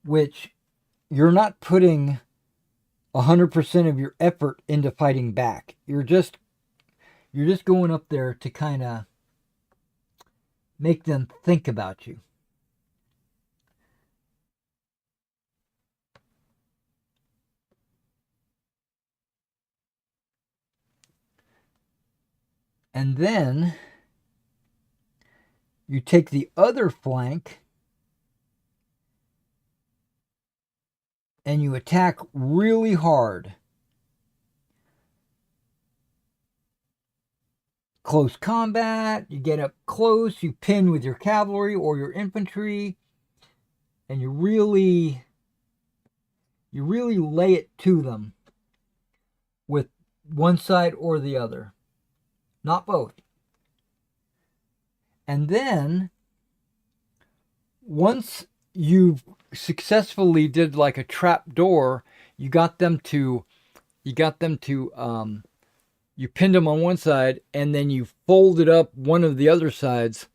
Which you're not putting 100% of your effort into fighting back. You're just going up there to kind of make them think about you. And then you take the other flank and you attack really hard. Close combat, you get up close, you pin with your cavalry or your infantry, and you really lay it to them with one side or the other, not both. And then once you've successfully did like a trap door, you pinned them on one side, and then you folded up one of the other sides.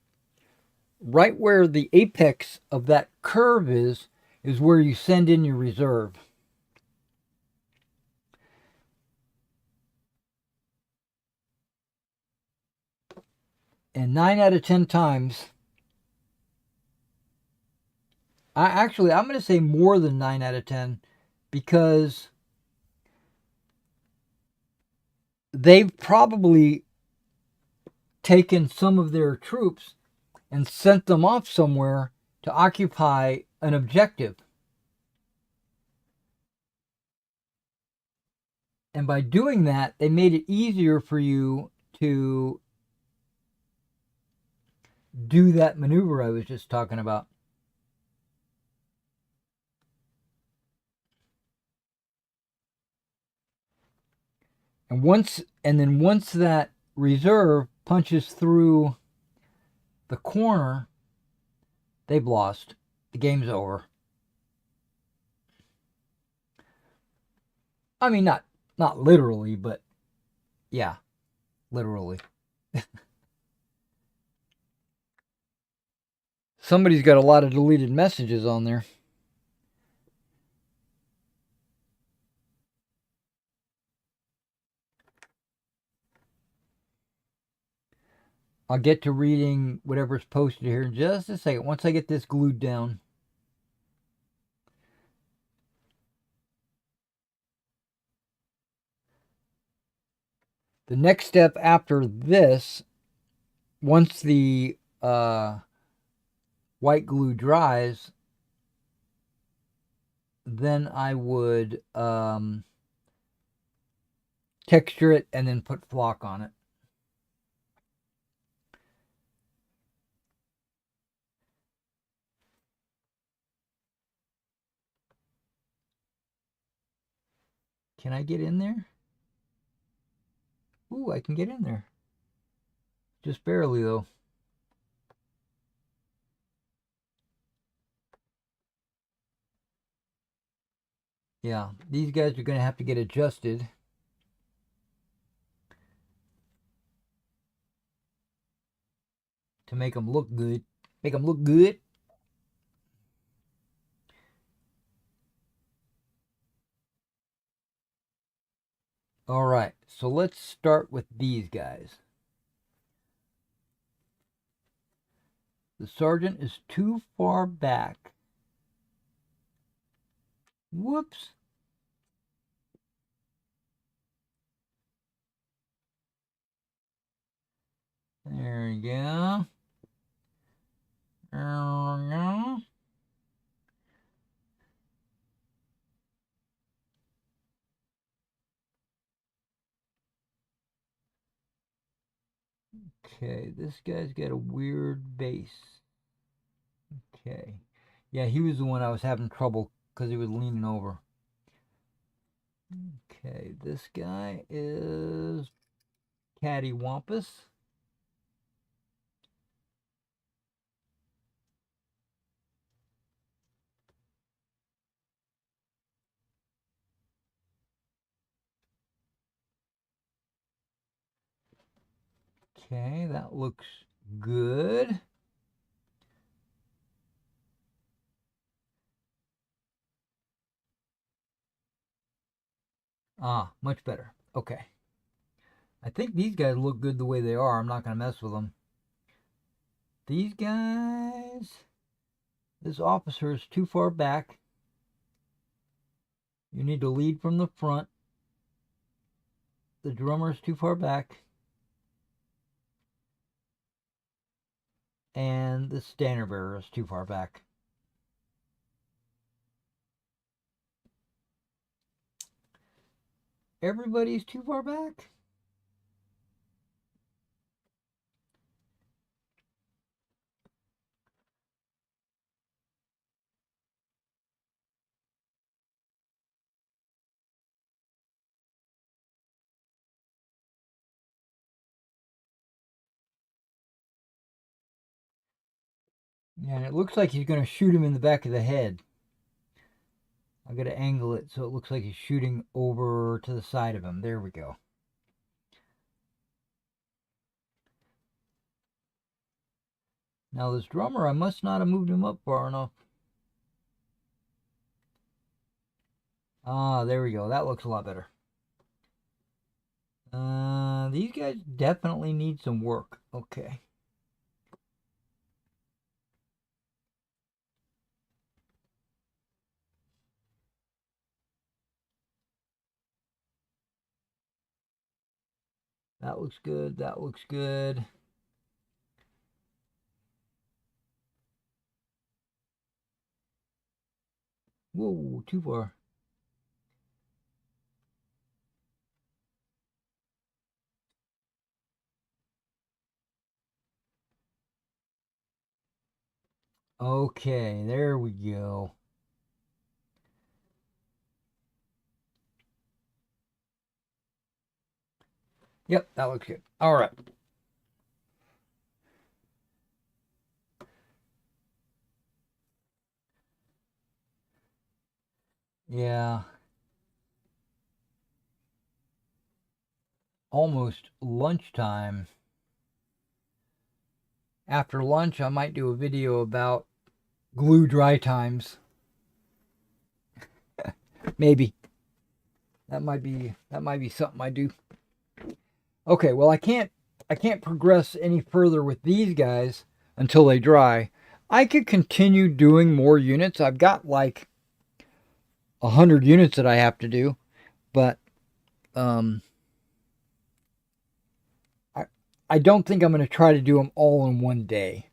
Right where the apex of that curve is where you send in your reserve. And 9 out of 10 times, I'm going to say more than 9 out of 10, because they've probably taken some of their troops and sent them off somewhere to occupy an objective. And by doing that, they made it easier for you to do that maneuver I was just talking about. And once that reserve punches through the corner, they've lost. The game's over. I mean, not literally, but yeah, literally. Somebody's got a lot of deleted messages on there. I'll get to reading whatever's posted here in just a second, once I get this glued down. The next step after this, once the white glue dries, then I would texture it and then put flock on it. Can I get in there? Ooh, I can get in there. Just barely, though. Yeah, these guys are going to have to get adjusted. To make them look good. Make them look good. All right, so let's start with these guys. The sergeant is too far back. Whoops. There we go. There we go. Okay, this guy's got a weird base. Okay. Yeah, he was the one I was having trouble because he was leaning over. Okay, this guy is Cattywampus. Okay, that looks good. Ah, much better. Okay. I think these guys look good the way they are. I'm not going to mess with them. These guys... This officer is too far back. You need to lead from the front. The drummer is too far back. And the standard bearer is too far back. Everybody's too far back? Yeah, and it looks like he's going to shoot him in the back of the head. I've got to angle it so it looks like he's shooting over to the side of him. There we go. Now this drummer, I must not have moved him up far enough. Ah, there we go. That looks a lot better. These guys definitely need some work. Okay. That looks good. That looks good. Whoa, too far. Okay, there we go. Yep, that looks good. All right. Yeah. Almost lunchtime. After lunch, I might do a video about glue dry times. Maybe. That might be something I do. Okay, well I can't progress any further with these guys until they dry. I could continue doing more units. I've got like 100 units that I have to do, but I don't think I'm going to try to do them all in one day.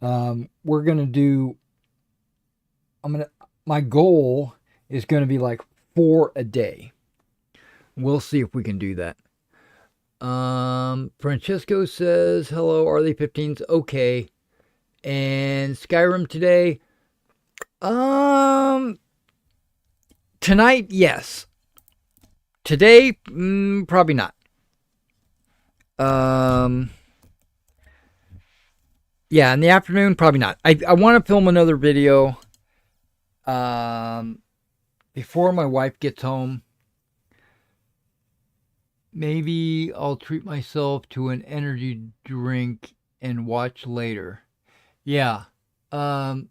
We're going to do. My goal is going to be like 4 a day. We'll see if we can do that. Francesco says, hello, are they 15s? Okay. And Skyrim today. Tonight, yes. Today, probably not. Yeah, in the afternoon, probably not. I want to film another video before my wife gets home. Maybe I'll treat myself to an energy drink and watch later. Yeah. I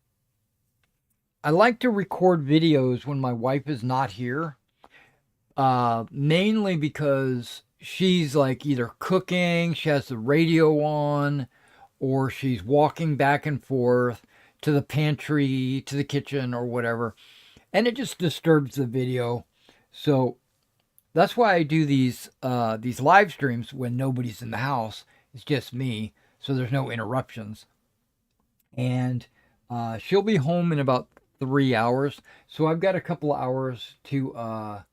like to record videos when my wife is not here. Mainly because she's like either cooking, she has the radio on, or she's walking back and forth to the pantry, to the kitchen, or whatever. And it just disturbs the video. So that's why I do these live streams when nobody's in the house. It's just me, so there's no interruptions. And she'll be home in about 3 hours, so I've got a couple of hours to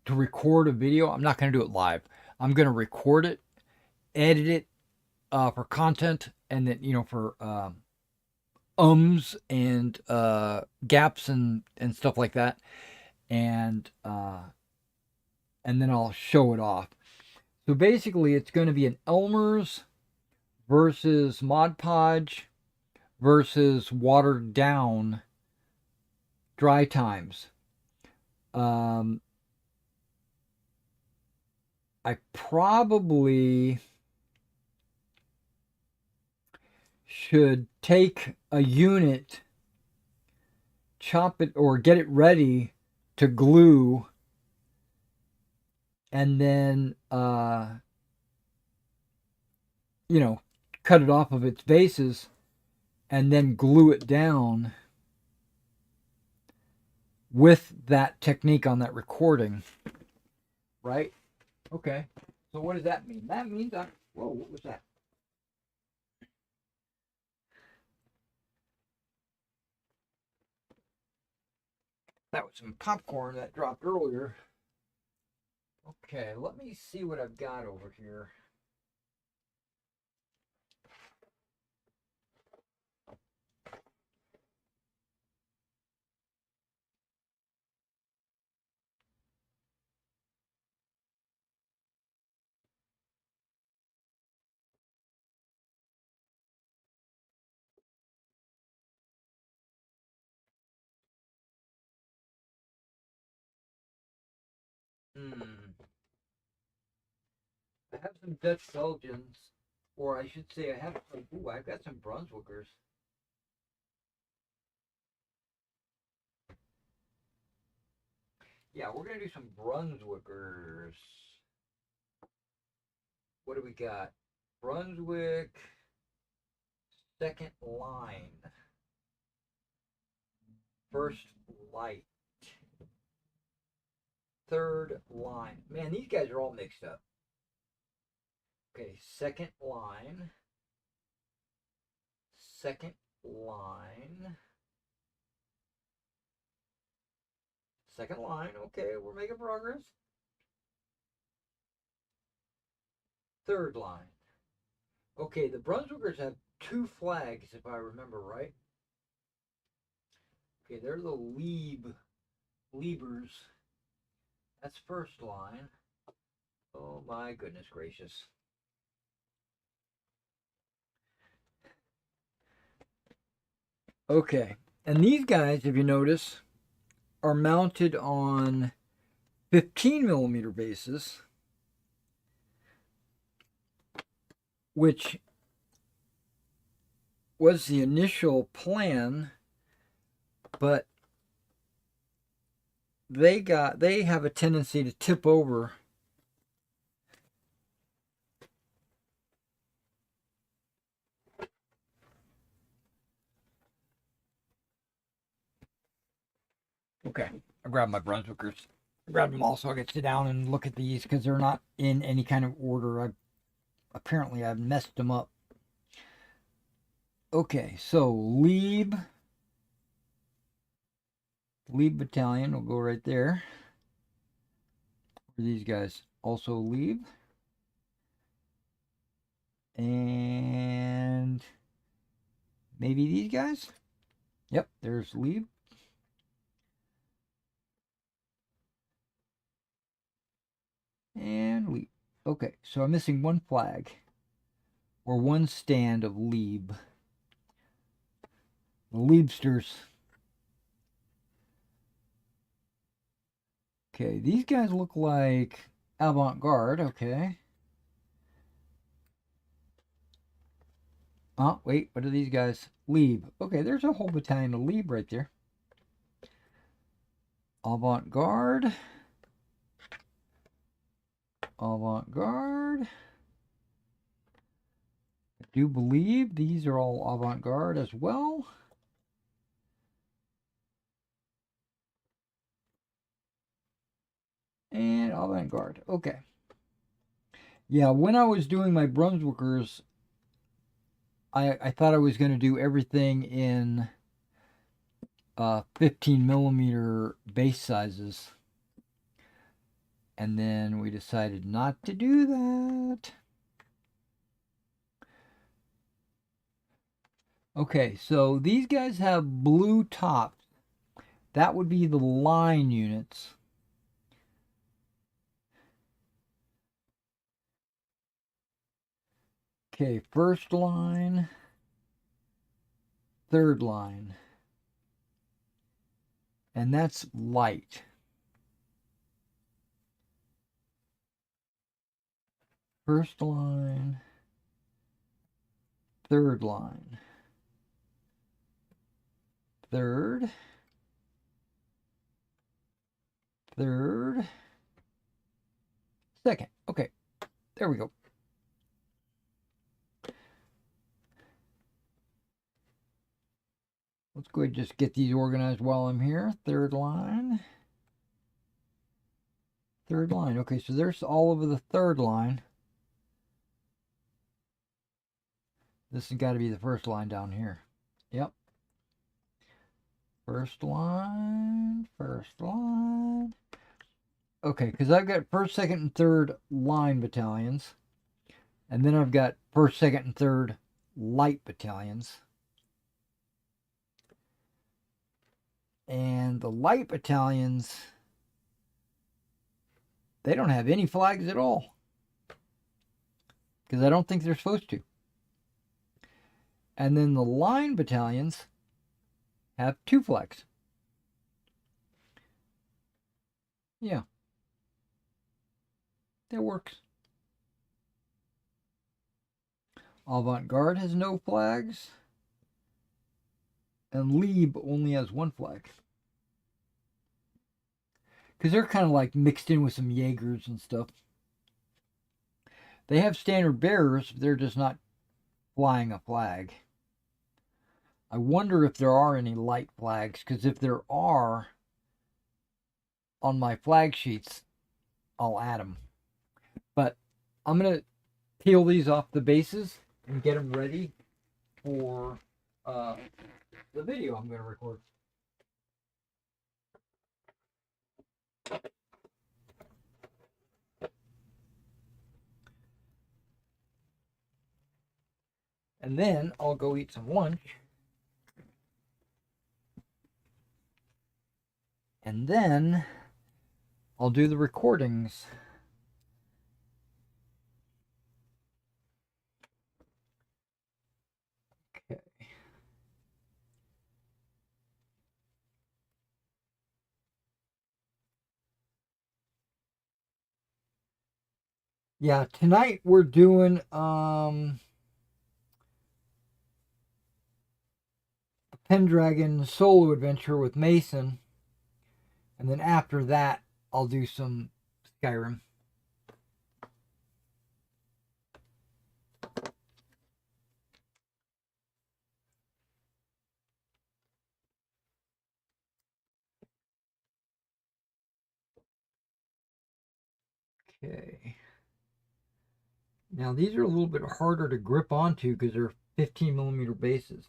record a video. I'm not going to do it live. I'm going to record it, edit it for content, and then for and gaps and stuff like that. and then I'll show it off. So basically, it's going to be an Elmer's versus Mod Podge versus watered down dry times. Um, I probably should take a unit, chop it, or get it ready to glue, and then, you know, cut it off of its bases and then glue it down with that technique on that recording. Right? Okay. So what does that mean? That means whoa, what was that? That was some popcorn that dropped earlier. Okay, let me see what I've got over here. I have some Dutch Belgians, or I should say, I have some. Ooh, I've got some Brunswickers. Yeah, we're gonna do some Brunswickers. What do we got? Brunswick, second line, first light, third line. Man, these guys are all mixed up. Okay, second line, second line, second line. Okay, we're making progress. Third line. Okay, the Brunswickers have two flags, if I remember right. Okay, they're the Liebers. That's first line. Oh my goodness gracious. Okay, and these guys, if you notice, are mounted on 15 millimeter bases, which was the initial plan, but they have a tendency to tip over. Okay, I grabbed my Brunswickers. I grabbed them all so I could sit down and look at these because they're not in any kind of order. Apparently I've messed them up. Okay, so Lieb Battalion will go right there. For these guys, also Lieb. And maybe these guys. Yep, there's Lieb. And Lieb. Okay, so I'm missing one flag. Or one stand of Lieb. The Liebsters. Okay, these guys look like avant-garde. Okay. Oh, wait, what are these guys? Lieb. Okay, there's a whole battalion of Lieb right there. Avant-garde. Avant-garde. I do believe these are all avant-garde as well. And avant-garde. Okay. Yeah, when I was doing my Brunswickers, I thought I was going to do everything in 15 millimeter base sizes. And then we decided not to do that. Okay, so these guys have blue tops. That would be the line units. Okay, first line, third line. And that's light. First line, third line, third, second. Okay, there we go. Let's go ahead and just get these organized while I'm here. Third line. Third line. Okay, so there's all over the third line. This has got to be the first line down here. Yep. First line. First line. Okay, because I've got first, second, and third line battalions. And then I've got first, second, and third light battalions. And the light battalions, they don't have any flags at all. Because I don't think they're supposed to. And then the line battalions have 2 flags. Yeah. That works. Avant-garde has no flags. And Lieb only has 1 flag. Because they're kind of like mixed in with some Jaegers and stuff. They have standard bearers, but they're just not flying a flag. I wonder if there are any light flags, because if there are, on my flag sheets, I'll add them. But I'm going to peel these off the bases and get them ready for the video I'm going to record. And then I'll go eat some lunch. And then I'll do the recordings. Okay. Yeah, tonight we're doing the Pendragon solo adventure with Mason. And then after that, I'll do some Skyrim. Okay. Now these are a little bit harder to grip onto because they're 15mm bases.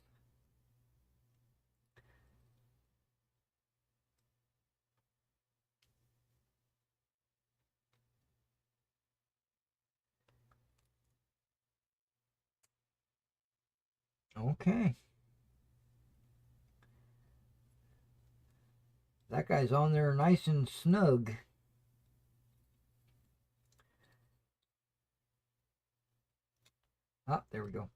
Okay. That guy's on there nice and snug. Ah, there we go.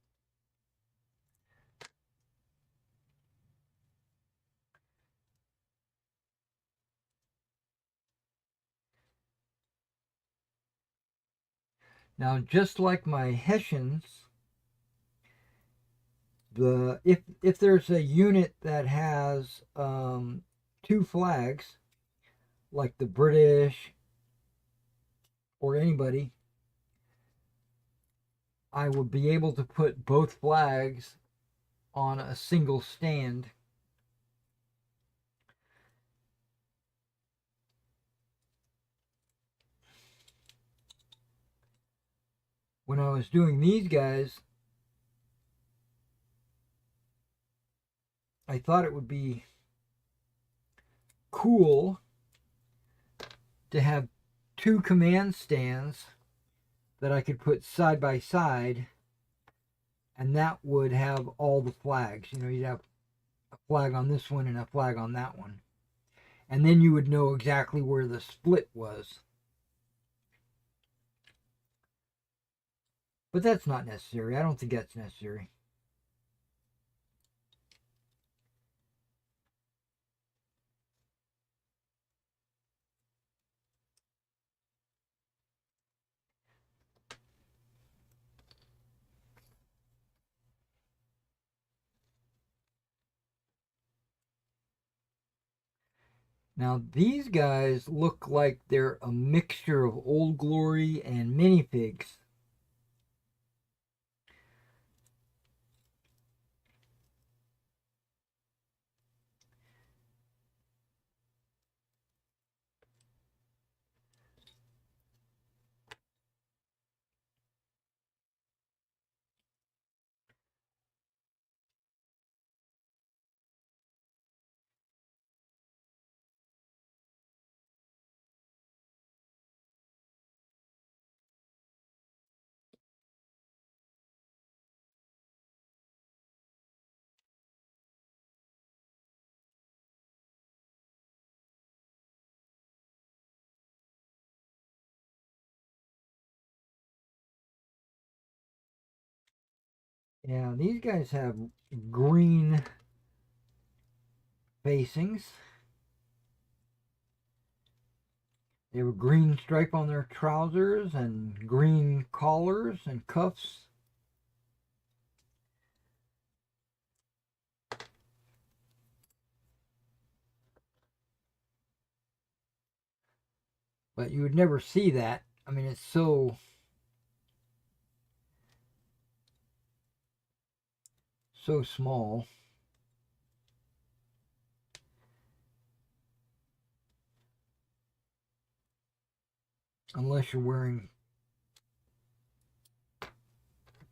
Now, just like my Hessians, if there's a unit that has 2 flags, like the British or anybody, I would be able to put both flags on a single stand. When I was doing these guys, I thought it would be cool to have 2 command stands that I could put side by side, and that would have all the flags. You know, you'd have a flag on this one and a flag on that one. and then you would know exactly where the split was. But that's not necessary. I don't think that's necessary. Now, these guys look like they're a mixture of Old Glory and minifigs. Yeah, these guys have green facings. They have a green stripe on their trousers and green collars and cuffs. But you would never see that. I mean, it's so small. Unless you're wearing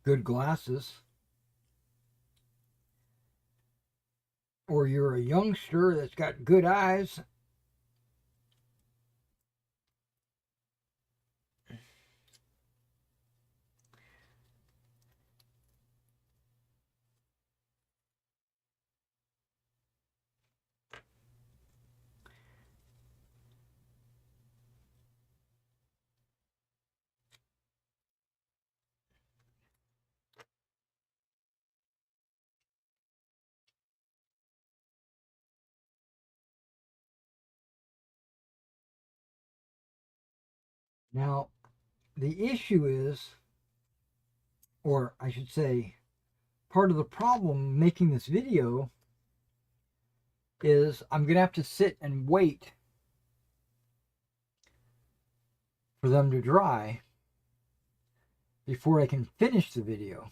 good glasses. Or you're a youngster that's got good eyes. Now, the issue is, or I should say, part of the problem making this video is I'm going to have to sit and wait for them to dry before I can finish the video.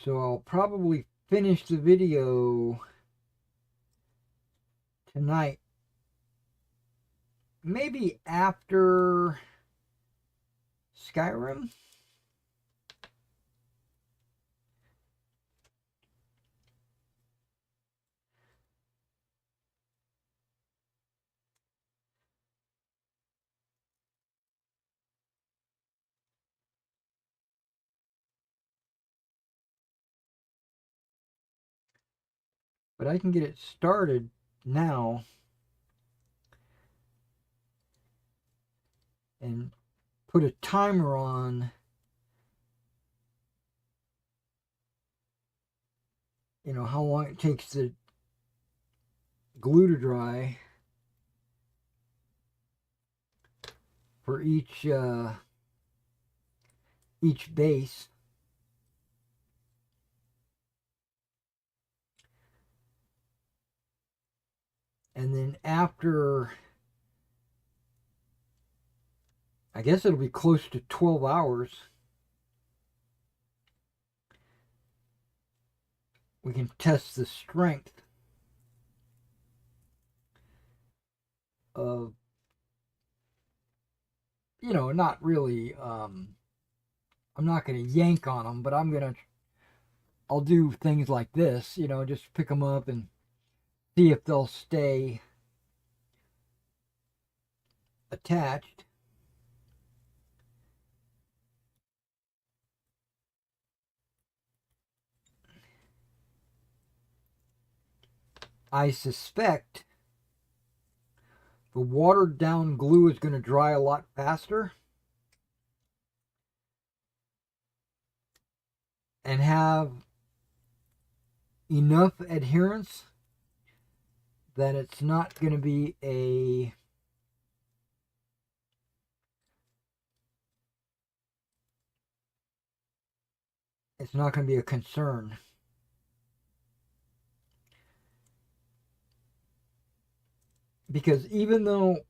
So I'll probably finish the video tonight. Maybe after Skyrim. But I can get it started now and put a timer on, how long it takes the glue to dry for each base. And then after, I guess it'll be close to 12 hours, we can test the strength of, not really, I'm not going to yank on them, but I'll do things like this, just pick them up and see if they'll stay attached. I suspect the watered down glue is going to dry a lot faster and have enough adherence that it's not going to be a concern. Because even though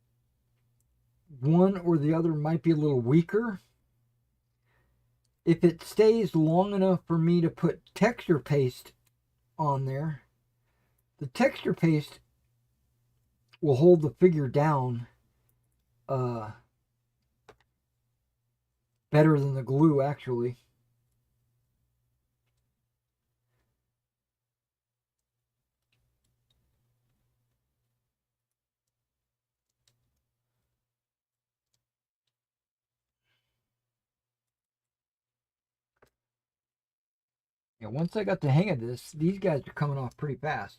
one or the other might be a little weaker, if it stays long enough for me to put texture paste on there, the texture paste will hold the figure down better than the glue, actually. Yeah, once I got the hang of this, these guys are coming off pretty fast.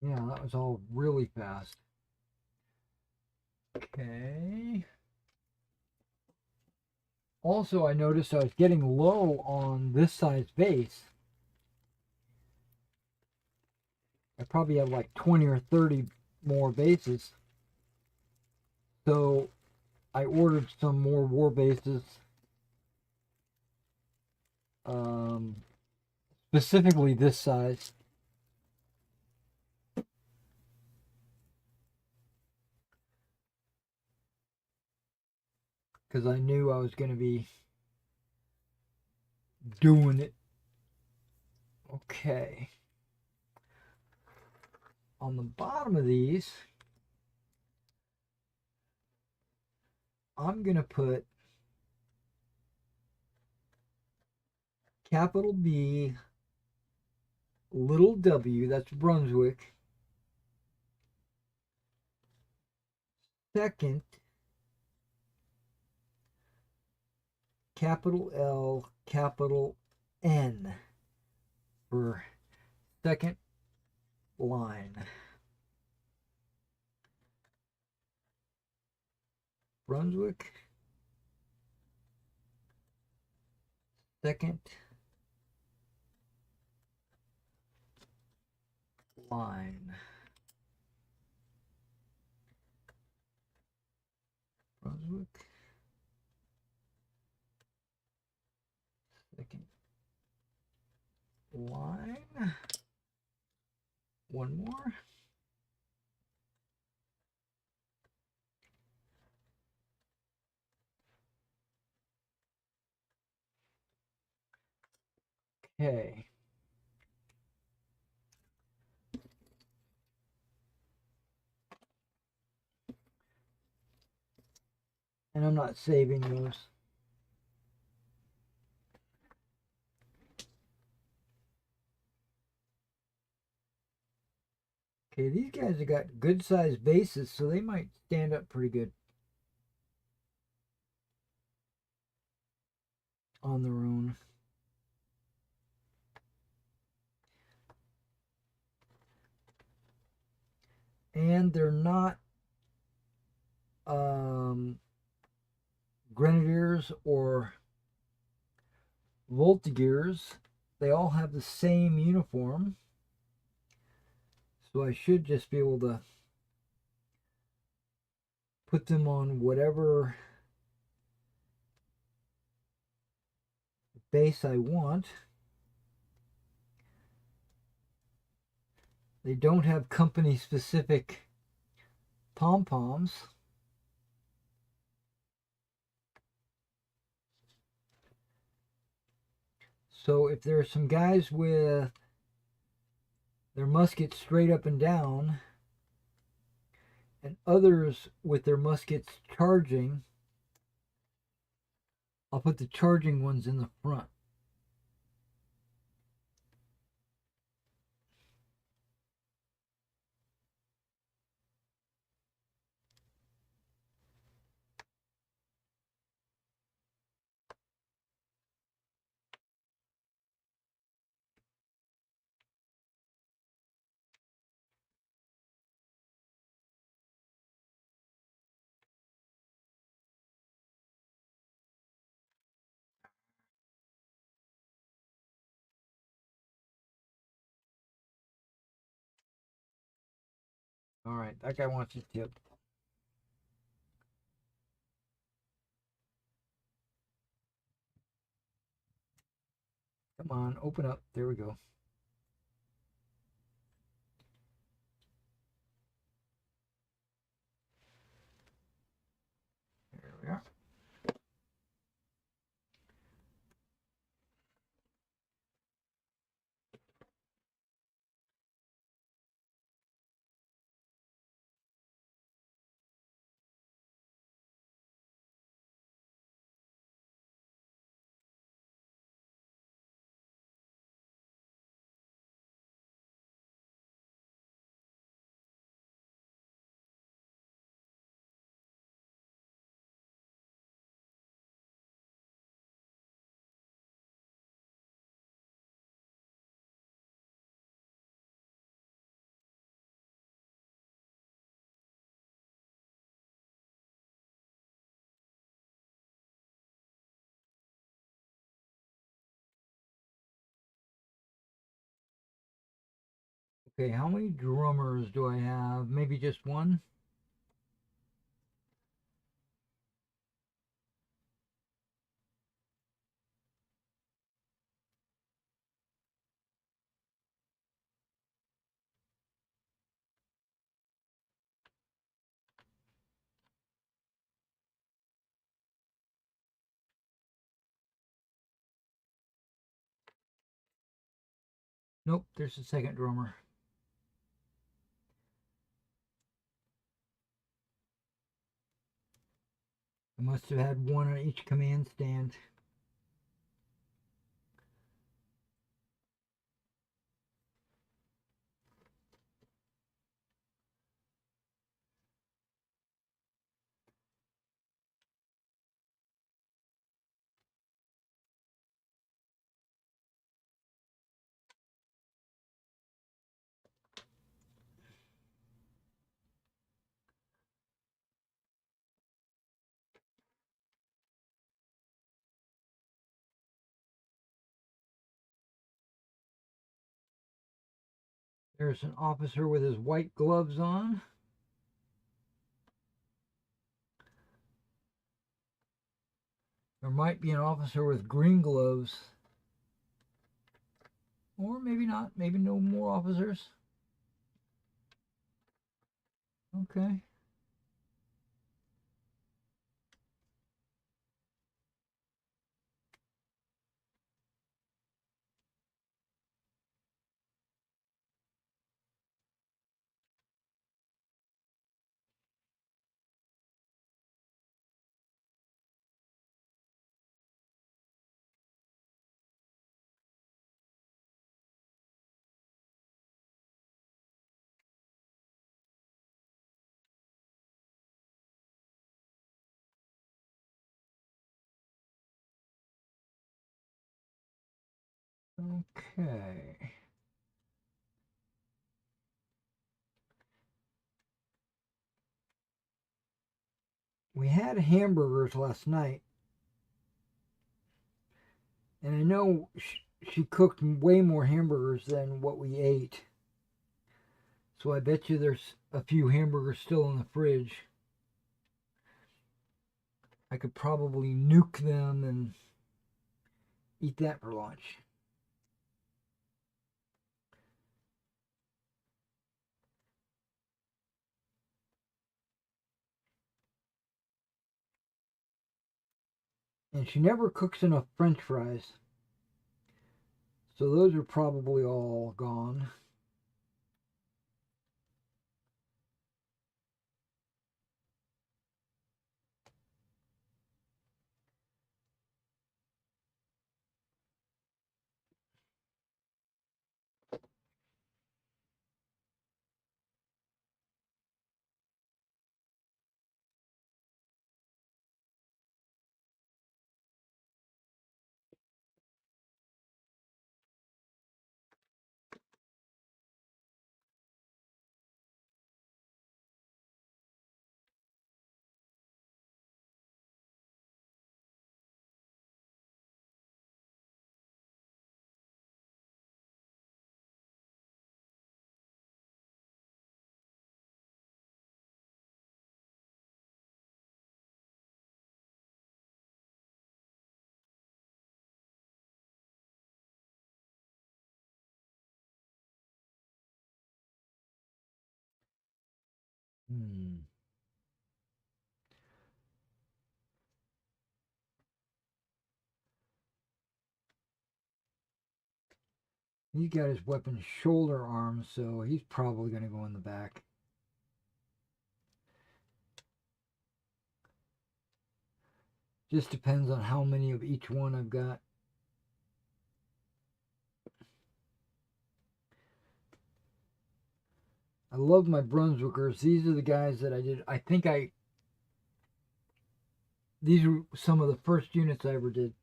Yeah, that was all really fast. Okay. Also, I noticed I was getting low on this size base. I probably have like 20 or 30 more bases. So I ordered some more war bases. Specifically this size. Because I knew I was going to be doing it. Okay. On the bottom of these, I'm going to put capital B, little w, that's Brunswick. Second, capital L, capital N for second line. Brunswick. Second line. Brunswick. Second line. One more. Okay. And I'm not saving those. Okay, these guys have got good sized bases, so they might stand up pretty good on their own. And they're not grenadiers or voltigeurs. they all have the same uniform. So I should just be able to put them on whatever base I want. They don't have company specific pom-poms. So if there are some guys with their muskets straight up and down and others with their muskets charging, I'll put the charging ones in the front. All right, that guy wants his tip. Come on, open up. There we go. There we are. Okay, how many drummers do I have? Maybe just one? Nope, there's a second drummer. I must have had one on each command stand. There's an officer with his white gloves on. There might be an officer with green gloves. Or maybe not. Maybe no more officers. Okay. Okay. We had hamburgers last night. And I know she cooked way more hamburgers than what we ate. So I bet you there's a few hamburgers still in the fridge. I could probably nuke them and eat that for lunch. And she never cooks enough French fries. So those are probably all gone. Hmm. He's got his weapon shoulder arms, so he's probably going to go in the back. Just depends on how many of each one I've got. I love my Brunswickers. These are the guys that I did. These were some of the first units I ever did.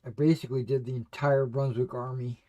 I basically did the entire Brunswick army.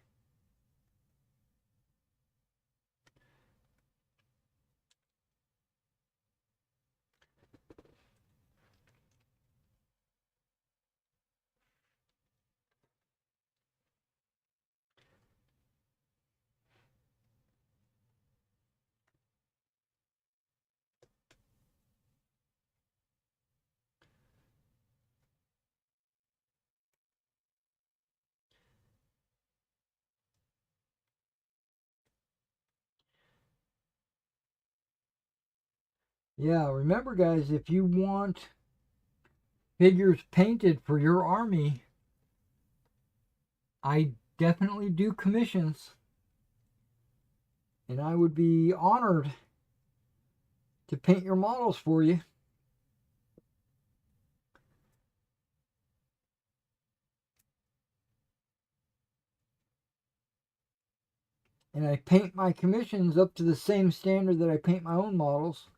Yeah, remember guys, if you want figures painted for your army, I definitely do commissions. And I would be honored to paint your models for you. And I paint my commissions up to the same standard that I paint my own models.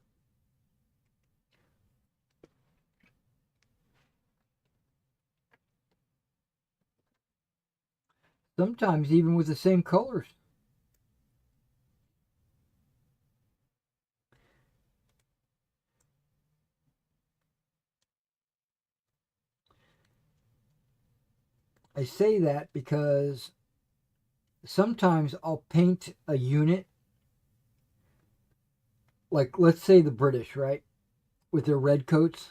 Sometimes even with the same colors. I say that because sometimes I'll paint a unit, like let's say the British, right? With their red coats.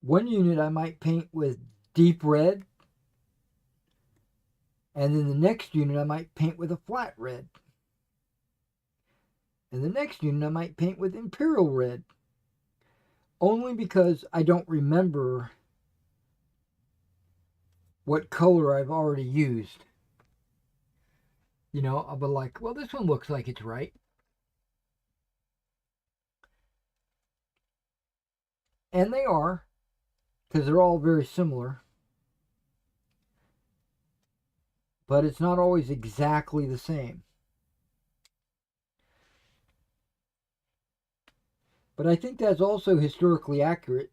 One unit I might paint with deep red, and then the next unit I might paint with a flat red. And the next unit I might paint with imperial red. Only because I don't remember what color I've already used. I'll be like, well, this one looks like it's right. And they are, because they're all very similar. But it's not always exactly the same. But I think that's also historically accurate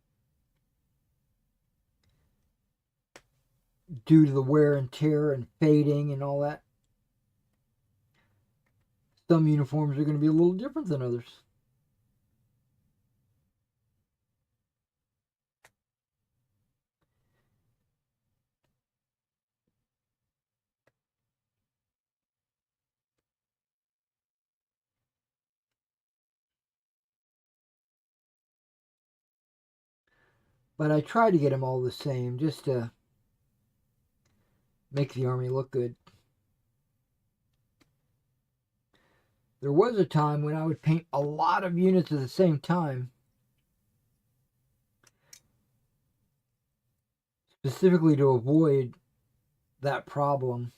due to the wear and tear and fading and all that. Some uniforms are going to be a little different than others. But I try to get them all the same just to make the army look good. There was a time when I would paint a lot of units at the same time, specifically to avoid that problem.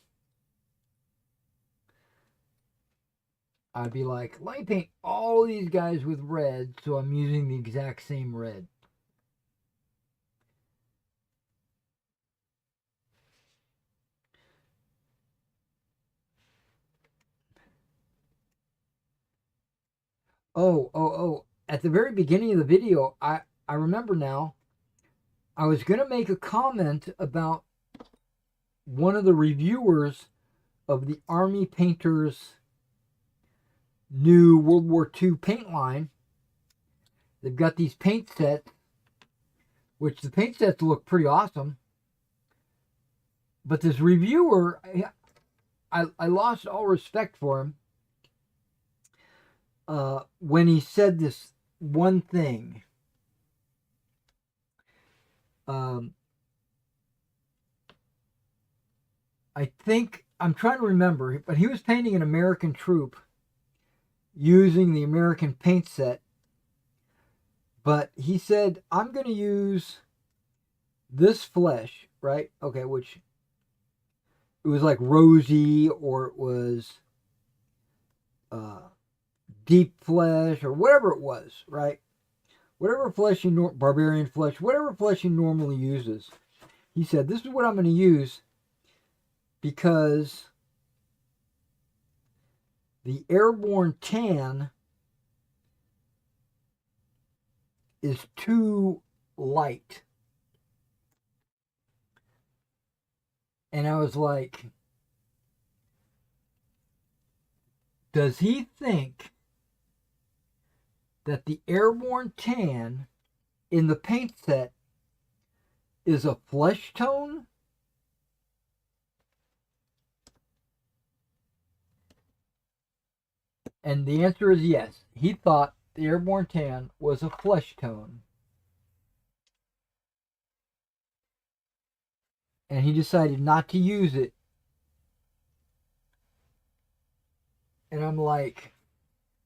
I'd be like, let me paint all these guys with red, so I'm using the exact same red. Oh. At the very beginning of the video, I remember now, I was going to make a comment about one of the reviewers of the Army Painters new World War II paint line. They've got these paint sets, which the paint sets look pretty awesome. But this reviewer, I lost all respect for him when he said this one thing. I think, I'm trying to remember, but he was painting an American troop using the American paint set. But he said, I'm going to use this flesh, right? Okay, which it was like rosy, or it was deep flesh, or whatever it was, right? Whatever flesh barbarian flesh, whatever flesh he normally uses. He said, this is what I'm going to use because the airborne tan is too light. And I was like, does he think that the airborne tan in the paint set is a flesh tone? And the answer is yes. He thought the airborne tan was a flesh tone. And he decided not to use it. And I'm like,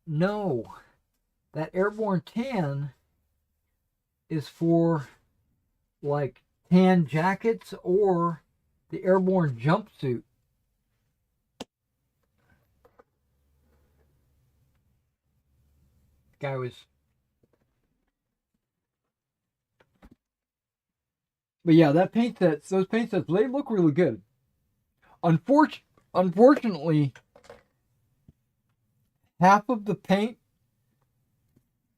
no, that airborne tan is for like tan jackets or the airborne jumpsuit. The guy was. But yeah, those paint sets, they look really good. Unfortunately, half of the paint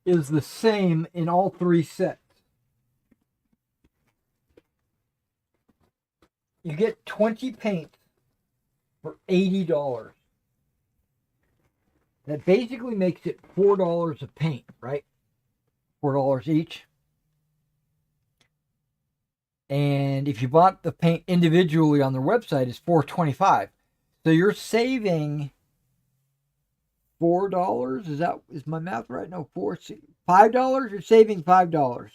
is the same in all three sets. You get 20 paints for $80. That basically makes it $4 a paint, right? $4 each. And if you bought the paint individually on their website, it's $4.25. So you're saving $4. Is my math right? No, $5. You're saving $5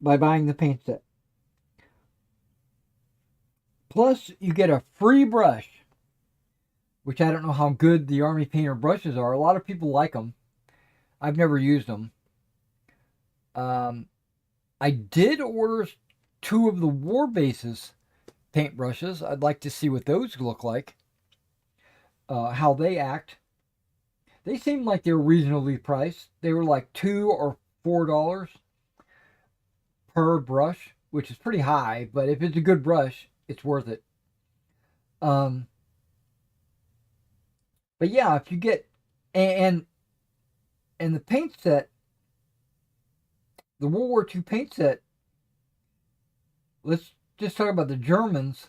by buying the paint set. Plus, you get a free brush, which I don't know how good the Army Painter brushes are. A lot of people like them. I've never used them. I did order 2 of the War Bases paintbrushes. I'd like to see what those look like, how they act. They seemed like they were reasonably priced. They were like $2 or $4 per brush, which is pretty high, but if it's a good brush, it's worth it. But yeah, if you get, and the paint set, the World War II paint set, let's just talk about the Germans.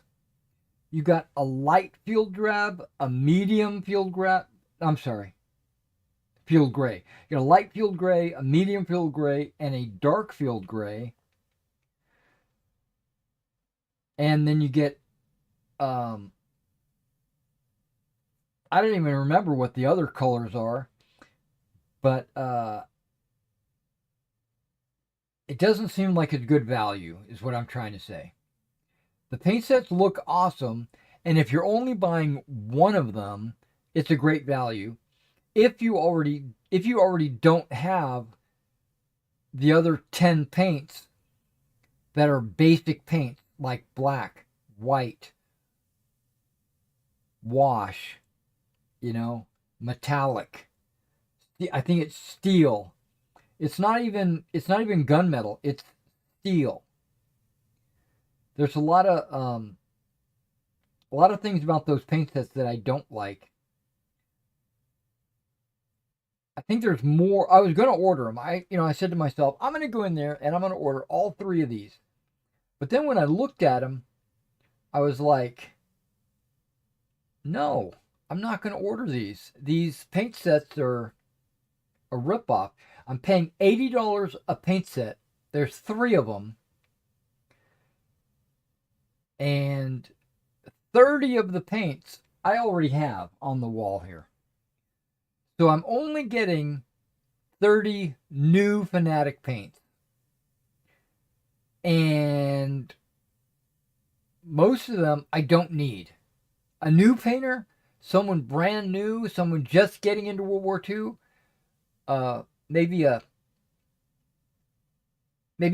You got a light field drab, a medium field field gray. You got a light field gray, a medium field gray, and a dark field gray. And then you get, I don't even remember what the other colors are, but it doesn't seem like it's good value, is what I'm trying to say. The paint sets look awesome, and if you're only buying one of them, it's a great value. If you already don't have the other 10 paints that are basic paints like black, white, wash, metallic. I think it's steel. It's not even gunmetal. It's steel. There's a lot of things about those paint sets that I don't like. I think there's more. I was going to order them. I said to myself, I'm going to go in there and I'm going to order all three of these. But then when I looked at them, I was like, no, I'm not going to order these. These paint sets are a ripoff. I'm paying $80 a paint set. There's three of them. And 30 of the paints I already have on the wall here. So I'm only getting 30 new Fanatic paints. And most of them I don't need. A new painter, someone brand new, someone just getting into World War II, maybe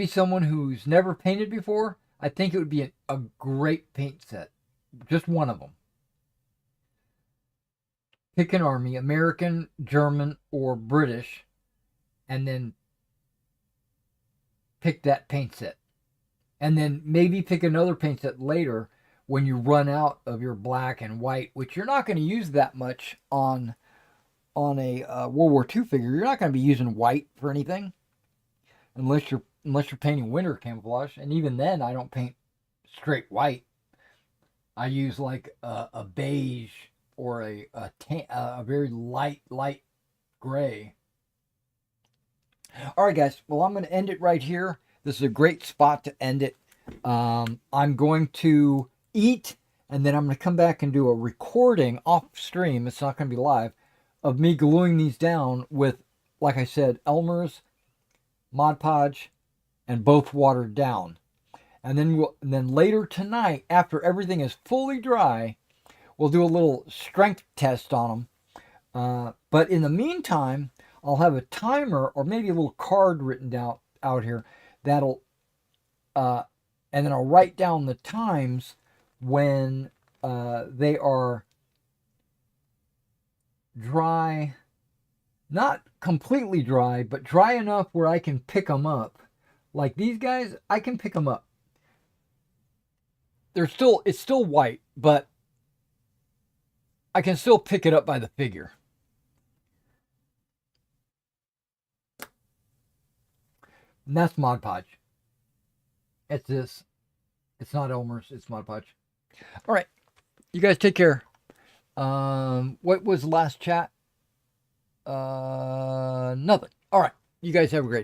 someone who's never painted before, I think it would be a great paint set. Just one of them. Pick an army, American, German, or British, and then pick that paint set. And then maybe pick another paint set later when you run out of your black and white, which you're not going to use that much on a World War II figure. You're not going to be using white for anything unless you're painting winter camouflage. And even then, I don't paint straight white. I use like a beige or a very light gray. All right, guys. Well, I'm going to end it right here. This is a great spot to end it. I'm going to eat, and then I'm going to come back and do a recording off stream. It's not going to be live, of me gluing these down with, like I said, Elmer's, Mod Podge, and both watered down. And then later tonight, after everything is fully dry, we'll do a little strength test on them. But in the meantime, I'll have a timer or maybe a little card written out here that'll, and then I'll write down the times when they are dry, not completely dry, but dry enough where I can pick them up. Like these guys, I can pick them up. It's still white, but I can still pick it up by the figure. And that's Mod Podge. It's this. It's not Elmer's. It's Mod Podge. All right. You guys take care. What was the last chat? Nothing. All right. You guys have a great day.